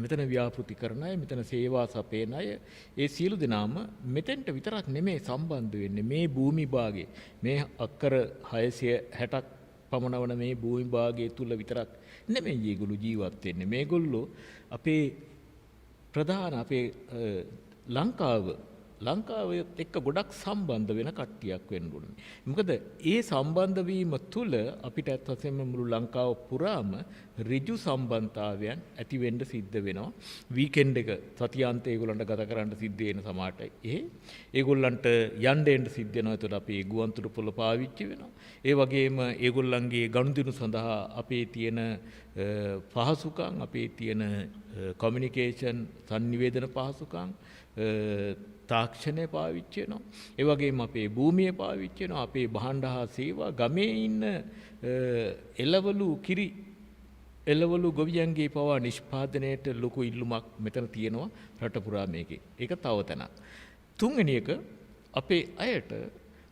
මෙතන ව්‍යාපෘති කරන අය, මෙතන සේවා සපයන අය, ඒ සියලු දෙනාම මෙතෙන්ට විතරක් නෙමෙයි සම්බන්ධ වෙන්නේ. මේ භූමි භාගයේ මේ අක්කර 660ක් පමණ වන මේ භූමි භාගය තුල විතරක් නෙමෙයි මේගොල්ලෝ ජීවත් වෙන්නේ. මේගොල්ලෝ අපේ ප්‍රධාන අපේ ලංකාව එක්ක ගොඩක් සම්බන්ධ වෙන කට්ටියක් වෙන්න ඕනේ. මොකද ඒ සම්බන්ධ වීම තුළ අපිට ඇත්ත වශයෙන්ම මුළු ලංකාව පුරාම ඍජු සම්බන්ධතාවයන් ඇති වෙන්න සිද්ධ වෙනවා. වීකෙන්ඩ් එක සතියාන්තය ඒගොල්ලන්ට ගත කරන්න සිද්ධ වෙන සමාටයි. ඒගොල්ලන්ට යන්න එන්න සිද්ධ වෙනවා. ඒතකොට අපේ ගුවන්තොට පොළ පාවිච්චි වෙනවා. ඒ වගේම ඒගොල්ලන්ගේ ගනුදෙනු සඳහා අපේ තියෙන පහසුකම්, අපේ තියෙන කොමියුනිකේෂන් සංනිවේදන පහසුකම්, තාක්ෂණය පාවිච්චි වෙනවා. ඒ වගේම අපේ භූමිය පාවිච්චි වෙනවා. අපේ භාණ්ඩ හා සේවා, ගමේ ඉන්න එළවලු ගොවියන්ගේ පවා නිෂ්පාදනයට ලොකු ඉල්ලුමක් මෙතන තියෙනවා රට පුරා මේකේ. ඒක තව තැනක්. තුන්වෙනි එක අපේ අයට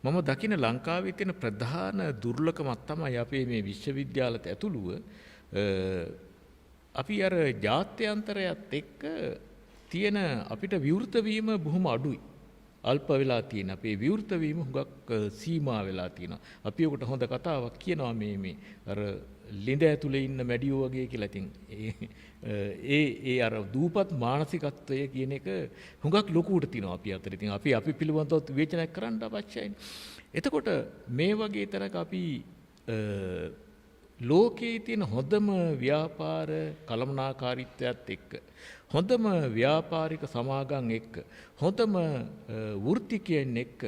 මම දකින ලංකාවේ තියෙන ප්‍රධාන දුර්ලභමක් තමයි අපේ මේ විශ්වවිද්‍යාලයට ඇතුළුව අපි අර ජාත්‍යන්තරයත් එක්ක තියෙන අපිට විවෘත වීම බොහොම අඩුයි. අල්ප වෙලා තියෙන අපේ විවෘත වීම හුඟක් සීමා වෙලා තියෙනවා. අපි ඔකට හොඳ කතාවක් කියනවා මේ අර ළිඳ ඇතුලේ ඉන්න මැඩියෝ වගේ කියලා. ඉතින් ඒ අර දූපත් මානසිකත්වය කියන එක හුඟක් ලොකුවට තියෙනවා අපි අතර. ඉතින් අපි පිළිබඳව විවේචනය කරන්න අවශ්‍යයි. එතකොට මේ වගේ තරක අපි ලෝකයේ තියෙන හොඳම ව්‍යාපාර කළමනාකාරීත්වයත් එක්ක, හොඳම ව්‍යාපාරික සමාගම් එක්ක, හොඳම වෘත්තිකයන් එක්ක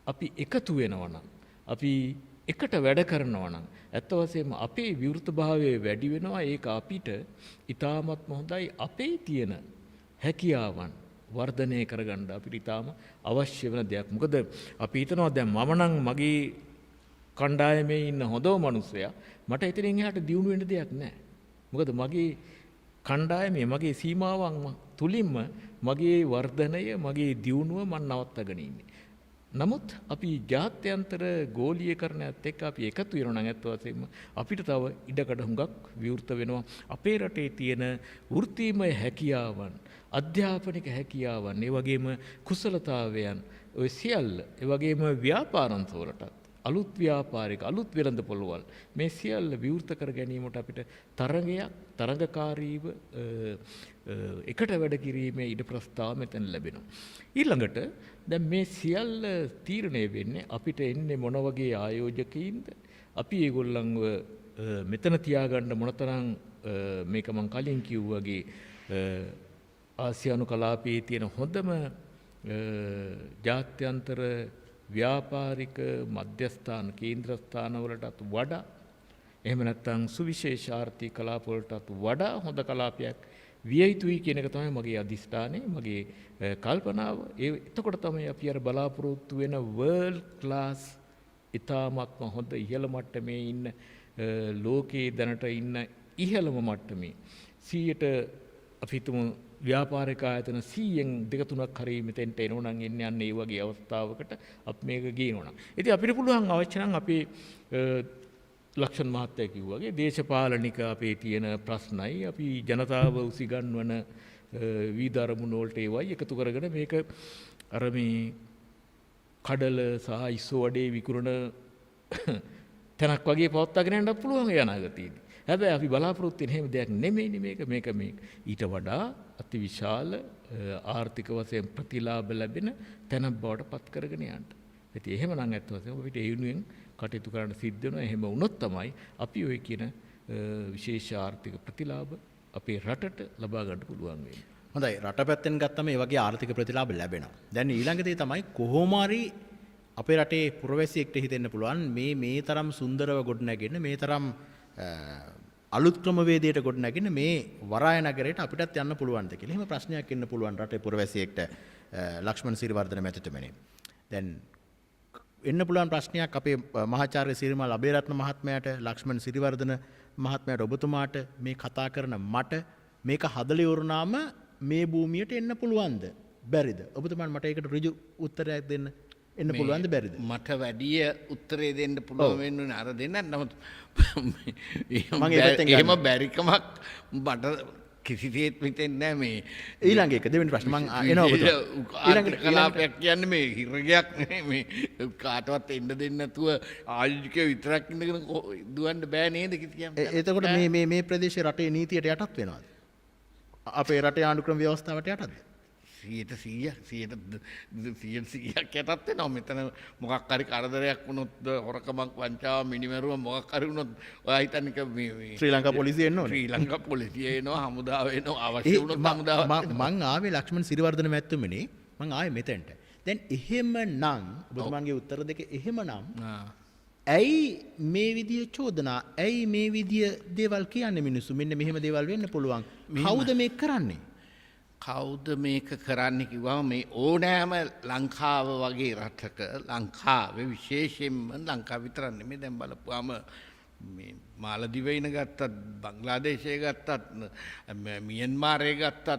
අපි එකතු වෙනවා නම්, අපි එකට වැඩ කරනවා නම් ඇත්ත වශයෙන්ම අපේ විවෘතභාවය වැඩි වෙනවා. ඒක අපිට ඊටාත්ම හොඳයි. අපේ තියෙන හැකියාවන් වර්ධනය කරගන්න අපිට ඊටාම අවශ්‍ය වෙන දෙයක්. මොකද අපි හිතනවා දැන් මම නම් මගේ කණ්ඩායමේ ඉන්න හොඳම මිනිසයා, මට එතනින් එහාට දියුණු වෙන්න දෙයක් නැහැ. මොකද මගේ කණ්ඩායමේ මගේ සීමාවන් තුලින්ම මගේ වර්ධනය, මගේ දියුණුව මම නවත්තගෙන ඉන්නේ. නමුත් අපි ජාත්‍යන්තර ගෝලීකරණයත් එක්ක අපි එකතු වෙනවා නම් ඇත්ත වශයෙන්ම අපිට තව ඉඩකඩ හුඟක් විවෘත වෙනවා. අපේ රටේ තියෙන වෘත්තීමය හැකියාවන්, අධ්‍යාපනික හැකියාවන්, ඒ වගේම කුසලතාවයන්, ඔය සියල්ල, ඒ වගේම ව්‍යාපාරන්ත වලටත් අලුත් ව්‍යාපාරික අලුත් වෙළඳපොළවල් මේ සියල්ල විවෘත කර ගැනීමට අපිට තරඟකාරීව එකට වැඩ කිරීමේ ඉඩ ප්‍රස්තාව මෙතන ලැබෙනවා. ඊළඟට දැන් මේ සියල්ල තීරණය වෙන්නේ අපිට එන්නේ මොන වගේ ආයෝජකයින්ද, අපි ඒගොල්ලන්ව මෙතන තියාගන්න මොනතරම් මේක මම කලින් කිව්වාගේ ආසියානු කලාපයේ තියෙන හොඳම ජාත්‍යන්තර ව්‍යාපාරික මධ්‍යස්ථාන කේන්ද්‍රස්ථාන වලටත් වඩා, එහෙම නැත්නම් සුවිශේෂ ආර්ථික කලාප වලටත් වඩා හොඳ කලාපයක් විය යුතුයි කියන එක තමයි මගේ අදිෂ්ඨානය, මගේ කල්පනාව. එතකොට තමයි අපි අර බලාපොරොත්තු වෙන වර්ල්ඩ් ක්ලාස් ඉතාමත්ම හොඳ ඉහළ මට්ටමේ ඉන්න ලෝකයේ දැනට ඉන්න ඉහළම මට්ටමේ 100ට අපි හිතමු ව්‍යාපාරික ආයතන 100න් 2-3ක් හරි මෙතෙන්ට එනෝ නම් එන්නේ අන්න ඒ වගේ අවස්ථාවකට අපි මේක ගේනවා නම්. ඉතින් අපිට පුළුවන් අවශ්‍ය නම් අපි ලක්ෂණ මහත්තයා කිව්වා වගේ දේශපාලනික අපේ තියෙන ප්‍රශ්නයි අපි ජනතාව උසිගන්වන විවිධ අරමුණු වලට ඒවයි එකතු කරගෙන මේක අර මේ කඩල සහ ඉස්සෝ වඩේ විකුණන තැනක් වගේ පවත්වාගෙන යන්න පුළුවන් ඒ අනාගතයේදී. හැබැයි අපි බලාපොරොත්තු වෙන හැම දෙයක් නෙමෙයිනේ මේක ඊට වඩා අතිවිශාල ආර්ථික වශයෙන් ප්‍රතිලාභ ලැබෙන තැනක් බවට පත් කරගෙන යන්න. ඉතින් එහෙමනම් ඇත්ත වශයෙන්ම අපිට ඒ වෙනුවෙන් කටයුතු කරන්න සිද්ධ වෙනවා. එහෙම වුණොත් තමයි අපි ওই කියන විශේෂ ආර්ථික ප්‍රතිලාභ අපේ රටට ලබා ගන්න පුළුවන් වෙන්නේ. හොඳයි, රට පැත්තෙන් ගත්තම මේ වගේ ආර්ථික ප්‍රතිලාභ ලැබෙනවා. දැන් ඊළඟ දේ තමයි කොහොම හරි අපේ රටේ පුරවැසියෙක්ට හිතෙන්න පුළුවන් මේ තරම් සුන්දරව ගොඩනැගෙන මේ තරම් අලුත් ක්‍රමවේදයට ගොඩනැගෙන මේ වරාය නගරයට අපිටත් යන්න පුළුවන්ද කියලා. එහෙම ප්‍රශ්නයක් එන්න පුළුවන් රටේ පුරවැසියෙක්ට ලක්ෂ්මන් සිරිවර්ධන මැතිතුමනි. දැන් එන්න පුළුවන් ප්‍රශ්නයක් අපේ මහාචාර්ය සිරිමල් අබේරත්න මහත්මයාට, ලක්ෂ්මන් සිරිවර්ධන මහත්මයාට, ඔබතුමාට මේ කතා කරන මට මේක හදලා ඉවරනාම මේ භූමියට එන්න පුළුවන්ද බැරිද? ඔබතුමාට මට ඒකට ඍජු උත්තරයක් දෙන්න. එන්න පුළුවන්ද බැරිද? මට වැඩිය උත්තරේ දෙන්න පුළුවන් වෙන්නේ අර දෙන්නත්. නමුත් එහෙම බැරිකමක් මට කිසිසේත් හිතෙන්නේ නැහැ. මේ ඊළඟ එක දෙවෙනි ප්‍රශ්න මම එනවා ඔබතුමා. ඊළඟ කලාපයක් කියන්නේ මේ හිරගයක් නෙමෙයි. මේ කාටවත් එන්න දෙන්නේ නැතුව ආයෝජකයෝ විතරක් ඉඳගෙන දුවන්න බෑ නේද කිසියම්. එතකොට මේ ප්‍රදේශයේ රටේ නීතියට යටත් වෙනවද? අපේ රටේ ආණ්ඩුක්‍රම ව්‍යවස්ථාවට යටත්ද? 100%ක් යටත් වෙනවා. මෙතන මොකක් හරි කරදරයක් වුණොත්, හොරකමක්, වංචාවක්, මිනිමරුව මොකක් හරි වුණොත් ඔයා හිතන්නේ මේ ශ්‍රී ලංකා පොලිසිය එන්න ඕනේ. ශ්‍රී ලංකා පොලිසිය එනවා, හමුදාව එනවා, අවශ්‍ය වුණොත් හමුදාව. මං ආවේ ලක්ෂ්මන් සිරිවර්ධන මැතිතුමනි. මං ආවේ මෙතෙන්ට. දැන් එහෙමනම් ඔබතුමාගේ උත්තර දෙක එහෙමනම් ඇයි මේ විදිය චෝදනා, ඇයි මේ විදිය දේවල් කියන්නේ මිනිස්සු? මෙන්න මෙහෙම දේවල් වෙන්න පුළුවන්. කවුද මේක කරන්නේ? කවුද මේක කරන්නේ කිව්වම මේ ඕනෑම ලංකාව වගේ රටක, ලංකාවේ විශේෂයෙන්ම ලංකාව විතරක් නෙමෙයි දැන් බලපුවාම මේ මාලදිවයින ගත්තත්, බංග්ලාදේශය ගත්තත්, මියන්මාරය ගත්තත්,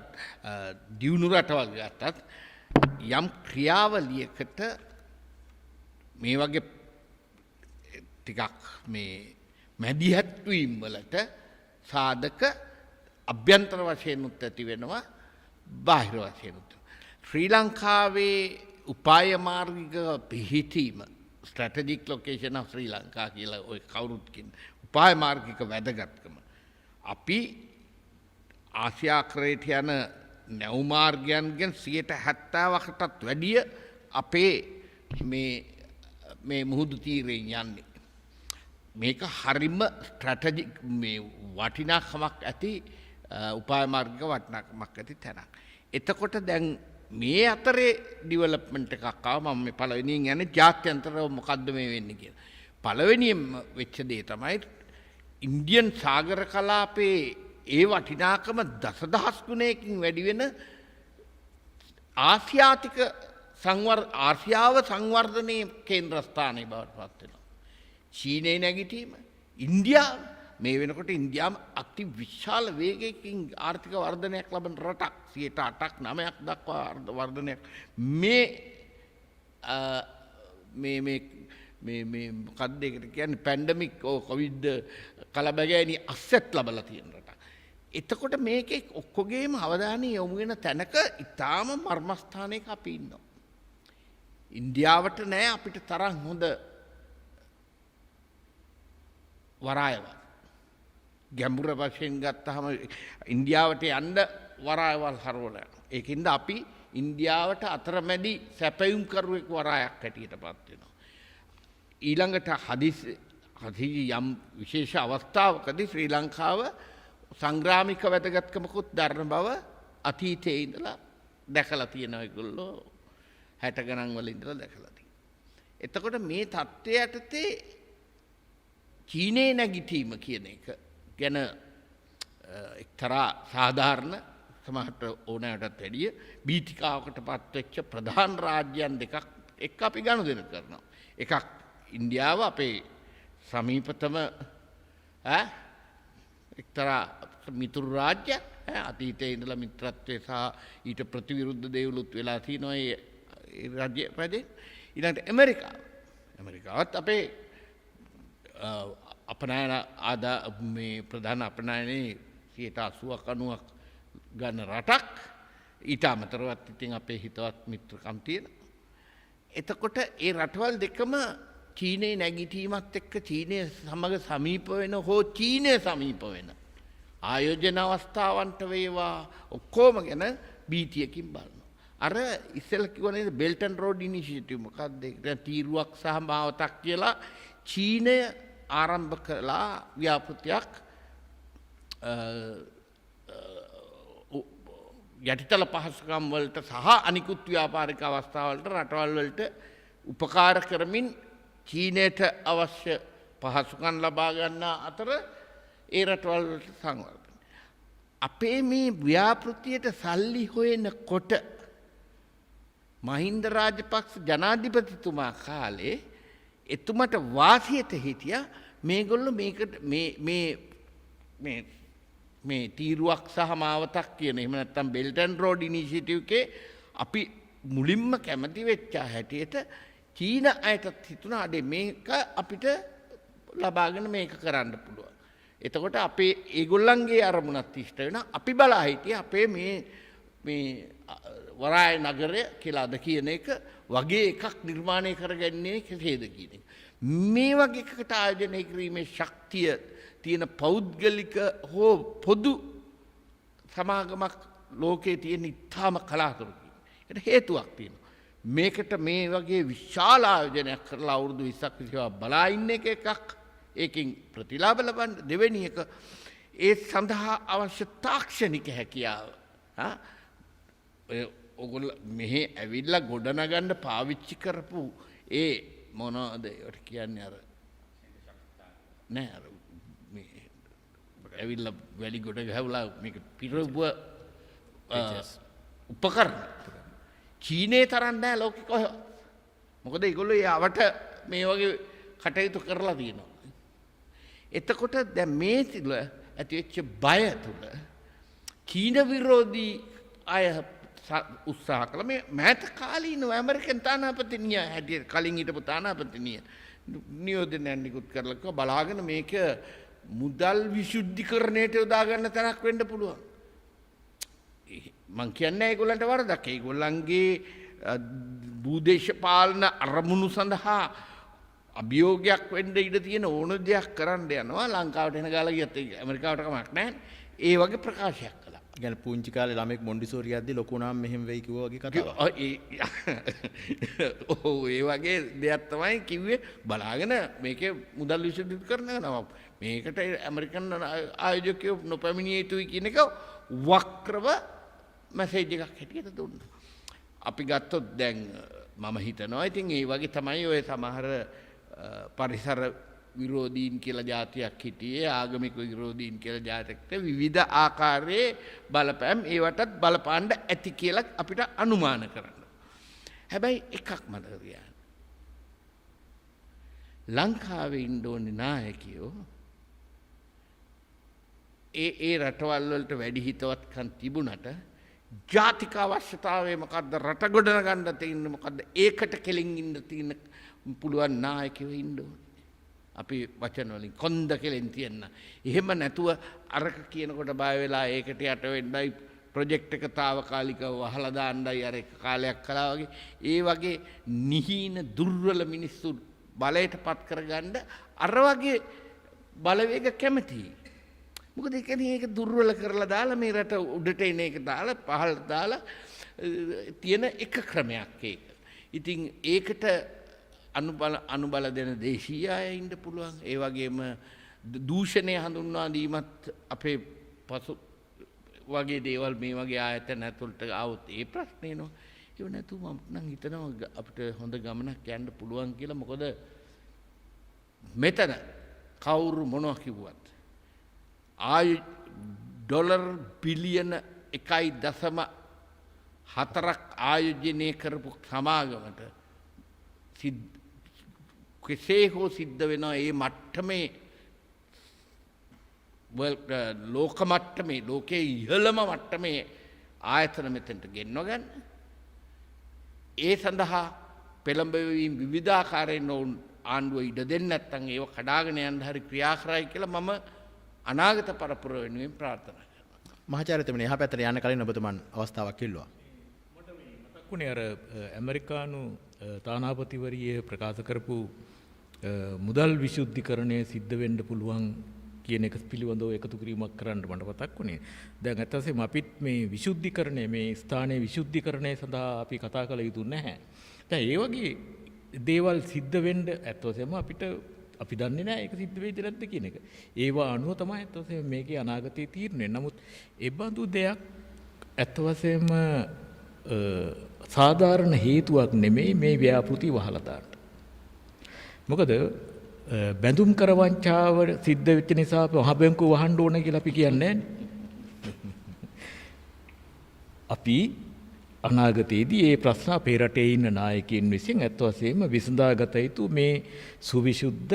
දියුණු රටවල් ගත්තත් යම් ක්‍රියාවලියකට මේ වගේ ටිකක් මේ මැදිහත් වීම වලට සාධක අභ්‍යන්තර වශයෙන් උත් ඇති වෙනවා, බාහිර වශයෙන් උත්. ශ්‍රී ලංකාවේ උපාය මාර්ගික පිහිටීම, ස්ට්‍රැටජික් ලොකේෂන් ඔෆ් ශ්‍රී ලංකා කියලා ඔය කවුරුත් කියන උපාය මාර්ගික වැදගත්කම අපි ආසියාකරයට යන නැව් මාර්ගයන්ගෙන් 70%කටත් වැඩිය අපේ මේ මුහුදු තීරයෙන් යන්නේ. මේක හරිම ස්ට්‍රැටජික් මේ වටිනාකමක් ඇති උපාය මාර්ගික වටිනාකමක් ඇති තැනක්. එතකොට දැන් මේ අතරේ ඩිවලොප්මන්ට් එකක් ආවා. මම මේ පළවෙනියෙන් යන්නේ ජාත්‍යන්තරව මොකද්ද මේ වෙන්නේ කියලා. පළවෙනියෙන්ම වෙච්ච දේ තමයි ඉන්දියන් සාගර කලාපයේ ඒ වටිනාකම දසදහස් ගුණයකින් වැඩි වෙන ආසියාව සංවර්ධනයේ කේන්ද්‍රස්ථානයේ බවට පත් වෙනවා. චීනයේ නැගිටීම, ඉන්දියාව මේ වෙනකොට ඉන්දියාව අති විශාල වේගයකින් ආර්ථික වර්ධනයක් ලබන රටක්. 8%ක් 9ක් දක්වා වර්ධනයක් මේ මොකක්ද ඒකට කියන්නේ පැන්ඩමික් කොවිඩ් කලබගෑනි අස්සෙත් ලබලා තියෙන රටක්. එතකොට මේකේ ඔක්කොගේම අවධානය යොමු වෙන තැනක ඊටාම මර්මස්ථානයක අපි ඉන්නවා. ඉන්දියාවට නෑ අපිට තරම් හොඳ වරායවල්. ගැඹුර වශයෙන් ගත්තහම ඉන්දියාවට යන්න වරායවල් හරවලා යනවා. ඒකින්ද අපි ඉන්දියාවට අතරමැදි සැපයුම් කරුවෙක් වරායක් හැටියට පත් වෙනවා. ඊළඟට හදිසි යම් විශේෂ අවස්ථාවකදී ශ්‍රී ලංකාව සංග්‍රාමික වැදගත්කමකුත් දරන බව අතීතයේ ඉඳලා දැකලා තියෙනවා. ඒගොල්ලෝ 60 ගණන් වල ඉඳලා දැකලා තියෙනවා. එතකොට මේ தත්ත්වය යටතේ චීනයේ නැගිටීම කියන එක ගැන එක්තරා සාධාරණ සමහරට ඕනෑටත් වැඩිය බීතිකාවකට පත්වෙච්ච ප්‍රධාන රාජ්‍යයන් දෙකක් එක්ක අපි ගනුදෙනු කරනවා. එකක් ඉන්දියාව අපේ සමීපතම එක්තරා මිතුරු රාජ්‍යයක් අතීතයේ ඉඳලා මිත්‍රත්වය සහ ඊට ප්‍රතිවිරුද්ධ දේවලුත් වෙලා තියෙනවා ඒ රාජ්‍ය ප්‍රදේශ. ඊළඟට ඇමරිකාවත් අපේ අපනයන මේ ප්‍රධාන අපනයනේ 80%ක් 90ක් ගන්න රටක්. ඊට අමතරවත් ඉතින් අපේ හිතවත් මිත්‍රකම් තියෙන. එතකොට ඒ රටවල් දෙකම චීනයේ නැගිටීමත් එක්ක චීනය සමග සමීප වෙන හෝ චීනය සමීප වෙන ආයෝජන අවස්ථාවන්ට වේවා ඔක්කොම ගැන බීතියකින් බලනවා. අර ඉස්සෙල්ල කිව්ව නේද බෙල්ට් ඇන්ඩ් රෝඩ් ඉනිෂියේටිව් මොකක්ද ඒක තීරුවක් සහ මාවතක් කියලා චීනය ආරම්භ කළා ව්‍යාපෘතියක් යටිතල පහසුකම් වලට සහ අනිකුත් ව්‍යාපාරික අවස්ථාවලට රටවල් වලට උපකාර කරමින් චීනයට අවශ්‍ය පහසුකම් ලබා ගන්න අතර ඒ රටවල් වලට සංවර්ධනය. අපේ මේ ව්‍යාපෘතියට සල්ලි හොයනකොට මහින්ද රාජපක්ෂ ජනාධිපතිතුමා කාලේ එතුමට වාසියට හිටියා මේගොල්ලෝ මේකට මේ තීරුවක් සහ මාවතක් කියන එහෙම නැත්නම් බෙල්ට් ඇන්ඩ් රෝඩ් ඉනිෂියේටිව් එකේ අපි මුලින්ම කැමති වෙච්ච හැටියට චීන අයටත් හිතුණා අඩේ මේක අපිට ලබාගෙන මේක කරන්න පුළුවන්. එතකොට අපේ ඒගොල්ලන්ගේ අරමුණත් ඉෂ්ට වෙනවා. අපි බලා හිටියේ අපේ මේ වරාය නගරය කියලා අද කියන එක වගේ එකක් නිර්මාණය කරගන්නේ කෙසේද කියන එක. මේ වගේ එකකට ආයෝජනය කිරීමේ ශක්තිය තියෙන පෞද්ගලික හෝ පොදු සමාගමක් ලෝකයේ තියෙන ඉතාම කලාතුරකින්. ඒකට හේතුවක් තියෙනවා. මේකට මේ වගේ විශාල ආයෝජනයක් කරලා අවුරුදු 20ක් විතර බලා ඉන්න එකක් ඒකෙන් ප්‍රතිලාභ ලබන්න. දෙවෙනි එක ඒ සඳහා අවශ්‍ය තාක්ෂණික හැකියාව. ඔයගොල්ලෝ මෙහි ඇවිල්ලා ගොඩනගන්න පාවිච්චි කරපු ඒ මොනවද ඒවට කියන්නේ අර නෑ අර මේ ඇවිල්ලා වැලි ගොඩ ගහවලා මේක පිරවුව උපකරණ චීනේ තරම් නෑ ලෝකෙ කොහෙවත්. මොකද ඒගොල්ලෝ යාවට මේ වගේ කටයුතු කරලා තියෙනවා. එතකොට දැන් මේ තුල ඇතිවෙච්ච බය තුල චීන විරෝධී අය උත්සාහ කළා මේ මෑත කාලීනව ඇමරිකන් තානාපතිනිය හැටියට කලින් හිටපු තානාපතිනිය නියෝජනයක් නිකුත් කරලා කිව්වා බලාගෙන මේක මුදල් විසුද්ධිකරණයට යොදා ගන්න තැනක් වෙන්න පුළුවන්. මං කියන්නේ ඒගොල්ලන්ට වරදක්. ඒගොල්ලන්ගේ භූදේශපාලන අරමුණු සඳහා අභියෝගයක් වෙන්න ඉඩ තියෙන ඕන දෙයක් කරන්න යනවා. ලංකාවට එන ගාලා ගියත් ඇමරිකාවට කමක් නැහැ. ඒ වගේ ප්‍රකාශයක් කළා. ගැන පුංචි කාලේ ළමෙක් මොන්ඩිසෝරි යද්දි ලොකු නම් මෙහෙම වෙයි කිව්වා වගේ කතාවක්. ඔව් ඒ වගේ දෙයක් තමයි කිව්වේ බලාගෙන මේකේ මුදල් විසුද්ධි කරනවා. මේකට ඇමරිකන් ආයෝජකයෝ නොපැමිණිය යුතුයි කියන එක වක්‍රව මැසේජ් එකක් හැටියට දුන්නා. අපි ගත්තොත් දැන් මම හිතනවා ඉතින් ඒ වගේ තමයි ඔය සමහර පරිසර විරෝධීන් කියලා જાතියක් හිටියේ ආගමික විරෝධීන් කියලා જાතියකට විවිධ ආකාරයේ බලපෑම් ඒවටත් බලපාන්න ඇති කියලා අපිට අනුමාන කරන්න. හැබැයි එකක් මතක තියාගන්න. ලංකාවේ ඉන්න ඕනේ නායකයෝ ඒ රටවල් වලට වැඩි හිතවත්කම් තිබුණට ජාතික අවශ්‍යතාවය මොකද්ද රට ගොඩනගන්න තියෙන මොකද්ද ඒකට කෙලින් ඉන්න තියෙන පුළුවන් නායකයෝ ඉන්න ඕනේ. අපි වචන වලින් කොන්ද කෙලෙන් තියන්න. එහෙම නැතුව අරක කියනකොට බය වෙලා ඒකට යට වෙන්නයි ප්‍රොජෙක්ට් එක తాවකාලිකව වහලා දාන්නයි අර එක කාලයක් කළා වගේ. ඒ වගේ නිහීන දුර්වල මිනිස්සු බලයට පත් කරගන්න අර වගේ බලවේග කැමතියි. මොකද ඒ කියන්නේ ඒක දුර්වල කරලා දාලා මේ රට උඩට එන එක දාලා පහළට දාලා තියෙන එක ක්‍රමයක් ඒක. ඉතින් ඒකට අනුබල දෙන දේශීය අය ඉන්න පුළුවන්. ඒ වගේම දූෂණය හඳුන්වා දීමත් අපේ පසු වගේ දේවල් මේ වගේ ආයතන ඇතුළට ආවොත් ඒ ප්‍රශ්නේ නෝ. ඒව නැතුව මම නම් හිතනවා අපිට හොඳ ගමනක් යන්න පුළුවන් කියලා. මොකද මෙතන කවුරු මොනවා කිව්වත් $1 බිලියන 1.4ක් ආයෝජනය කරපු සමාගමට කෙසේ හෝ සිද්ධ වෙනවා ඒ මට්ටමේ ලෝක මට්ටමේ ලෝකයේ ඉහළම මට්ටමේ ආයතන මෙතෙන්ට ගෙන්ව ගන්න. ඒ සඳහා පෙළඹවීම් විවිධාකාරයෙන් ඔවුන් ආණ්ඩුව ඉඩ දෙන්නේ නැත්නම් ඒව කඩාගෙන යන්න හරි ක්‍රියා කරයි කියලා මම අනාගත පරපුර වෙනුවෙන් ප්‍රාර්ථනා කරනවා. මහාචාර්යතුමනි එහා පැත්තට යන්න කලින් ඔබතුමන් අවස්ථාවක් ඉල්ලුවා. මට මේ මතක් වුණේ අර ඇමරිකානු තානාපතිවරිය ප්‍රකාශ කරපු මුදල් විශුද්ධිකරණය සිද්ධ වෙන්න පුළුවන් කියන එක පිළිබඳව එකතු කිරීමක් කරන්න මට මතක් වුණේ. දැන් ඇත්ත වශයෙන්ම අපිත් මේ විශුද්ධිකරණය මේ ස්ථානයේ විශුද්ධිකරණය සඳහා අපි කතා කළ යුතු නැහැ. දැන් ඒ වගේ දේවල් සිද්ධ වෙන්න ඇත්ත වශයෙන්ම අපිට අපි දන්නේ නැහැ ඒක සිද්ධ වෙයිද නැද්ද කියන එක. ඒවා අනුව තමයි ඇත්ත වශයෙන්ම මේකේ අනාගතයේ තීරණය. නමුත් ඒ බඳු දෙයක් ඇත්ත වශයෙන්ම සාධාරණ හේතුවක් නෙමෙයි මේ ව්‍යාපෘති වහලා දාන්න. මොකද බැඳුම් කර වංචාව සිද්ධ වෙච්ච නිසා අපි මහ බැංකුව වහන්න ඕන කියලා අපි කියන්නේ අපි අනාගතයේදී මේ ප්‍රශ්න අපේ රටේ ඉන්න නායකයින් විසින් ඇත්ත වශයෙන්ම විසඳාගත යුතු මේ සුවිශුද්ධ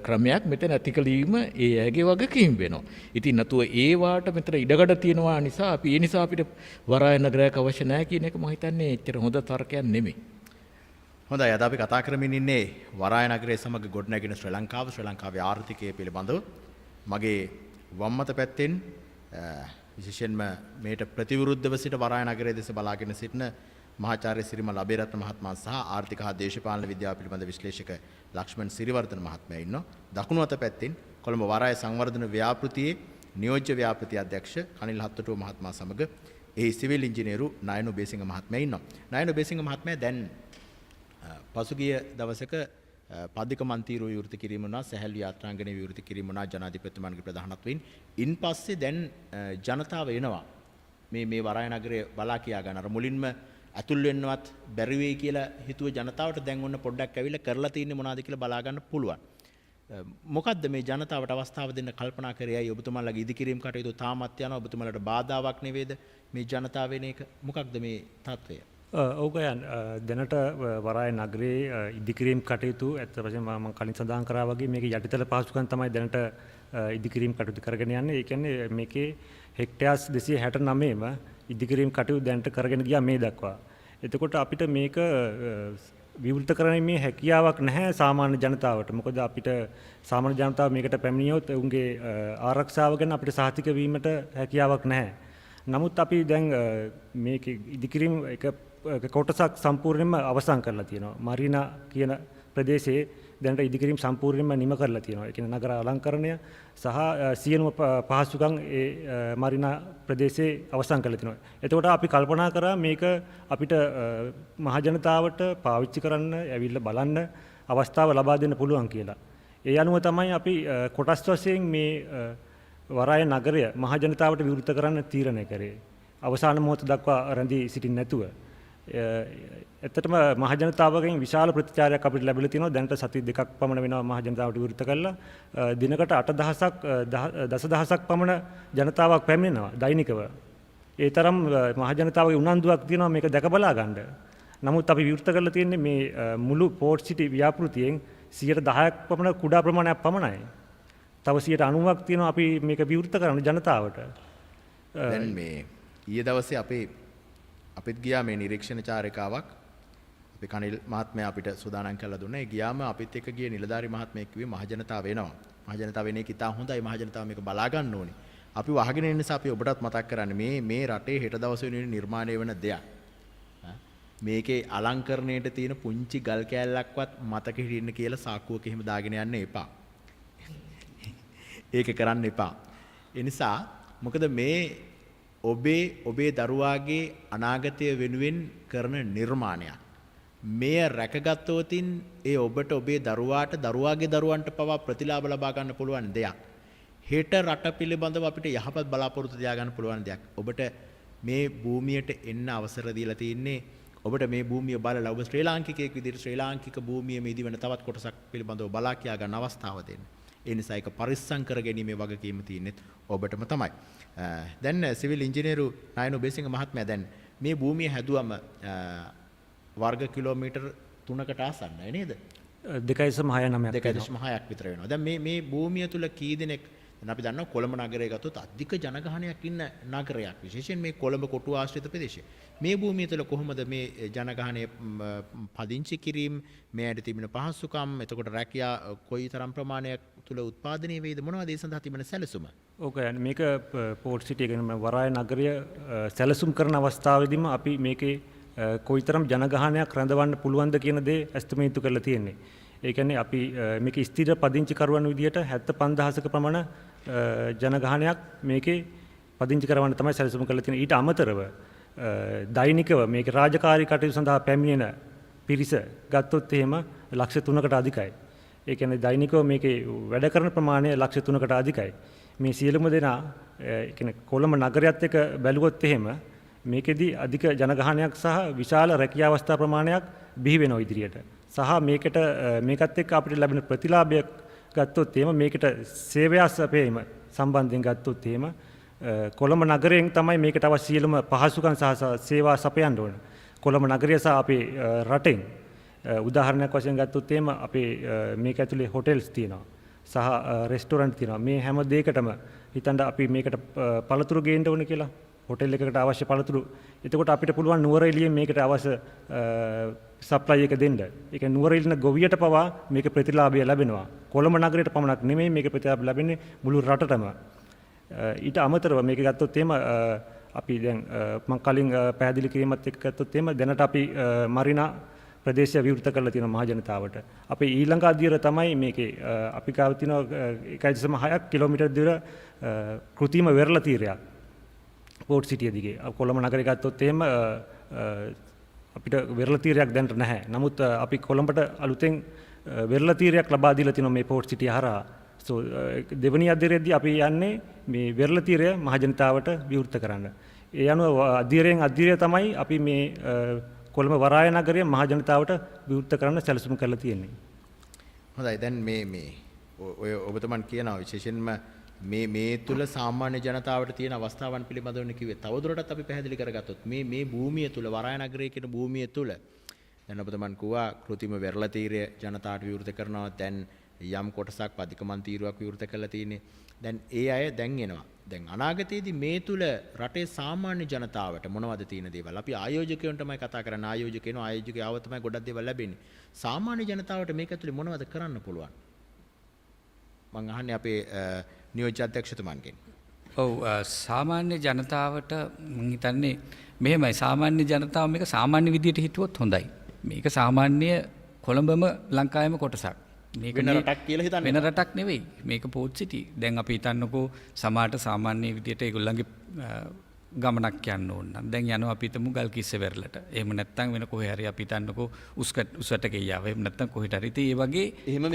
ක්‍රමයක් මෙතන ඇති කලීම ඒ ඇගේ වගකීම් වෙනවා. ඉතින් නැතුව ඒ වාට මෙතන ඉඩකඩ තියෙනවා නිසා අපි ඒ නිසා අපිට වරාය නගරයක් අවශ්‍ය නැහැ කියන එක මම හිතන්නේ එච්චර හොඳ තර්කයක් නෙමෙයි. හොඳයි අද අපි කතා කරමින් ඉන්නේ වරාය නගරයේ සමග ගොඩනැගෙන ශ්‍රී ලංකාවේ ආර්ථිකය පිළිබඳව. මගේ වම්මත පැත්තෙන් විශේෂයෙන්ම මේට ප්‍රතිවිරුද්ධව සිට වරාය නගරයේ දෙස බලාගෙන සිටින මහාචාර්ය සිරිමල් අබේරත්න මහත්මයා සහ ආර්ථික හා දේශපාලන විද්‍යාව පිළිබඳ විශ්ලේෂක ලක්ෂ්මන් සිරිවර්ධන මහත්මයා ඉන්නවා. දකුණු අත පැත්තෙන් කොළඹ වරාය සංවර්ධන ව්‍යාපෘතියේ නියෝජ්‍ය ව්‍යාපෘති අධ්‍යක්ෂ කනිල් හත්තටුව මහත්මයා සමග එහි සිවිල් ඉංජිනේරු නයනු බේසිංහ මහත්මයා ඉන්නවා. නයනු බේසිංහ මහත්මයා දැන් පසුගිය දවසක පදික මන්තීරුව විවෘත කිරීම වුණා, සැහැල්ලු යාත්‍රාංගණය විවෘත කිරීම වුණා ජනාධිපතිතුමාගේ ප්‍රධානත්වයෙන්. ඉන්පස්සේ දැන් ජනතාව එනවා මේ වරාය නගරය බලා කියා ගන්න. අර මුලින්ම ඇතුල් වෙන්නවත් බැරි වෙයි කියලා හිතුව ජනතාවට දැන් ඔන්න පොඩ්ඩක් ඇවිල්ලා කරලා තියෙන්නේ මොනවද කියලා බලා ගන්න පුළුවන්. මොකද්ද මේ ජනතාවට අවස්ථාව දෙන්න කල්පනා කරේ? අය ඔබතුමාලගේ ඉදිකිරීම කටයුතු තාමත් යනවා. ඔබතුමාලට බාධාවක් නෙවෙයිද මේ ජනතාව වෙන එක? මොකක්ද මේ තත්ත්වය? ඕකයන් දැනට වරාය නගරේ ඉදිකිරීම් කටයුතු ඇත්ත වශයෙන්ම මම කලින් සඳහන් කරා වගේ මේක යටිතල පහසුකම් තමයි දැනට ඉදිකිරීම් කටයුතු කරගෙන යන්නේ. ඒ කියන්නේ මේකේ හෙක්ටයාර්ස් 269ම ඉදිකිරීම් කටයුතු දැනට කරගෙන ගියා මේ දක්වා. එතකොට අපිට මේක විවෘත කරන්නේ හැකියාවක් නැහැ සාමාන්‍ය ජනතාවට. මොකද අපිට සාමාන්‍ය ජනතාව මේකට පැමිණියොත් උන්ගේ ආරක්ෂාව ගැන අපිට සහතික වීමට හැකියාවක් නැහැ. නමුත් අපි දැන් මේක ඉදිකිරීම් එක කොටසක් සම්පූර්ණයෙන්ම අවසන් කරලා තියෙනවා. මරීනා කියන ප්‍රදේශයේ දැනට ඉදිකිරීම් සම්පූර්ණයෙන්ම නිම කරලා තියෙනවා. ඒ කියන්නේ නගර අලංකරණය සහ සියලුම පහසුකම් ඒ මරීනා ප්‍රදේශයේ අවසන් කරලා තියෙනවා. එතකොට අපි කල්පනා කරා මේක අපිට මහ ජනතාවට පාවිච්චි කරන්න, ඇවිල්ලා බලන්න අවස්ථාව ලබා දෙන්න පුළුවන් කියලා. ඒ අනුව තමයි අපි කොටස් වශයෙන් මේ වරාය නගරය මහ ජනතාවට විවෘත කරන්න තීරණය කරේ. අවසාන මොහොත දක්වා රැඳී සිටින්නේ නැතුව. ඇත්තටම මහ ජනතාවගෙන් විශාල ප්‍රතිචාරයක් අපිට ලැබිලා තියෙනවා. දැනට සති දෙකක් පමණ වෙනවා මහ ජනතාවට විවෘත කරලා. දිනකට 8000ක් දසදහසක් පමණ ජනතාවක් පැමිණෙනවා දෛනිකව. ඒ තරම් මහ ජනතාවගේ උනන්දුවක් තියෙනවා මේක දැක බලා ගන්න. නමුත් අපි විවෘත කරලා තියෙන්නේ මේ මුළු පෝර්ට් සිටි ව්‍යාපෘතියෙන් 10%ක් පමණ කුඩා ප්‍රමාණයක් පමණයි. තව 90ක් තියෙනවා අපි මේක විවෘත කරන ජනතාවට. දැන් මේ ඊයේ දවසේ අපිත් ගියා මේ නිරීක්ෂණ චාරිකාවක්. අපි කනිල් මහත්මයා අපිට සූදානම් කරලා දුන්නා. ඒ ගියාම අපිත් එක්ක ගිය නිලධාරි මහත්මයෙක් කිව්වේ මහ ජනතාව එනවා. මහ ජනතාව එන එක ඉතා හොඳයි. මහ ජනතාව මේක බලා ගන්න ඕනේ. අපි වහගෙන ඉන්න නිසා අපි ඔබටත් මතක් කරන්නේ මේ රටේ හෙට දවසේ වෙනුවෙන් නිර්මාණය වෙන දෙයක්. මේකේ අලංකරණයට තියෙන පුංචි ගල් කෑල්ලක්වත් මතක හිටින්න කියලා සාක්කුවක එහෙම දාගෙන යන්න එපා. ඒක කරන්න එපා. ඒ නිසා මොකද මේ ඔබේ දරුවාගේ අනාගතය වෙනුවෙන් කරන නිර්මාණයක්. මෙය රැකගත්තොතින් ඒ ඔබට ඔබේ දරුවාට දරුවාගේ දරුවන්ට පවා ප්‍රතිලාභ ලබා ගන්න පුළුවන් දෙයක්. හෙට රට පිළිබඳව අපිට යහපත් බලාපොරොත්තු තියාගන්න පුළුවන් දෙයක්. ඔබට මේ භූමියට එන්න අවසර දීලා තින්නේ ඔබට මේ භූමිය බලලා ඔබ ශ්‍රී ලාංකිකයෙක් විදිහට ශ්‍රී ලාංකික භූමියේ ඉදිවෙන තවත් කොටසක් පිළිබඳව බලා කියා ගන්න අවස්ථාව දෙන්න. ඒ නිසා ඒක පරිස්සම් කර ගැනීමේ වගකීම තියෙන්නේ ඔබටම තමයි. දැන් සිවිල් ඉංජිනේරු නයනු බේසිංහ මහත්මයා දැන් මේ භූමිය හැදුවම වර්ග කිලෝමීටර් 3කට ආසන්නයි නේද? 2.6ක් විතර වෙනවා. දැන් මේ භූමිය තුල කී දෙනෙක් දැන් අපි දන්නවා කොළඹ නගරය ගත්තොත් අධික ජනගහනයක් ඉන්න නගරයක් විශේෂයෙන් මේ කොළඹ කොටුව ආශ්‍රිත ප්‍රදේශය. මේ භූමිය තුල කොහොමද මේ ජනගහනය පදිංචි කිරීම මේ ඇයට තිබෙන පහසුකම් එතකොට රැකියා කොයිතරම් ප්‍රමාණයක් තුල උත්පාදනය වේද මොනවද ඒ සඳහා තිබෙන සැලසුම? ඕක මේක පෝට් සිටි කියන වරාය නගරය සැලසුම් කරන අවස්ථාවේදීම අපි මේකේ කොයිතරම් ජනගහනයක් රැඳවන්න පුළුවන්ද කියන දේ ඇස්තමේන්තු කරලා තියෙන්නේ. ඒ කියන්නේ අපි මේක ස්ථිර පදිංචි කරුවන් විදියට 75000ක ප්‍රමාණ ජනගහනයක් මේකේ පදිංචි කරවන්න තමයි සැලසුම් කරලා තියෙන්නේ. ඊට අමතරව දෛනිකව මේක රාජකාරී කටයුතු සඳහා පැමිණෙන පිරිස ගත්තොත් එහෙම ලක්ෂ 3කට අධිකයි. ඒ කියන්නේ දෛනිකව මේකේ වැඩ කරන ප්‍රමාණය ලක්ෂ 3කට අධිකයි. මේ සියලුම දෙනා ඒ කියන්නේ කොළඹ නගරයත් එක්ක බැලුවොත් එහෙම මේකෙදී අධික ජනගහනයක් සහ විශාල රැකියා අවස්ථා ප්‍රමාණයක් බිහි වෙනවා ඉදිරියට. සහ මේකත් එක්ක අපිට ලැබෙන ප්‍රතිලාභයක් ගත්තොත් එහෙම මේකට සේවය සපයීම සම්බන්ධයෙන් ගත්තොත් එහෙම කොළඹ නගරයෙන් තමයි මේකට අවශ්‍ය සියලුම පහසුකම් සහ සේවා සපයන්න ඕන. කොළඹ නගරය සහ අපේ රටෙන් උදාහරණයක් වශයෙන් ගත්තොත් එහෙම අපේ මේක ඇතුලේ හොටෙල්ස් තියෙනවා. සහ රෙස්ටෝරන්ට් තියෙනවා. මේ හැම දෙයකටම හිතන්න අපි මේකට පළතුරු ගේන්න ඕන කියලා. හොටෙල් එකකට අවශ්‍ය පළතුරු. එතකොට අපිට පුළුවන් නුවරඑළියෙන් මේකට අවශ්‍ය සප්ලයි එක දෙන්න. ඒක නුවරඑළින ගොවියට පවා මේක ප්‍රතිලාභය ලැබෙනවා. කොළඹ නගරයට පමණක් නෙමෙයි මේක ප්‍රතිලාභ ලැබෙන්නේ මුළු රටටම. ඊට අමතරව මේක ගත්තොත් එහෙම අපි දැන් මම කලින් පැහැදිලි කිරීමත් එක්ක ගත්තොත් එහෙම දැනට අපි මරිනා ප්‍රදේශය විවෘත කරලා තියෙන මහ ජනතාවට. අපේ ඊළඟ අදියර තමයි මේකේ අපි ගාව තියෙන 1.6 කිලෝමීටර් දුර කෘත්‍රිම වෙරළ තීරයක්. පෝට් සිටිය දිගේ කොළඹ නගරය ගත්තොත් එහෙම අපිට වෙරළ තීරයක් දැනට නැහැ. නමුත් අපි කොළඹට අලුතෙන් වෙරළ තීරයක් ලබා දීලා තියෙනවා මේ පෝට් සිටිය හරහා. දෙවනි අධීරයේදී අපි යන්නේ මේ වෙරළ තීරය මහ ජනතාවට විවෘත කරන්න. ඒ අනුව අධීරයෙන් අධීරය තමයි අපි මේ කොළඹ වරාය නගරය මහ ජනතාවට විවෘත කරන්න සැලසුම් කරලා තියෙන්නේ. හොඳයි දැන් මේ ඔය ඔබතුමන් කියනවා විශේෂයෙන්ම මේ තුල සාමාන්‍ය ජනතාවට තියෙන අවස්ථාවන් පිළිබඳව කිව්වේ. තවදුරටත් අපි පැහැදිලි කරගත්තොත් මේ භූමිය තුල වරාය නගරයේ කියන භූමිය තුල දැන් ඔබතුමන් කිව්වා කෘත්‍රිම වෙරළ තීරය ජනතාවට විවෘත කරනවා. දැන් යම් කොටසක් පදිකමන් තීරුවක් විවෘත කරලා තියෙන්නේ. දැන් ඒ අය දැන් එනවා. දැන් අනාගතයේදී මේ තුල රටේ සාමාන්‍ය ජනතාවට මොනවද තියෙන දේවල්? අපි ආයෝජකයන්ට තමයි කතා කරන්නේ. ආයෝජකයව තමයි ගොඩක් දේවල් ලැබෙන්නේ. සාමාන්‍ය ජනතාවට මේක ඇතුලේ මොනවද කරන්න පුළුවන්? මම අහන්නේ අපේ නියෝජ්‍ය අධ්‍යක්ෂතුමන්ගෙන්. ඔව් සාමාන්‍ය ජනතාවට මම හිතන්නේ මෙහෙමයි සාමාන්‍ය ජනතාව මේක සාමාන්‍ය විදියට හිතුවොත් හොඳයි. මේක සාමාන්‍ය කොළඹම ලංකාවේම කොටසක්. මේක වෙන රටක් කියලා හිතන්නේ. වෙන රටක් නෙවෙයි. මේක පෝට් සිටි. දැන් අපි හිතන්නකෝ සමහරට සාමාන්‍ය විදියට ඒගොල්ලන්ගේ ගමනක් යන්න ඕන නම් දැන් යනවා අපි හිතමු ගල්කිස්ස වෙරළට. එහෙම නැත්නම් වෙන කොහේ හරි අපි හිතන්නකෝ උස්වට ගියාව. එහෙම නැත්නම් කොහෙට හරි. ඉතින් ඒ වගේ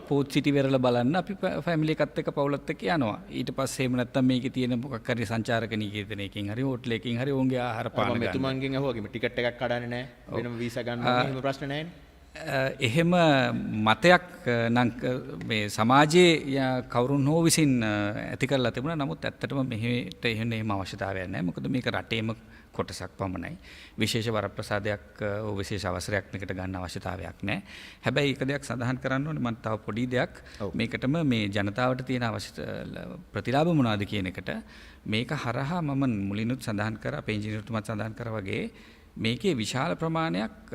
පෝට් සිටි වෙරළ බලන්න අපි ෆැමිලි එකත් එක්ක පවුලත් එක්ක යනවා. ඊට පස්සේ එහෙම නැත්නම් මේකේ තියෙන මොකක් හරි සංචාරක නිකේතනයකින් හරි හෝටලයකින් හරි ඔවුන්ගේ ආහාර පාන ගන්න. මම මෙතුමන්ගෙන් අහුවාගේ ටිකට් එකක් කඩන්නේ නැහැ. වෙනම වීසා ගන්න එහෙම ප්‍රශ්න නැහැනේ. එහෙම මතයක් නම් මේ සමාජයේ කවුරුන් හෝ විසින් ඇති කරලා තිබුණා. නමුත් ඇත්තටම මෙහෙට එහෙම අවශ්‍යතාවයක් නැහැ. මොකද මේක රටේම කොටසක් පමණයි. විශේෂ වරප්‍රසාදයක් විශේෂ අවසරයක් මේකට ගන්න අවශ්‍යතාවයක් නැහැ. හැබැයි එක දෙයක් සඳහන් කරන්න ඕනේ මම තව පොඩි දෙයක්. මේකටම මේ ජනතාවට තියෙන අවශ්‍ය ප්‍රතිලාභ මොනවද කියන එකට මේක හරහා මම මුලිනුත් සඳහන් කරා, අපේ ඉංජිනේරුතුමත් සඳහන් කරා වගේ මේකේ විශාල ප්‍රමාණයක්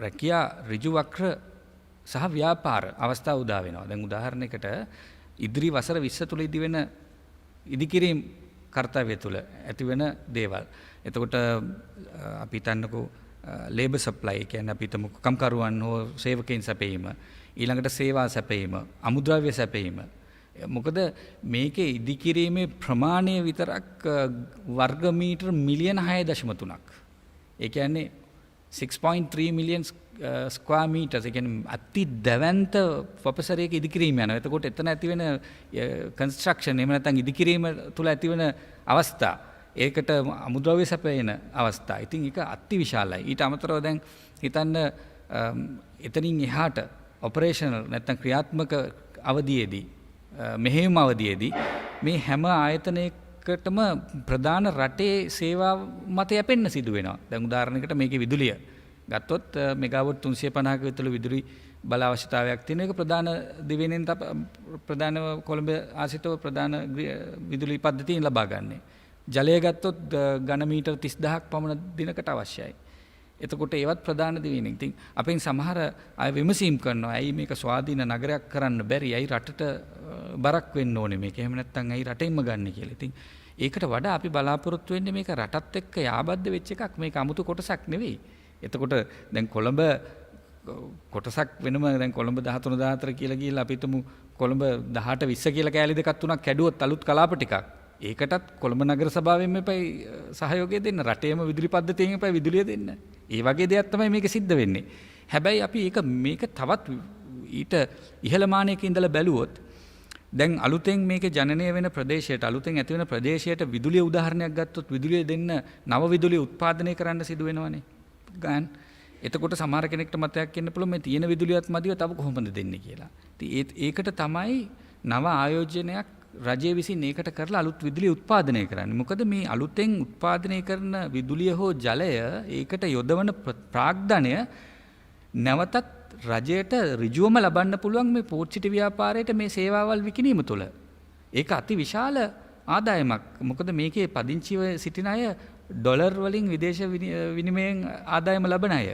රැකියා ඍජු වක්‍ර සහ ව්‍යාපාර අවස්ථා උදා වෙනවා. දැන් උදාහරණයකට ඉදිරි වසර 20 තුල ඉදිවෙන ඉදිකිරීම් කාර්යය තුල ඇතිවෙන දේවල්. එතකොට අපි හිතන්නකෝ ලේබර් සප්ලයි කියන්නේ අපි හිතමු කම්කරුවන් හෝ සේවකයන් සැපයීම, ඊළඟට සේවා සැපයීම, අමුද්‍රව්‍ය සැපයීම. මොකද මේකේ ඉදිකිරීමේ ප්‍රමාණය විතරක් වර්ග මීටර මිලියන 6.3ක්. ඒ කියන්නේ 6.3 මිලියන් ස්ක්වයර් මීටර්ස්. ඒ කියන්නේ අති දැවැන්ත වපසරයක ඉදිකිරීම යනවා. එතකොට එතන ඇතිවෙන කන්ස්ට්‍රක්ෂන් එහෙම නැත්නම් ඉදිකිරීම තුල ඇතිවෙන අවස්ථා, ඒකට අමුද්‍රව්‍ය සැපයන අවස්ථා. ඉතින් ඒක අති විශාලයි. ඊට අමතරව දැන් හිතන්න එතනින් එහාට ඔපරේෂනල් නැත්නම් ක්‍රියාත්මක අවධියේදී මෙහෙයුම් අවධියේදී මේ හැම ආයතනයකටම ප්‍රධාන රටේ සේවා මත යැපෙන්න සිදු වෙනවා. දැන් උදාහරණයකට මේකේ විදුලිය ගත්තොත් මෙගාවොට් 350ක විතර විදුලි බල අවශ්‍යතාවයක් තියෙන එක ප්‍රධාන දිවයිනෙන් ප්‍රධාන කොළඹ ආසිතව ප්‍රධාන විදුලි පද්ධතියෙන් ලබා ගන්නෙ. ජලය ගත්තොත් ඝන මීටර් 30000ක් පමණ දිනකට අවශ්‍යයි. එතකොට ඒවත් ප්‍රධාන දිවයිනෙන්. ඉතින් අපෙන් සමහර අය විමසීම් කරනවා ඇයි මේක ස්වාධීන නගරයක් කරන්න බැරි? ඇයි රටට බරක් වෙන්න ඕනේ මේක? එහෙම නැත්නම් ඇයි රටෙන්ම ගන්න කියලා. ඉතින් ඒකට වඩා අපි බලාපොරොත්තු වෙන්නේ මේක රටත් එක්ක යාබද්ද වෙච්ච එකක්. මේක 아무තු කොටසක් නෙවෙයි. එතකොට දැන් කොළඹ කොටසක් වෙනම දැන් කොළඹ 13 14 කියලා ගිහලා අපි හිතමු කොළඹ 18 20 කියලා කෑලි දෙකක් තුනක් කැඩුවොත් අලුත් කලාප ටිකක්. ඒකටත් කොළඹ නගර සභාවෙන් එපයි සහයෝගය දෙන්න. රටේම විදුලි පද්ධතියෙන් එපයි විදුලිය දෙන්න. ඒ වගේ දෙයක් තමයි මේක සිද්ධ වෙන්නේ. හැබැයි අපි මේක තවත් ඊට ඉහළ මානයක ඉඳලා බැලුවොත් දැන් අලුතෙන් මේක ජනනය වෙන ප්‍රදේශයට අලුතෙන් ඇති වෙන ප්‍රදේශයට විදුලිය උදාහරණයක් ගත්තොත් විදුලිය දෙන්න නව විදුලිය උත්පාදනය කරන්න සිදු වෙනවනේ. ගන්න. එතකොට සමහර කෙනෙක්ට මතයක් එන්න පුළුවන් මේ තියෙන විදුලියත් මදිව තව කොහොමද දෙන්නේ කියලා. ඉතින් ඒකට තමයි නව ආයෝජනයක් රජය විසින් ඒකට කරලා අලුත් විදුලිය උත්පාදනය කරන්නේ. මොකද මේ අලුතෙන් උත්පාදනය කරන විදුලිය හෝ ජලය ඒකට යොදවන ප්‍රාග්ධනය නැවතත් රජයට ඍජුවම ලබන්න පුළුවන් මේ පෝට්සිටි ව්‍යාපාරයට මේ සේවාවල් විකිණීම තුළ. ඒක අති විශාල ආදායමක්. මොකද මේකේ පදිංචිව සිටින අය ඩොලර් වලින් විදේශ විනිමයෙන් ආදායම ලබන අය.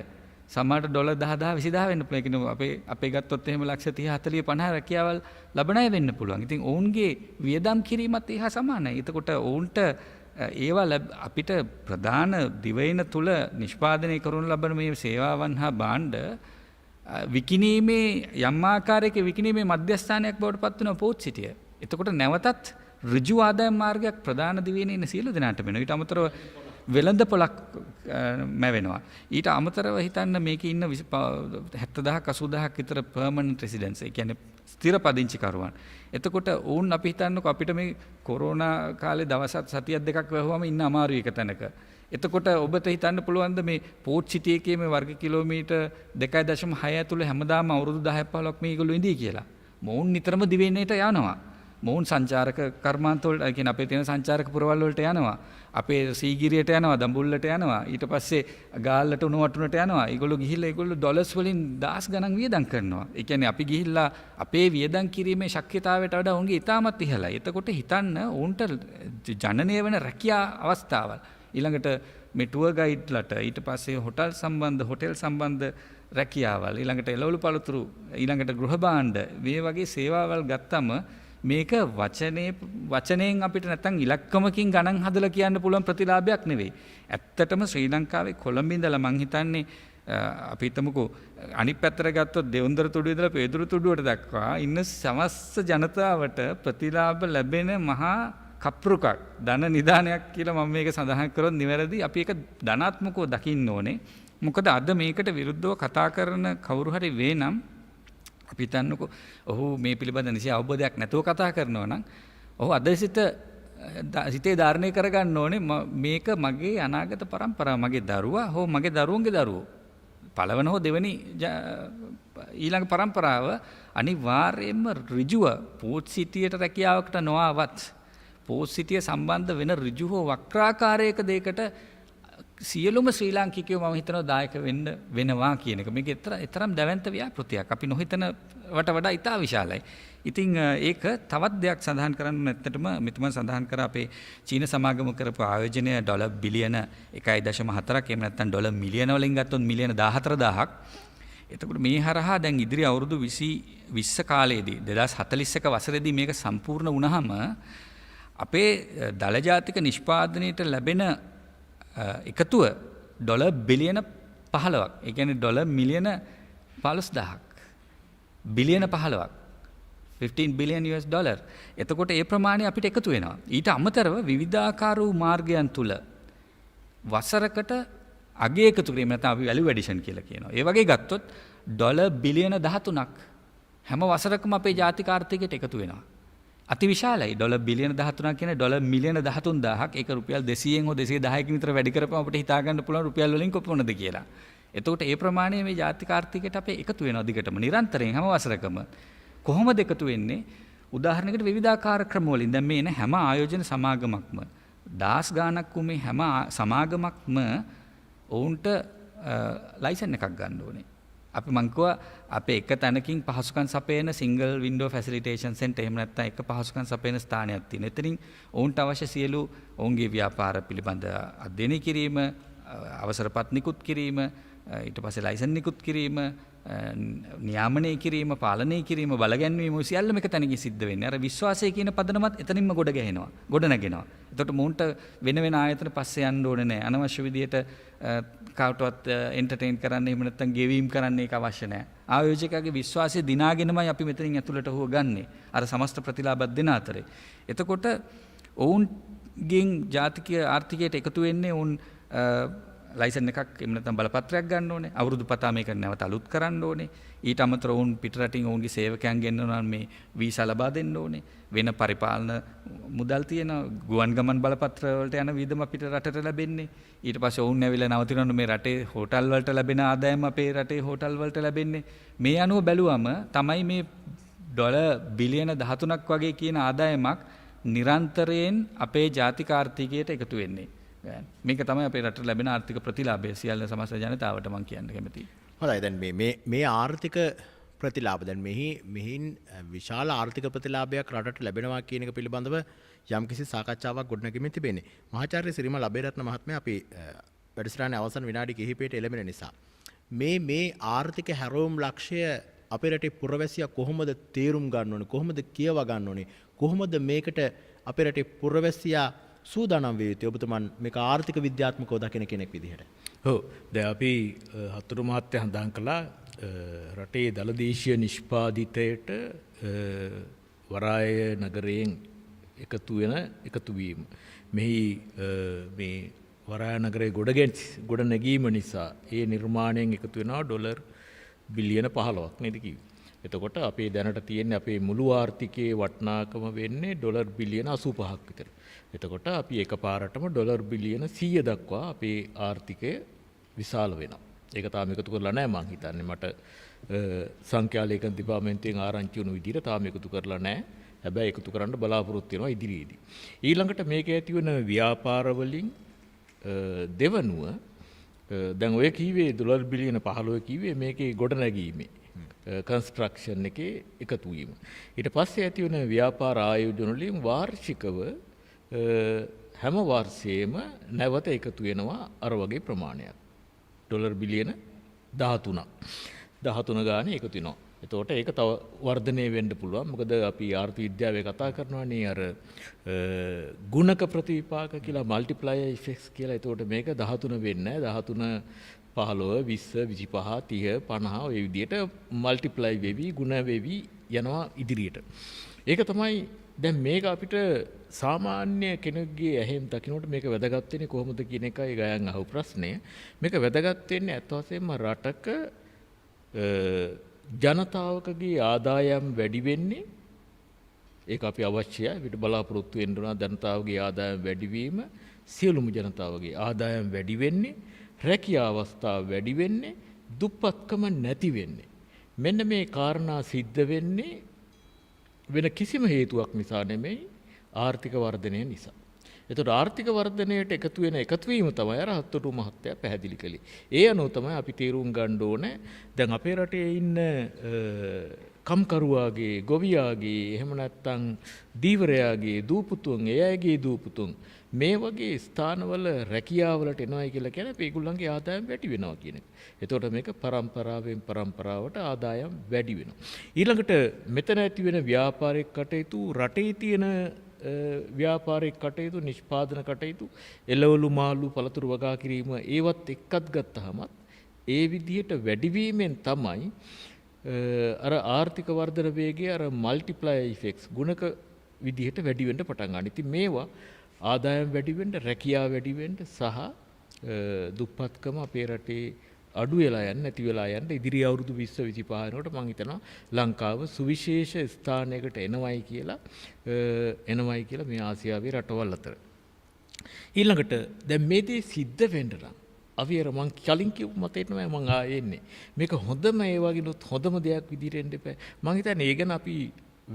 සමහරට ඩොලර් 10,000 20,000 වෙන්න පුළුවන්. අපේ ගත්තොත් එහෙම ලක්ෂ 30 40 50 රැකියාවල් ලබන අය වෙන්න පුළුවන්. ඉතින් ඔවුන්ගේ වියදම් කිරීමත් ඒහා සමානයි. එතකොට ඔවුන්ට ඒවා අපිට ප්‍රධාන දිවයින තුල නිෂ්පාදනය කරනු ලබන මේ සේවාවන් හා භාණ්ඩ විකිණීමේ යම් ආකාරයක විකිණීමේ මධ්‍යස්ථානයක් බවට පත් වෙන පෝට්සිටිය. එතකොට නැවතත් ඍජු ආදායම් මාර්ගයක් ප්‍රධාන දිවයිනේ ඉන්න සියලු දෙනාට වෙනවා. ඊට අමතරව වෙළඳ පොලක් මැවෙනවා. ඊට අමතරව හිතන්න මේකේ ඉන්න 70,000ක් 80,000ක් විතර පර්මනන්ට් රෙසිඩන්ට්ස්. ඒ කියන්නේ ස්ථිර පදිංචිකරුවන්. එතකොට ඕන් අපි හිතන්නකෝ අපිට මේ කොරෝනා කාලේ දවසක් සතියක් දෙකක් වැහුවම ඉන්න අමාරුයි එක තැනක. එතකොට ඔබට හිතන්න පුළුවන්ද මේ පෝට්සිටි එකේ මේ වර්ග කිලෝමීටර් 2.6 ඇතුළේ හැමදාම අවුරුදු 10ක් 15ක් මේගොල්ලෝ ඉඳී කියලා. මොවුන් නිතරම දිවෙන්නේට යනවා. මොවුන් සංචාරක කර්මාන්ත වලට කියන්නේ අපේ තියෙන සංචාරක පුරවල් වලට යනවා. අපේ සීගිරියට යනවා, දඹුල්ලට යනවා. ඊට පස්සේ ගාල්ලට උණුවටුනට යනවා. ඒගොල්ලෝ ගිහිල්ලා ඒගොල්ලෝ ඩොලර්ස් වලින් දහස් ගණන් වියදම් කරනවා. ඒ කියන්නේ අපි ගිහිල්ලා අපේ වියදම් කිරීමේ ශක්්‍යතාවයට වඩා උන්ගේ ඉතාමත් ඉහළයි. එතකොට හිතන්න උන්ට ජනනය වෙන රැකියා අවස්ථාවල් ඊළඟට මේ ටුවර් ගයිඩ්ලට ඊට පස්සේ හොටල් සම්බන්ධ රැකියාවල් ඊළඟට එළවලු පළතුරු ඊළඟට ගෘහ භාණ්ඩ මේ වගේ සේවාවල් ගත්තම මේක වචනයෙන් අපිට නැත්තම් ඉලක්කමකින් ගණන් හදලා කියන්න පුළුවන් ප්‍රතිලාභයක් නෙවෙයි. ඇත්තටම ශ්‍රී ලංකාවේ කොළඹ ඉඳලා මං හිතන්නේ අපි හිතමුකෝ අනිත් පැත්තට ගත්තොත් දෙවුන්දර තුඩුවේ ඉඳලා පේදුරු තුඩුවට දක්වා ඉන්න සමස්ත ජනතාවට ප්‍රතිලාභ ලැබෙන මහා කප්රුකක් ධන නිදානයක් කියලා මම මේක සඳහන් කරොත් නිවැරදි. අපි ඒක ධනාත්මකව දකින්න ඕනේ. මොකද අද මේකට විරුද්ධව කතා කරන කවුරු හරි වේ නම් අපි හිතන්නකෝ ඔහු මේ පිළිබඳ නිසි අවබෝධයක් නැතුව කතා කරනවා නම් ඔහු අද සිතේ ධාරණය කරගන්න ඕනේ මේක මගේ අනාගත පරම්පරාව, මගේ දරුවා හෝ මගේ දරුවන්ගේ දරුවෝ, පළවන හෝ දෙවනි ඊළඟ පරම්පරාව අනිවාර්යයෙන්ම ඍජුව පෝට්සිටියට රැකියාවකට නොආවත් පෝට්සිටිය සම්බන්ධ වෙන ඍජු හෝ වක්‍රාකාරයක දෙයකට සියලුම ශ්‍රී ලාංකිකයෝ මම හිතනවා දායක වෙනවා කියන එක. මේක තරම් දැවැන්ත ව්‍යාපෘතියක්. අපි නොහිතන වඩා ඉතා විශාලයි. ඉතින් ඒක තවත් දෙයක් සඳහන් කරන්න නැත්තටම මෙතුම සඳහන් කර අපේ චීන සමාගම කරපු ආයෝජනය ඩොලර් බිලියන 1.4ක් එහෙම නැත්නම් ඩොලර් මිලියන වලින් ගත්තොත් මිලියන 14000ක්. එතකොට මේ හරහා දැන් ඉදිරි අවුරුදු 20 කාලයේදී 2041 වසරේදී මේක සම්පූර්ණ වුණාම අපේ දල ජාතික නිෂ්පාදනයට ලැබෙන එකතුව ඩොලර් බිලියන 15ක්. ඒ කියන්නේ ඩොලර් මිලියන 15000ක්. බිලියන 15ක්. 15 බිලියන් US ඩොලර්. එතකොට ඒ ප්‍රමාණය අපිට එකතු වෙනවා. ඊට අමතරව විවිධාකාර වූ මාර්ගයන් තුල වසරකට අගය එකතු කිරීම නැත්නම් අපි වැලියු ඇඩිෂන් කියලා කියනවා. ඒ වගේ ගත්තොත් ඩොලර් බිලියන 13ක් හැම වසරකම අපේ ජාතික ආර්ථිකයට එකතු වෙනවා. අති විශාලයි. ඩොලර් බිලියන 13ක් කියන්නේ ඩොලර් මිලියන 13000ක්. ඒක රුපියල් 200න් හෝ 210කින් විතර වැඩි කරපුවම අපිට හිතා ගන්න පුළුවන් රුපියල් වලින් කොපමණද කියලා. එතකොට ඒ ප්‍රමාණය මේ ජාතික ආර්ථිකයට අපේ එකතු වෙනවා දිගටම නිරන්තරයෙන් හැම වසරකම. කොහොමද එකතු වෙන්නේ? උදාහරණයකට විවිධාකාර ක්‍රමවලින් දැන් මේ එන හැම ආයෝජන සමාගමක්ම දාස් ගානක් වුමේ හැම සමාගමක්ම ඔවුන්ට ලයිසන් එකක් ගන්න ඕනේ. අපි මං කිව්වා අපේ එක තැනකින් පහසුකම් සපයන සිංගල් වින්ඩෝ ෆැසිලිටේෂන් සෙන්ටර් එහෙම නැත්නම් එක පහසුකම් සපයන ස්ථානයක් තියෙන. එතනින් ඔවුන්ට අවශ්‍ය සියලු ඔවුන්ගේ ව්‍යාපාර පිළිබඳ අධ්‍යයනය කිරීම, අවසරපත් නිකුත් කිරීම, ඊට පස්සේ ලයිසන් නිකුත් කිරීම, නියාමනය කිරීම, පාලනය කිරීම, බලගැන්වීම සියල්ලම එක තැනකින් සිද්ධ වෙන්නේ. අර විශ්වාසය කියන පදනමත් එතනින්ම ගොඩ ගැහෙනවා. ගොඩ නැගෙනවා. එතකොට මුන්ට වෙන වෙන ආයතන පස්සේ යන්න ඕනේ නැහැ. අනවශ්‍ය විදියට කවුටවත් එන්ටර්ටේන් කරන්න එහෙම නැත්නම් ගෙවීම් කරන්න ඒක අවශ්‍ය නැහැ. ආයෝජකයාගේ විශ්වාසය දිනාගෙනමයි අපි මෙතනින් ඇතුළට හුව ගන්නෙ. අර සමස්ත ප්‍රතිලාභත් දෙන අතරේ. එතකොට ඔවුන්ගෙන් ජාතික ආර්ථිකයට එකතු වෙන්නේ ඔවුන් ලයිසන් එකක් එහෙම නැත්නම් බලපත්‍රයක් ගන්න ඕනේ. අවුරුදු පතා මේක නැවත අලුත් කරන්න ඕනේ. ඊට අමතරව ඔවුන් පිටරටින් ඔවුන්ගේ සේවකයන් ගෙන්නනවා මේ වීසා ලබා දෙන්න ඕනේ. වෙන පරිපාලන මුදල් තියෙන ගුවන් ගමන් බලපත්‍ර වලට යන වියදම අපිට රටට ලැබෙන්නේ. ඊට පස්සේ ඔවුන් ඇවිල්ලා නවතිනවනේ මේ රටේ හෝටල් වලට ලැබෙන ආදායම අපේ රටේ හෝටල් වලට ලැබෙන්නේ. මේ අනුව බැලුවම තමයි මේ ඩොලර් බිලියන 13ක් වගේ කියන ආදායමක් නිරන්තරයෙන් අපේ ජාතික ආර්ථිකයට එකතු වෙන්නේ. මේක තමයි අපේ රටට ලැබෙන ආර්ථික ප්‍රතිලාභය සියල්ල සමස්ත ජනතාවට මම කියන්න කැමතියි. හොඳයි දැන් මේ ආර්ථික ප්‍රතිලාභ දැන් මෙහින් විශාල ආර්ථික ප්‍රතිලාභයක් රටට ලැබෙනවා කියන එක පිළිබඳව යම්කිසි සාකච්ඡාවක් ගොඩනැගෙමින් තිබෙන්නේ. මහාචාර්ය සිරිමල් අබේරත්න මහත්මයා අපි වැඩසටහනේ අවසන් විනාඩි කිහිපයකට එළඹෙන නිසා මේ ආර්ථික හැරවුම් ලක්ෂ්‍ය අපේ රටේ පුරවැසියා කොහොමද තේරුම් ගන්න ඕනේ, කොහොමද කියවා ගන්න ඕනේ, කොහොමද මේකට අපේ රටේ පුරවැසියා සූදානම් වේ යුතුයි? ඔබතුමන් මේක ආර්ථික විද්‍යාත්මකව දකින කෙනෙක් විදිහට. ඔව්. දැන් අපි හතුරු මහත්තයා හඳුන් කළා රටේ දළදේශීය නිෂ්පාදිතයට වරාය නගරයෙන් එකතු වීම. මෙහි මේ වරාය නගරයේ ගොඩ නැගීම නිසා ඒ නිර්මාණයෙන් එකතු වෙනවා ඩොලර් බිලියන 15ක් නේද කිව්වේ. එතකොට අපේ දැනට තියෙන්නේ අපේ මුළු ආර්ථිකයේ වටිනාකම වෙන්නේ ඩොලර් බිලියන 85ක් විතර. එතකොට අපි එකපාරටම ඩොලර් බිලියන 100 දක්වා අපේ ආර්ථිකය විශාල වෙනවා. ඒක තාම එකතු කරලා නැහැ මං හිතන්නේ. මට සංඛ්‍යා ලේඛන දෙපාර්තමේන්තුවෙන් ආරංචි වුණු විදිහට තාම එකතු කරලා නැහැ. හැබැයි එකතු කරන්න බලාපොරොත්තු වෙනවා ඉදිරියේදී. ඊළඟට මේක ඇති වෙන ව්‍යාපාර වලින් දෙවනුව දැන් ඔය කීවේ ඩොලර් බිලියන 15 කීවේ මේකේ ගොඩනැගීමේ කන්ස්ට්‍රක්ෂන් එකේ එකතු වීම. ඊට පස්සේ ඇති වෙන ව්‍යාපාර ආයෝජන වලින් වාර්ෂිකව හැම වර්ෂයේම නැවත එකතු වෙනවා අර වගේ ප්‍රමාණයක්. ඩොලර් බිලියන 13ක්. 13 ගානේ එකතු වෙනවා. එතකොට ඒක තව වර්ධනය වෙන්න පුළුවන්. මොකද අපි ආර්ථික විද්‍යාවේ කතා කරනවානේ අර ගුණක ප්‍රතිවිපාක කියලා මල්ටිප්ලයර් ඉෆෙක්ට්ස් කියලා. එතකොට මේක 13 වෙන්නේ නැහැ. 13 15 20 25 30 50 ඔය විදිහට මල්ටිප්ලයි වෙවි ගුණ වෙවි යනවා ඉදිරියට. ඒක තමයි දැන් මේක අපිට සාමාන්‍ය කෙනෙකුගේ ඇහෙන් දකින්නට මේක වැදගත් වෙන්නේ කොහොමද කියන එකයි ගයන් අහපු ප්‍රශ්නය. මේක වැදගත් වෙන්නේ අත් වශයෙන්ම රටක ජනතාවකගේ ආදායම් වැඩි වෙන්නේ ඒක අපි අවශ්‍යයි. අපිට බලාපොරොත්තු වෙන්න ඕන ජනතාවගේ ආදායම් වැඩිවීම සියලුම ජනතාවගේ ආදායම් වැඩි වෙන්නේ රැකියා අවස්ථා වැඩි වෙන්නේ දුප්පත්කම නැති වෙන්නේ. මෙන්න මේ කාරණා සිද්ධ වෙන්නේ වෙන කිසිම හේතුවක් නිසා නෙමෙයි ආර්ථික වර්ධනය නිසා. එතකොට ආර්ථික වර්ධනයට එකතු වීම තමයි අර හත්තුරු මහත්තයා පැහැදිලි කළේ. ඒ අනුව තමයි අපි තීරුම් ගන්න ඕනේ දැන් අපේ රටේ ඉන්න කම්කරුවාගේ, ගොවියාගේ, එහෙම නැත්නම් දීවරයාගේ දූපුතුන්, ඒ අයගේ දූපුතුන් මේ වගේ ස්ථානවල රැකියාවලට එනවායි කියලා කියන්නේ අපි ඒගොල්ලන්ගේ ආදායම් වැඩි වෙනවා කියන එක. එතකොට මේක පරම්පරාවෙන් පරම්පරාවට ආදායම් වැඩි වෙනවා. ඊළඟට මෙතන ඇති වෙන ව්‍යාපාරික කටයුතු රටේ තියෙන ව්‍යාපාරික කටයුතු නිෂ්පාදන කටයුතු එළවලු මාළු පළතුරු වගා කිරීම ඒවත් එක්කත් ගත්තහම ඒ විදිහට වැඩිවීමෙන් තමයි අර ආර්ථික වර්ධන වේගය අර මල්ටිප්ලයර් ඉෆෙක්ට්ස් ගුණක විදිහට වැඩි වෙන්න පටන් ගන්න. ඉතින් මේවා ආදායම් වැඩි වෙන්න, රැකියාව වැඩි වෙන්න සහ දුප්පත්කම අපේ රටේ අඩු වෙලා යන්න නැති වෙලා යන්න ඉදිරි අවුරුදු 20 25 වෙනකොට මම හිතනවා ලංකාව සුවිශේෂ ස්ථානයකට එනවයි කියලා මේ ආසියාවේ රටවල් අතර. ඊළඟට දැන් මේ දේ සිද්ධ වෙන්න නම් අවියර මං කලින් කිව්ව මතේ තමයි මං ආයේ එන්නේ. මේක හොඳම ඒ වගේනොත් හොඳම දෙයක් විදිහට එන්න එපා. මං හිතන්නේ ඒ ගැන අපි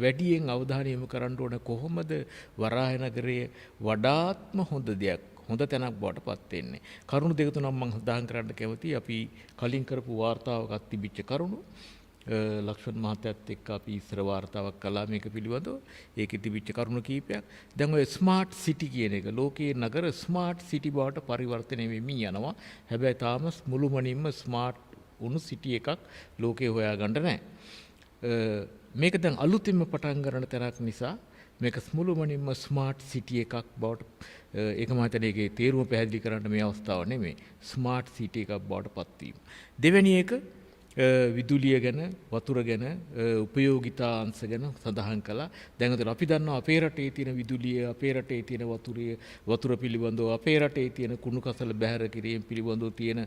වැඩියෙන් අවධානය යොමු කරන්න ඕන කොහොමද වරාය නගරයේ වඩාත්ම හොඳ දෙයක් හොඳ තැනක් බවට පත් වෙන්නේ. කරුණු දෙක තුනක් මම සඳහන් කරන්න කැමතියි. අපි කලින් කරපු වාර්තාවකත් තිබිච්ච කරුණු ලක්ෂ්මන් මහත්තයත් එක්ක අපි ඉස්සර වාර්තාවක් කළා මේක පිළිබඳව. ඒකේ තිබිච්ච කරුණු කීපයක්. දැන් ඔය ස්මාර්ට් සිටි කියන එක ලෝකයේ නගර ස්මාර්ට් සිටි බවට පරිවර්තනය වෙමින් යනවා. හැබැයි තාම මුළුමනින්ම ස්මාර්ට් වුණු සිටි එකක් ලෝකේ හොයාගන්න නැහැ. මේක දැන් අලුතින්ම පටන් ගන්න තැනක් නිසා මේක මුළුමනින්ම ස්මාර්ට් සිටි එකක් බවට ඒක මම හිතන්නේ ඒකේ තේරුම පැහැදිලි කරන්න මේ අවස්ථාව නෙමෙයි. ස්මාර්ට් සිටි එකක් බවට පත්වීම. දෙවෙනි එක විදුලිය ගැන වතුර ගැන උපයෝගිතා අංශ ගැන සඳහන් කළා. දැන් අපි දන්නවා අපේ රටේ තියෙන විදුලිය, අපේ රටේ තියෙන වතුර පිළිබඳව, අපේ රටේ තියෙන කුණු කසල බැහැර කිරීම පිළිබඳව තියෙන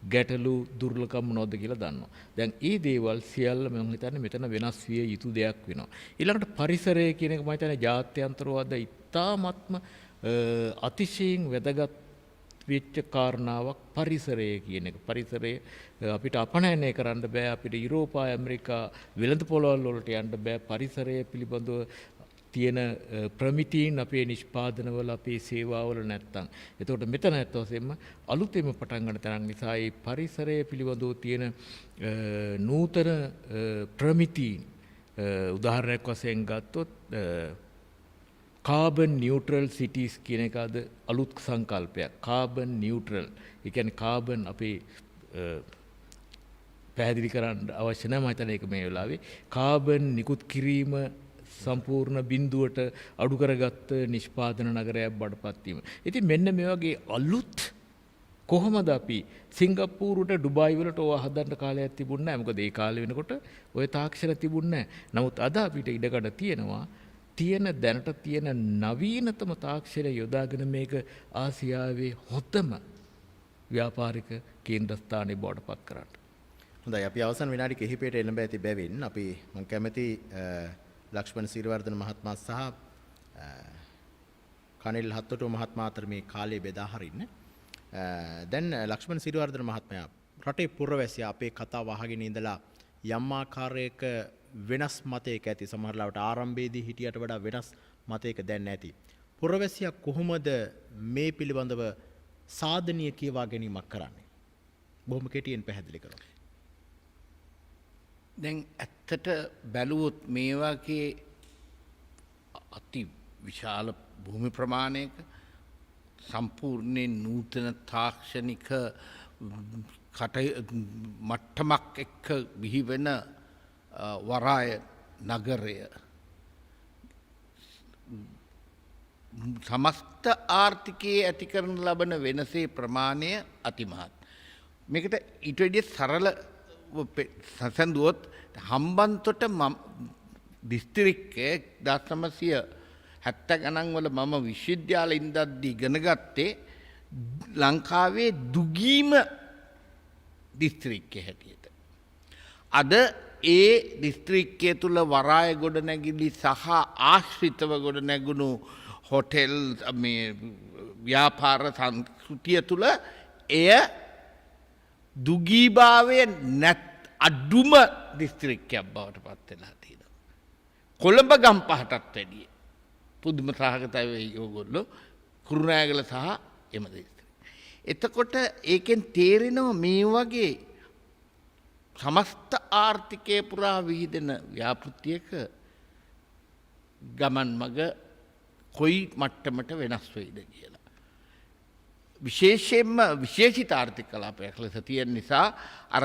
ගැටලු දුර්ලභකම් මොනවද කියලා දන්නවා. දැන් මේ දේවල් සියල්ල මම හිතන්නේ මෙතන වෙනස් විය යුතු දෙයක් වෙනවා. ඊළඟට පරිසරය කියන එක මම හිතන්නේ ජාත්‍යන්තරවාද ඉතාමත්ම අතිශයින් වැදගත් වෙච්ච කාරණාවක් පරිසරය කියන එක. පරිසරය අපිට අපනයනය කරන්න බෑ. අපිට යුරෝපා ඇමරිකා වෙළඳ පොළවල් වලට යන්න බෑ. පරිසරය පිළිබඳව තියෙන ප්‍රමිතීන් අපේ නිෂ්පාදනවල අපේ සේවාවල නැත්තම්. එතකොට මෙතන ඇත්ත වශයෙන්ම අලුතෙන්ම පටන් ගන්න තරම් නිසා මේ පරිසරය පිළිබඳව තියෙන නූතන ප්‍රමිතීන් උදාහරණයක් වශයෙන් ගත්තොත් කාබන් නියුට්‍රල් සිටිස් කියන එක අද අලුත් සංකල්පයක්. Carbon neutral. ඒ කියන්නේ කාබන් අපේ පැහැදිලි කරන්න අවශ්‍ය නැහැ මම හිතන්නේ ඒක මේ වෙලාවේ. කාබන් නිකුත් කිරීම සම්පූර්ණ බිඳුවට අඩු කරගත්ත නිෂ්පාදන නගරයක් බඩපත් වීම. ඉතින් මෙන්න මේ වගේ අලුත් කොහොමද අපි සිංගප්පූරුවට ඩුබායි වලට ඕවා හදන්න කාලයක් තිබුණේ නැහැ. මොකද ඒ කාලේ වෙනකොට ওই තාක්ෂණ තිබුණේ නැහැ. නමුත් අද අපිට ඉඩකඩ තියෙනවා. තියෙන දැනට තියෙන නවීනතම තාක්ෂණය යොදාගෙන මේක ආසියාවේ හොඳම ව්‍යාපාරික කේන්ද්‍රස්ථානයේ බවට පත් කරන්න. හොඳයි අපි අවසන් විනාඩි කිහිපයට එළඹ ඇති බැවින් අපි මම කැමති ලක්ෂ්මන් සිරිවර්ධන මහත්මයා සහ කනිල් හත්තොටුව මහත්මයා අතර මේ කාලය බෙදා හරින්න. දැන් ලක්ෂ්මන් සිරිවර්ධන මහත්මයා රටේ පුරවැසියා අපේ කතාව අහගෙන ඉඳලා යම් ආකාරයක වෙනස් මතයක ඇති සමහරවිට ආරම්භයේදී හිටියට වඩා වෙනස් මතයක දැන් නැති. පුරවැසියා කොහොමද මේ පිළිබඳව සාධනීය කියවා ගැනීමක් කරන්නේ? බොහොම කෙටියෙන් පැහැදිලි කරමු. දැන් ඇත්තට බැලුවොත් මේ වගේ අති විශාල භූමි ප්‍රමාණයක සම්පූර්ණයෙන් නූතන තාක්ෂණික මට්ටමක් එක්ක බිහිවෙන වරාය නගරය සමස්ත ආර්ථිකයේ ඇති කරන ලබන වෙනසේ ප්‍රමාණය අතිමහත්. මේකට ඊට වැඩිය සරල සැසඳුවොත් හම්බන්තොට දිස්ත්‍රික්කයේ 1970 ගණන් වල මම විශ්වවිද්‍යාලේ ඉඳද්දී ඉගෙන ගත්තේ ලංකාවේ දුගීම දිස්ත්‍රික්කයේ හැටියට. අද ඒ දිස්ත්‍රික්කය තුළ වරාය ගොඩනැගිලි සහ ආශ්‍රිතව ගොඩනැගුණු හොටෙල් මේ ව්‍යාපාර සංස්කෘතිය තුළ එය දුගීභාවය අඩුම දිස්ත්‍රික්කයක් බවට පත් වෙලා තියෙනවා. කොළඹ ගම්පහටත් වැඩිය පුදුම සහගතයි ඒගොල්ලෝ කුරුණෑගල සහ එම දිස්ත්‍රික්ක. එතකොට ඒකෙන් තේරෙනවා මේ වගේ සමස්ත ආර්ථිකය පුරා විහිදෙන ව්‍යාපෘතියක ගමන් මග කොයි මට්ටමට වෙනස් වෙයිද කියලා. විශේෂයෙන්ම විශේෂිත ආර්ථික කලාපයක් ලෙස තියෙන නිසා අර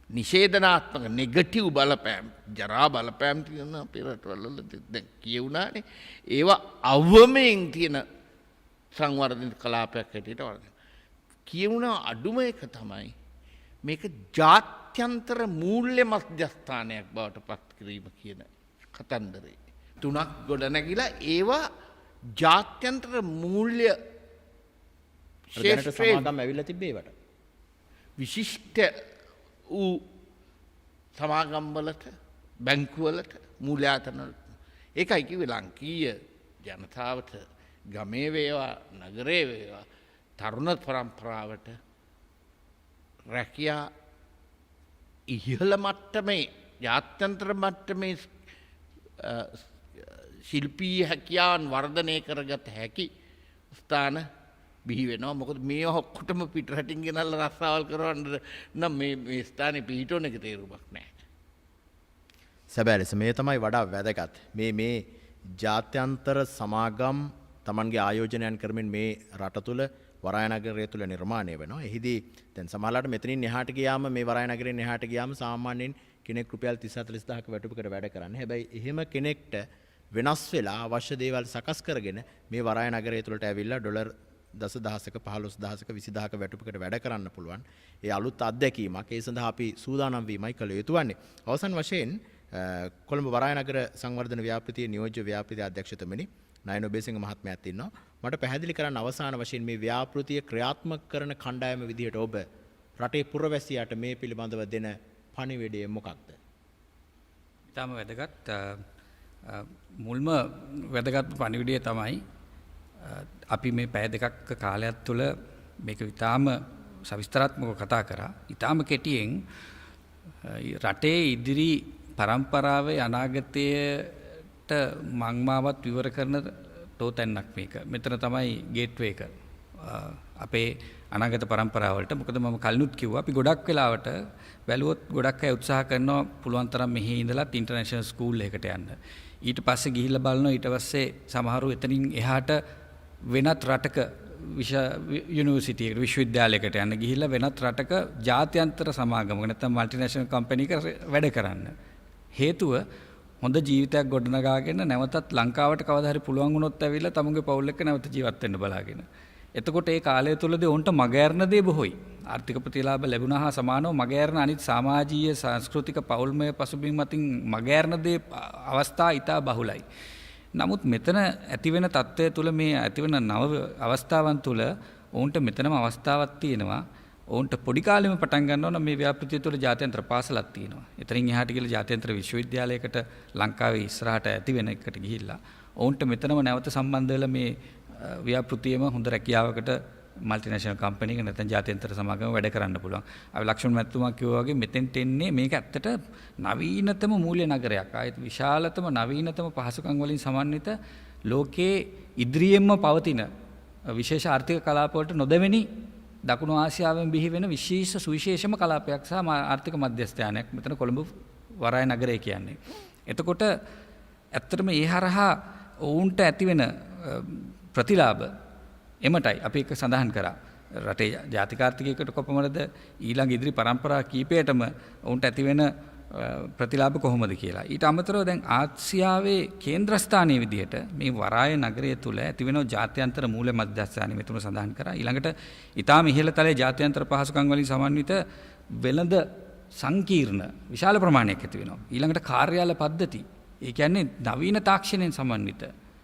නිෂේධනාත්මක නෙගටිව් බලපෑම් ජරා බලපෑම් තියෙන අපේ රටවල දැන් කියුණානේ. ඒවා අවමෙන් තියෙන සංවර්ධන කලාපයක් හැටියට වර්ධනය. කියුණා අඩුම එක තමයි මේක ජාත්‍යන්තර මූල්‍ය මධ්‍යස්ථානයක් බවට පත් කිරීම කියන කතන්දරේ. 3ක් ගොඩනැගිලා ඒවා ජාත්‍යන්තර මූල්‍ය ශේෂ්ත්‍රයේ සමාගම් ඇවිල්ලා තිබ්බේ ඒවට. විශිෂ්ට වූ සමාගම් වලට බැංකු වලට මූල්‍යායතන වලට ඒකයි කිව්වේ ලංකීය ජනතාවට ගමේ වේවා නගරේ වේවා තරුණ පරම්පරාවට රැකියා ඉහළ මට්ටමේ ජාත්‍යන්තර මට්ටමේ ශිල්පී හැකියාවන් වර්ධනය කරගත හැකි ස්ථාන බිහි වෙනවා. මොකද මේ ඔක්කොටම පිටරටින් ගෙනල්ලා රස්සාවල් කරවන්න නම් මේ ස්ථානේ පිහිටෝන එක තේරුමක් නැහැ. සැබෑ ලෙස මේ තමයි වඩා වැදගත්. මේ ජාත්‍යන්තර සමාගම් Tamanගේ ආයෝජනයන් කරමින් මේ රට තුළ වරාය නගරය තුළ නිර්මාණය වෙනවා. එහිදී දැන් සමහරවිට මෙතනින් එහාට ගියාම මේ වරාය නගරයෙන් එහාට ගියාම සාමාන්‍යයෙන් කෙනෙක් රුපියල් 30-40000ක වැටුපකට වැඩ කරන්නේ. හැබැයි එහෙම කෙනෙක්ට වෙනස් වෙලා අවශ්‍ය දේවල් සකස් කරගෙන මේ වරාය නගරය තුළට ඇවිල්ලා ඩොලර් 10000ක 15000ක 20000ක වැටුපකට වැඩ කරන්න පුළුවන්. ඒ අලුත් අත්දැකීමක්. ඒ සඳහා අපි සූදානම් වීමයි කළ යුතු වන්නේ. අවසන් වශයෙන් කොළඹ වරාය නගර සංවර්ධන ව්‍යාපෘතියේ නියෝජ්‍ය ව්‍යාපෘති අධ්‍යක්ෂතුමනි නයන ඔබේසිංහ මහත්මයාත් ඉන්නවා. මට පැහැදිලි කරන්න අවසාන වශයෙන් මේ ව්‍යාපෘතිය ක්‍රියාත්මක කරන කණ්ඩායම විදිහට ඔබ රටේ පුරවැසියාට මේ පිළිබඳව දෙන පණිවිඩය මොකක්ද? ඊටම වැදගත් මුල්ම වැදගත් පණිවිඩය තමයි අපි මේ පැය දෙකක් කාලයක් තුළ මේක ඊටාම සවිස්තරාත්මකව කතා කරා. ඊටාම කෙටියෙන් රටේ ඉදිරි පරම්පරාවේ අනාගතයට මංමාවත් විවර කරන තෝතැන්නක් මේක. මෙතන තමයි ගේට්වේ එක. අපේ අනාගත පරම්පරාවලට. මොකද මම කලිනුත් කිව්වා අපි ගොඩක් වෙලාවට බැලුවොත් ගොඩක් අය උත්සාහ කරනවා පුළුවන් තරම් මෙහි ඉඳලා ඉන්ටර්නැෂනල් ස්කූල් එකකට යන්න. ඊට පස්සේ ගිහිල්ලා බලනවා ඊට පස්සේ සමහරු එතනින් එහාට වෙනත් රටක යුනිවර්සිටි එකට විශ්වවිද්‍යාලයකට යන්න ගිහිල්ලා වෙනත් රටක ජාත්‍යන්තර සමාගමක නැත්නම් මල්ටිනේෂනල් කම්පැනි එක වැඩ කරන්න. හේතුව හොඳ ජීවිතයක් ගොඩනගාගෙන නැවතත් ලංකාවට කවදා හරි පුළුවන් වුණොත් ඇවිල්ලා තමුන්ගේ පවුල් එක්ක නැවත ජීවත් වෙන්න බලාගෙන. එතකොට ඒ කාලය තුළදී උන්ට මගහැරන දේ බොහෝයි. ආර්ථික ප්‍රතිලාභ ලැබුණා හා සමානව මගහැරන අනිත් සමාජීය සංස්කෘතික පෞල්මය පසුබිම් මතින් මගහැරන දේ අවස්ථා ඉතා බහුලයි. නමුත් මෙතන ඇතිවෙන තත්ත්වය තුළ මේ ඇතිවෙන නව අවස්ථාවන් තුළ ඔවුන්ට මෙතනම අවස්ථාවක් තියෙනවා. ඔවුන්ට පොඩි කාලෙම පටන් ගන්න ඕන මේ ව්‍යාපෘතිය තුළ ජාත්‍යන්තර පාසලක් තියෙනවා. එතනින් එහාට ගිහලා ජාත්‍යන්තර විශ්වවිද්‍යාලයකට ලංකාවේ ඉස්සරහට ඇති වෙන එකට ගිහිල්ලා ඔවුන්ට මෙතනම නැවත සම්බන්ධ වෙලා මේ ව්‍යාපෘතියම හොඳ රැකියාවකට මල්ටිනේෂනල් කම්පැනි එක නැත්නම් ජාත්‍යන්තර සමාගම වැඩ කරන්න පුළුවන්. අපි ලක්ෂ්මන් මැතිතුමා කිව්වා වගේ මෙතෙන්ට එන්නේ මේක ඇත්තට නවීනතම මූල්‍ය නගරයක්. ආයෙත් විශාලතම නවීනතම පහසුකම් වලින් සමන්විත ලෝකයේ ඉදිරියෙන්ම පවතින විශේෂ ආර්ථික කලාප වලට නොදෙවෙනි දකුණු ආසියාවෙන් බිහි වෙන විශේෂ සුවිශේෂම කලාපයක් සහ ආර්ථික මධ්‍යස්ථානයක් මෙතන කොළඹ වරාය නගරය කියන්නේ. එතකොට ඇත්තටම ඒ හරහා ඔවුන්ට ඇතිවෙන ප්‍රතිලාභ එමටයි අපි එක සඳහන් කරා. රටේ ජාතිකාර්ථිකයකට කොපමණද ඊළඟ ඉදිරි පරම්පරා කීපයටම ඔවුන්ට ඇතිවෙන ප්‍රතිලාභ කොහොමද කියලා. ඊට අමතරව දැන් ආසියාවේ කේන්ද්‍රස්ථානයේ විදිහට මේ වරාය නගරය තුළ ඇතිවෙන ජාත්‍යන්තර මූල්‍ය මධ්‍යස්ථානය මෙතුම සඳහන් කරා. ඊළඟට ඊටාම ඉහළ තලයේ ජාත්‍යන්තර පහසුකම් වලින් සමන්විත වෙළඳ සංකීර්ණ විශාල ප්‍රමාණයක් ඇති වෙනවා. ඊළඟට කාර්යාල පද්ධති. ඒ කියන්නේ නවීන තාක්ෂණයෙන් සමන්විත.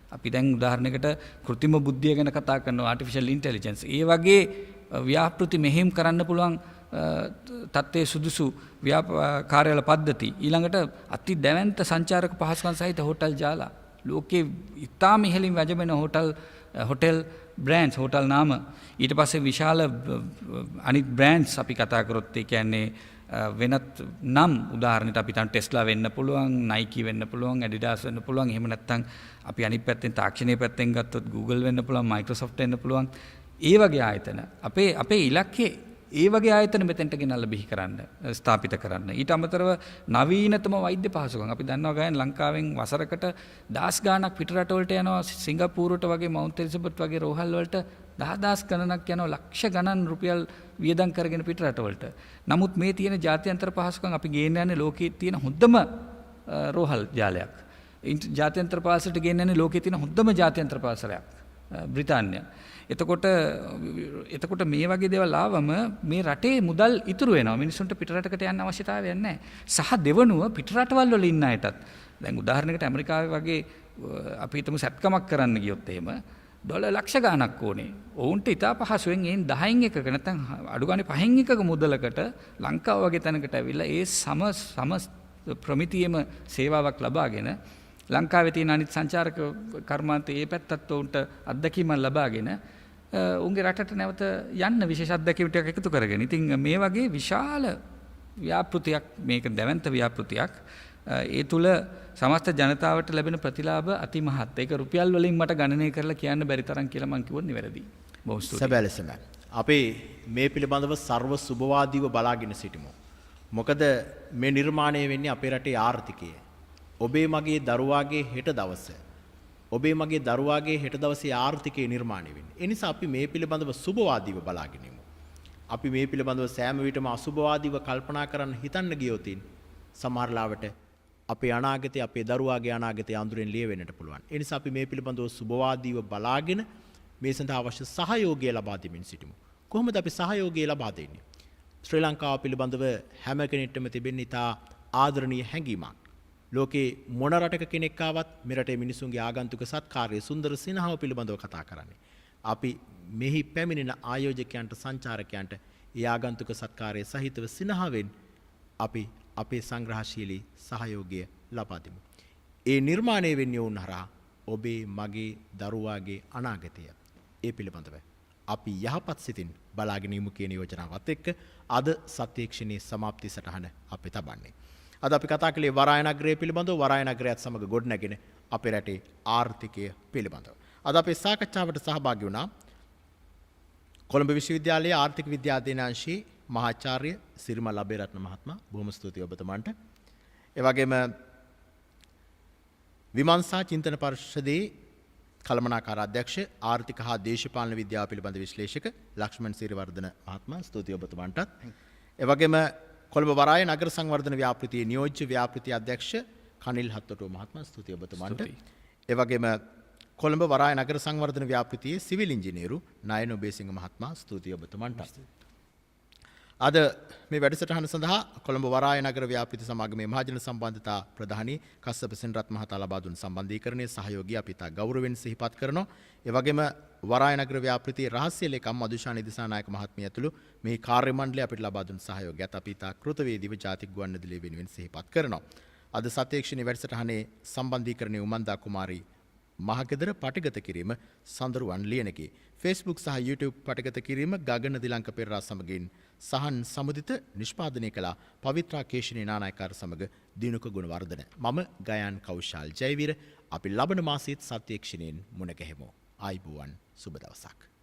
අපි දැන් උදාහරණයකට කෘත්‍රිම බුද්ධිය ගැන කතා කරනවා ආටිෆිෂල් ඉන්ටෙලිජන්ස්. ඒ වගේ ව්‍යාපෘති මෙහෙම කරන්න පුළුවන් තත්ත්වයේ සුදුසු කාර්යාල පද්ධති. ඊළඟට අති දැවැන්ත සංචාරක පහසුකම් සහිත හෝටල් ජාලා. ලෝකේ ඉතාම ඉහළින් වැජඹෙන හෝටල් බ්‍රෑන්ඩ්ස් හෝටල් නාම. ඊට පස්සේ විශාල අනිත් බ්‍රෑන්ඩ්ස් අපි කතා කරොත් ඒ කියන්නේ වෙනත් නම් උදාහරණයට අපි තන ටෙස්ලා වෙන්න පුළුවන්, නයිකි වෙන්න පුළුවන්, ඇඩිඩාස් වෙන්න පුළුවන්. එහෙම නැත්නම් අපි අනිත් පැත්තෙන් තාක්ෂණීය පැත්තෙන් ගත්තොත් Google වෙන්න පුළුවන්, Microsoft වෙන්න පුළුවන්. ඒ වගේ ආයතන අපේ ඉලක්කේ ඒ වගේ ආයතන මෙතෙන්ට ගෙනල්ලා බිහි කරන්න, ස්ථාපිත කරන්න. ඊට අමතරව නවීනතම වෛද්‍ය පහසුකම්. අපි දන්නවා ගායන් ලංකාවෙන් වසරකට 10 ගාණක් පිටරට වලට යනවා, සිංගප්පූරුවට වගේ, මවුන්ට් එලිසබෙත් වගේ රෝහල් වලට 10,000 ගණනක් යනවා, ලක්ෂ ගණන් රුපියල් වියදම් කරගෙන පිටරට වලට. නමුත් මේ තියෙන ජාත්‍යන්තර පහසුකම් අපි ගේන්න යන්නේ ලෝකයේ තියෙන හොඳම රෝහල් ජාලයක්. ජාත්‍යන්තර පාසලට ගේන්න යන්නේ ලෝකයේ තියෙන හොඳම ජාත්‍යන්තර පාසලයක්, බ්‍රිතාන්‍ය. එතකොට මේ වගේ දේවල් ආවම මේ රටේ මුදල් ඉතුරු වෙනවා. මිනිස්සුන්ට පිටරටකට යන්න අවශ්‍යතාවයක් නැහැ. සහ දෙවනුව පිටරටවල් වල ඉන්න අයටත් දැන් උදාහරණයකට ඇමරිකාවේ වගේ අපි හිතමු සැත්කමක් කරන්න ගියොත් එහෙම ඩොලර් ලක්ෂ ගාණක් ඕනේ. ඔවුන්ට ඉතා පහසුවෙන් එයින් 10න් එකක නැත්නම් අඩු ගානේ 5න් එකක මුදලකට ලංකාව වගේ තැනකට ඇවිල්ලා ඒ සම ප්‍රමිතියේම සේවාවක් ලබාගෙන ලංකාවේ තියෙන අනිත් සංචාරක කර්මාන්තයේ ඒ පැත්තත් උන්ට අත්දැකීමක් ලබාගෙන උන්ගේ රටට නැවත යන්න විශේෂ අත්දැකීම් ටිකක් එකතු කරගෙන. ඉතින් මේ වගේ විශාල ව්‍යාපෘතියක් මේක දැවැන්ත ව්‍යාපෘතියක්. ඒ තුල සමස්ත ජනතාවට ලැබෙන ප්‍රතිලාභ අතිමහත්. ඒක රුපියල් වලින් මට ගණනය කරලා කියන්න බැරි තරම් කියලා මම කිව්වොත් නිවැරදි. බොහොම ස්තුතියි. සැබෑ ලෙසම අපි මේ පිළිබඳව සර්ව සුභවාදීව බලාගෙන සිටිමු. මොකද මේ නිර්මාණය වෙන්නේ අපේ රටේ ආර්ථිකය. ඔබේ මගේ දරුවාගේ හෙට දවස. ඔබේ මගේ දරුවාගේ හෙට දවසේ ආර්ථිකය නිර්මාණය වෙන්නේ. ඒ නිසා අපි මේ පිළිබඳව සුභවාදීව බලාගෙන ඉමු. අපි මේ පිළිබඳව සෑම විටම අසුභවාදීව කල්පනා කරන්න හිතන්න ගියොත් සමහර ලාවට අපේ අනාගතය අපේ දරුවාගේ අනාගතය අඳුරෙන් ලියවෙන්නට පුළුවන්. ඒ නිසා අපි මේ පිළිබඳව සුභවාදීව බලාගෙන මේ සඳහා අවශ්‍ය සහයෝගය ලබා දෙමින් සිටිමු. කොහොමද අපි සහයෝගය ලබා දෙන්නේ? ශ්‍රී ලංකාව පිළිබඳව හැම කෙනෙක්ටම තිබෙන ඉතා ආදරණීය හැඟීමක්. ලෝකේ මොන රටක කෙනෙක් ආවත් මෙරටේ මිනිසුන්ගේ ආගන්තුක සත්කාරයේ සුන්දර සිනහව පිළිබඳව කතා කරන්නේ. අපි මෙහි පැමිණෙන ආයෝජකයන්ට සංචාරකයන්ට ඒ ආගන්තුක සත්කාරයේ සහිතව සිනහවෙන් අපි අපේ සංග්‍රහශීලී සහයෝගය ලබා දෙමු. ඒ නිර්මාණය වෙන්නේ වුන් හරහා ඔබේ මගේ දරුවාගේ අනාගතය. ඒ පිළිබඳව අපි යහපත් සිතින් බලාගෙන ඉමු කියන යෝජනාවත් එක්ක අද සත්‍යක්ෂණයේ සමාප්ති සටහන අපි තබන්නේ. අද අපි කතා කළේ වරායනග්‍රය පිළිබඳව වරායනග්‍රයත් සමග ගොඩනැගෙන අපේ රටේ ආර්ථිකය පිළිබඳව. අද අපේ සාකච්ඡාවට සහභාගී වුණා කොළඹ විශ්වවිද්‍යාලයේ ආර්ථික විද්‍යා අධ්‍යනාංශයේ මහාචාර්ය සිරිමල් අබේරත්න මහත්මයා. බොහොම ස්තුතියි ඔබතුමන්ට. ඒ වගේම විමර්ශා චින්තන පරිෂදේ කළමනාකාර අධ්‍යක්ෂ ආර්ථික හා දේශපාලන විද්‍යාව පිළිබඳ විශ්ලේෂක ලක්ෂ්මන් සිරිවර්ධන මහත්මයා. ස්තුතියි ඔබතුමන්ටත්. ඒ වගේම කොළඹ වරාය නගර සංවර්ධන ව්‍යාපෘතියේ නියෝජ්‍ය ව්‍යාපෘති අධ්‍යක්ෂ කනිල් හත්තොටුව මහත්මයා. ස්තුතියි ඔබතුමන්ට. ඒ වගේම කොළඹ වරාය නගර සංවර්ධන ව්‍යාපෘතියේ සිවිල් ඉංජිනේරු නයන ඔබේසිංහ මහත්මයා. ස්තුතියි ඔබතුමන්ට. අද මේ වැඩසටහන සඳහා කොළඹ වරාය නගර ව්‍යාපෘති සමාගමේ මහජන සම්බන්ධතා ප්‍රධානී කස්සප සෙන්රත් මහතා ලබා දුන් සම්බන්ධීකරණයේ සහයෝගය අපි තා ගෞරවයෙන් සිහිපත් කරනවා. ඒ වගේම වරාය නගර ව්‍යාපෘතියේ රහස්‍ය ලේකම් මදුෂානි දිසානායක මහත්මිය ඇතුළු මේ කාර්ය මණ්ඩලය අපිට ලබා දුන් සහයෝගයත් අපි තා කෘතවේදීව ජාතික ගුවන්විදුලිය වෙනුවෙන් සිහිපත් කරනවා. අද සත්‍යක්ෂණී වැඩසටහනේ සම්බන්ධීකරණයේ උමන්දා කුමාරී මහගෙදර පටිගත කිරීම සඳරුවන් ලියනකි. Facebook සහ YouTube පටිගත කිරීම ගගන දිලංක පෙරරා සමගින් සහන් සමුදිත නිෂ්පාදනය කළ පවිත්‍රා කේෂණී නානායකාර සමග දිනුක ගුණවර්ධන. මම ගයන් කෞශල් ජයවීර. අපි ලබන මාසෙත් සත්‍යක්ෂණයෙන් මුණ ගැහෙමු. ආයිබුවන් සුබ දවසක්.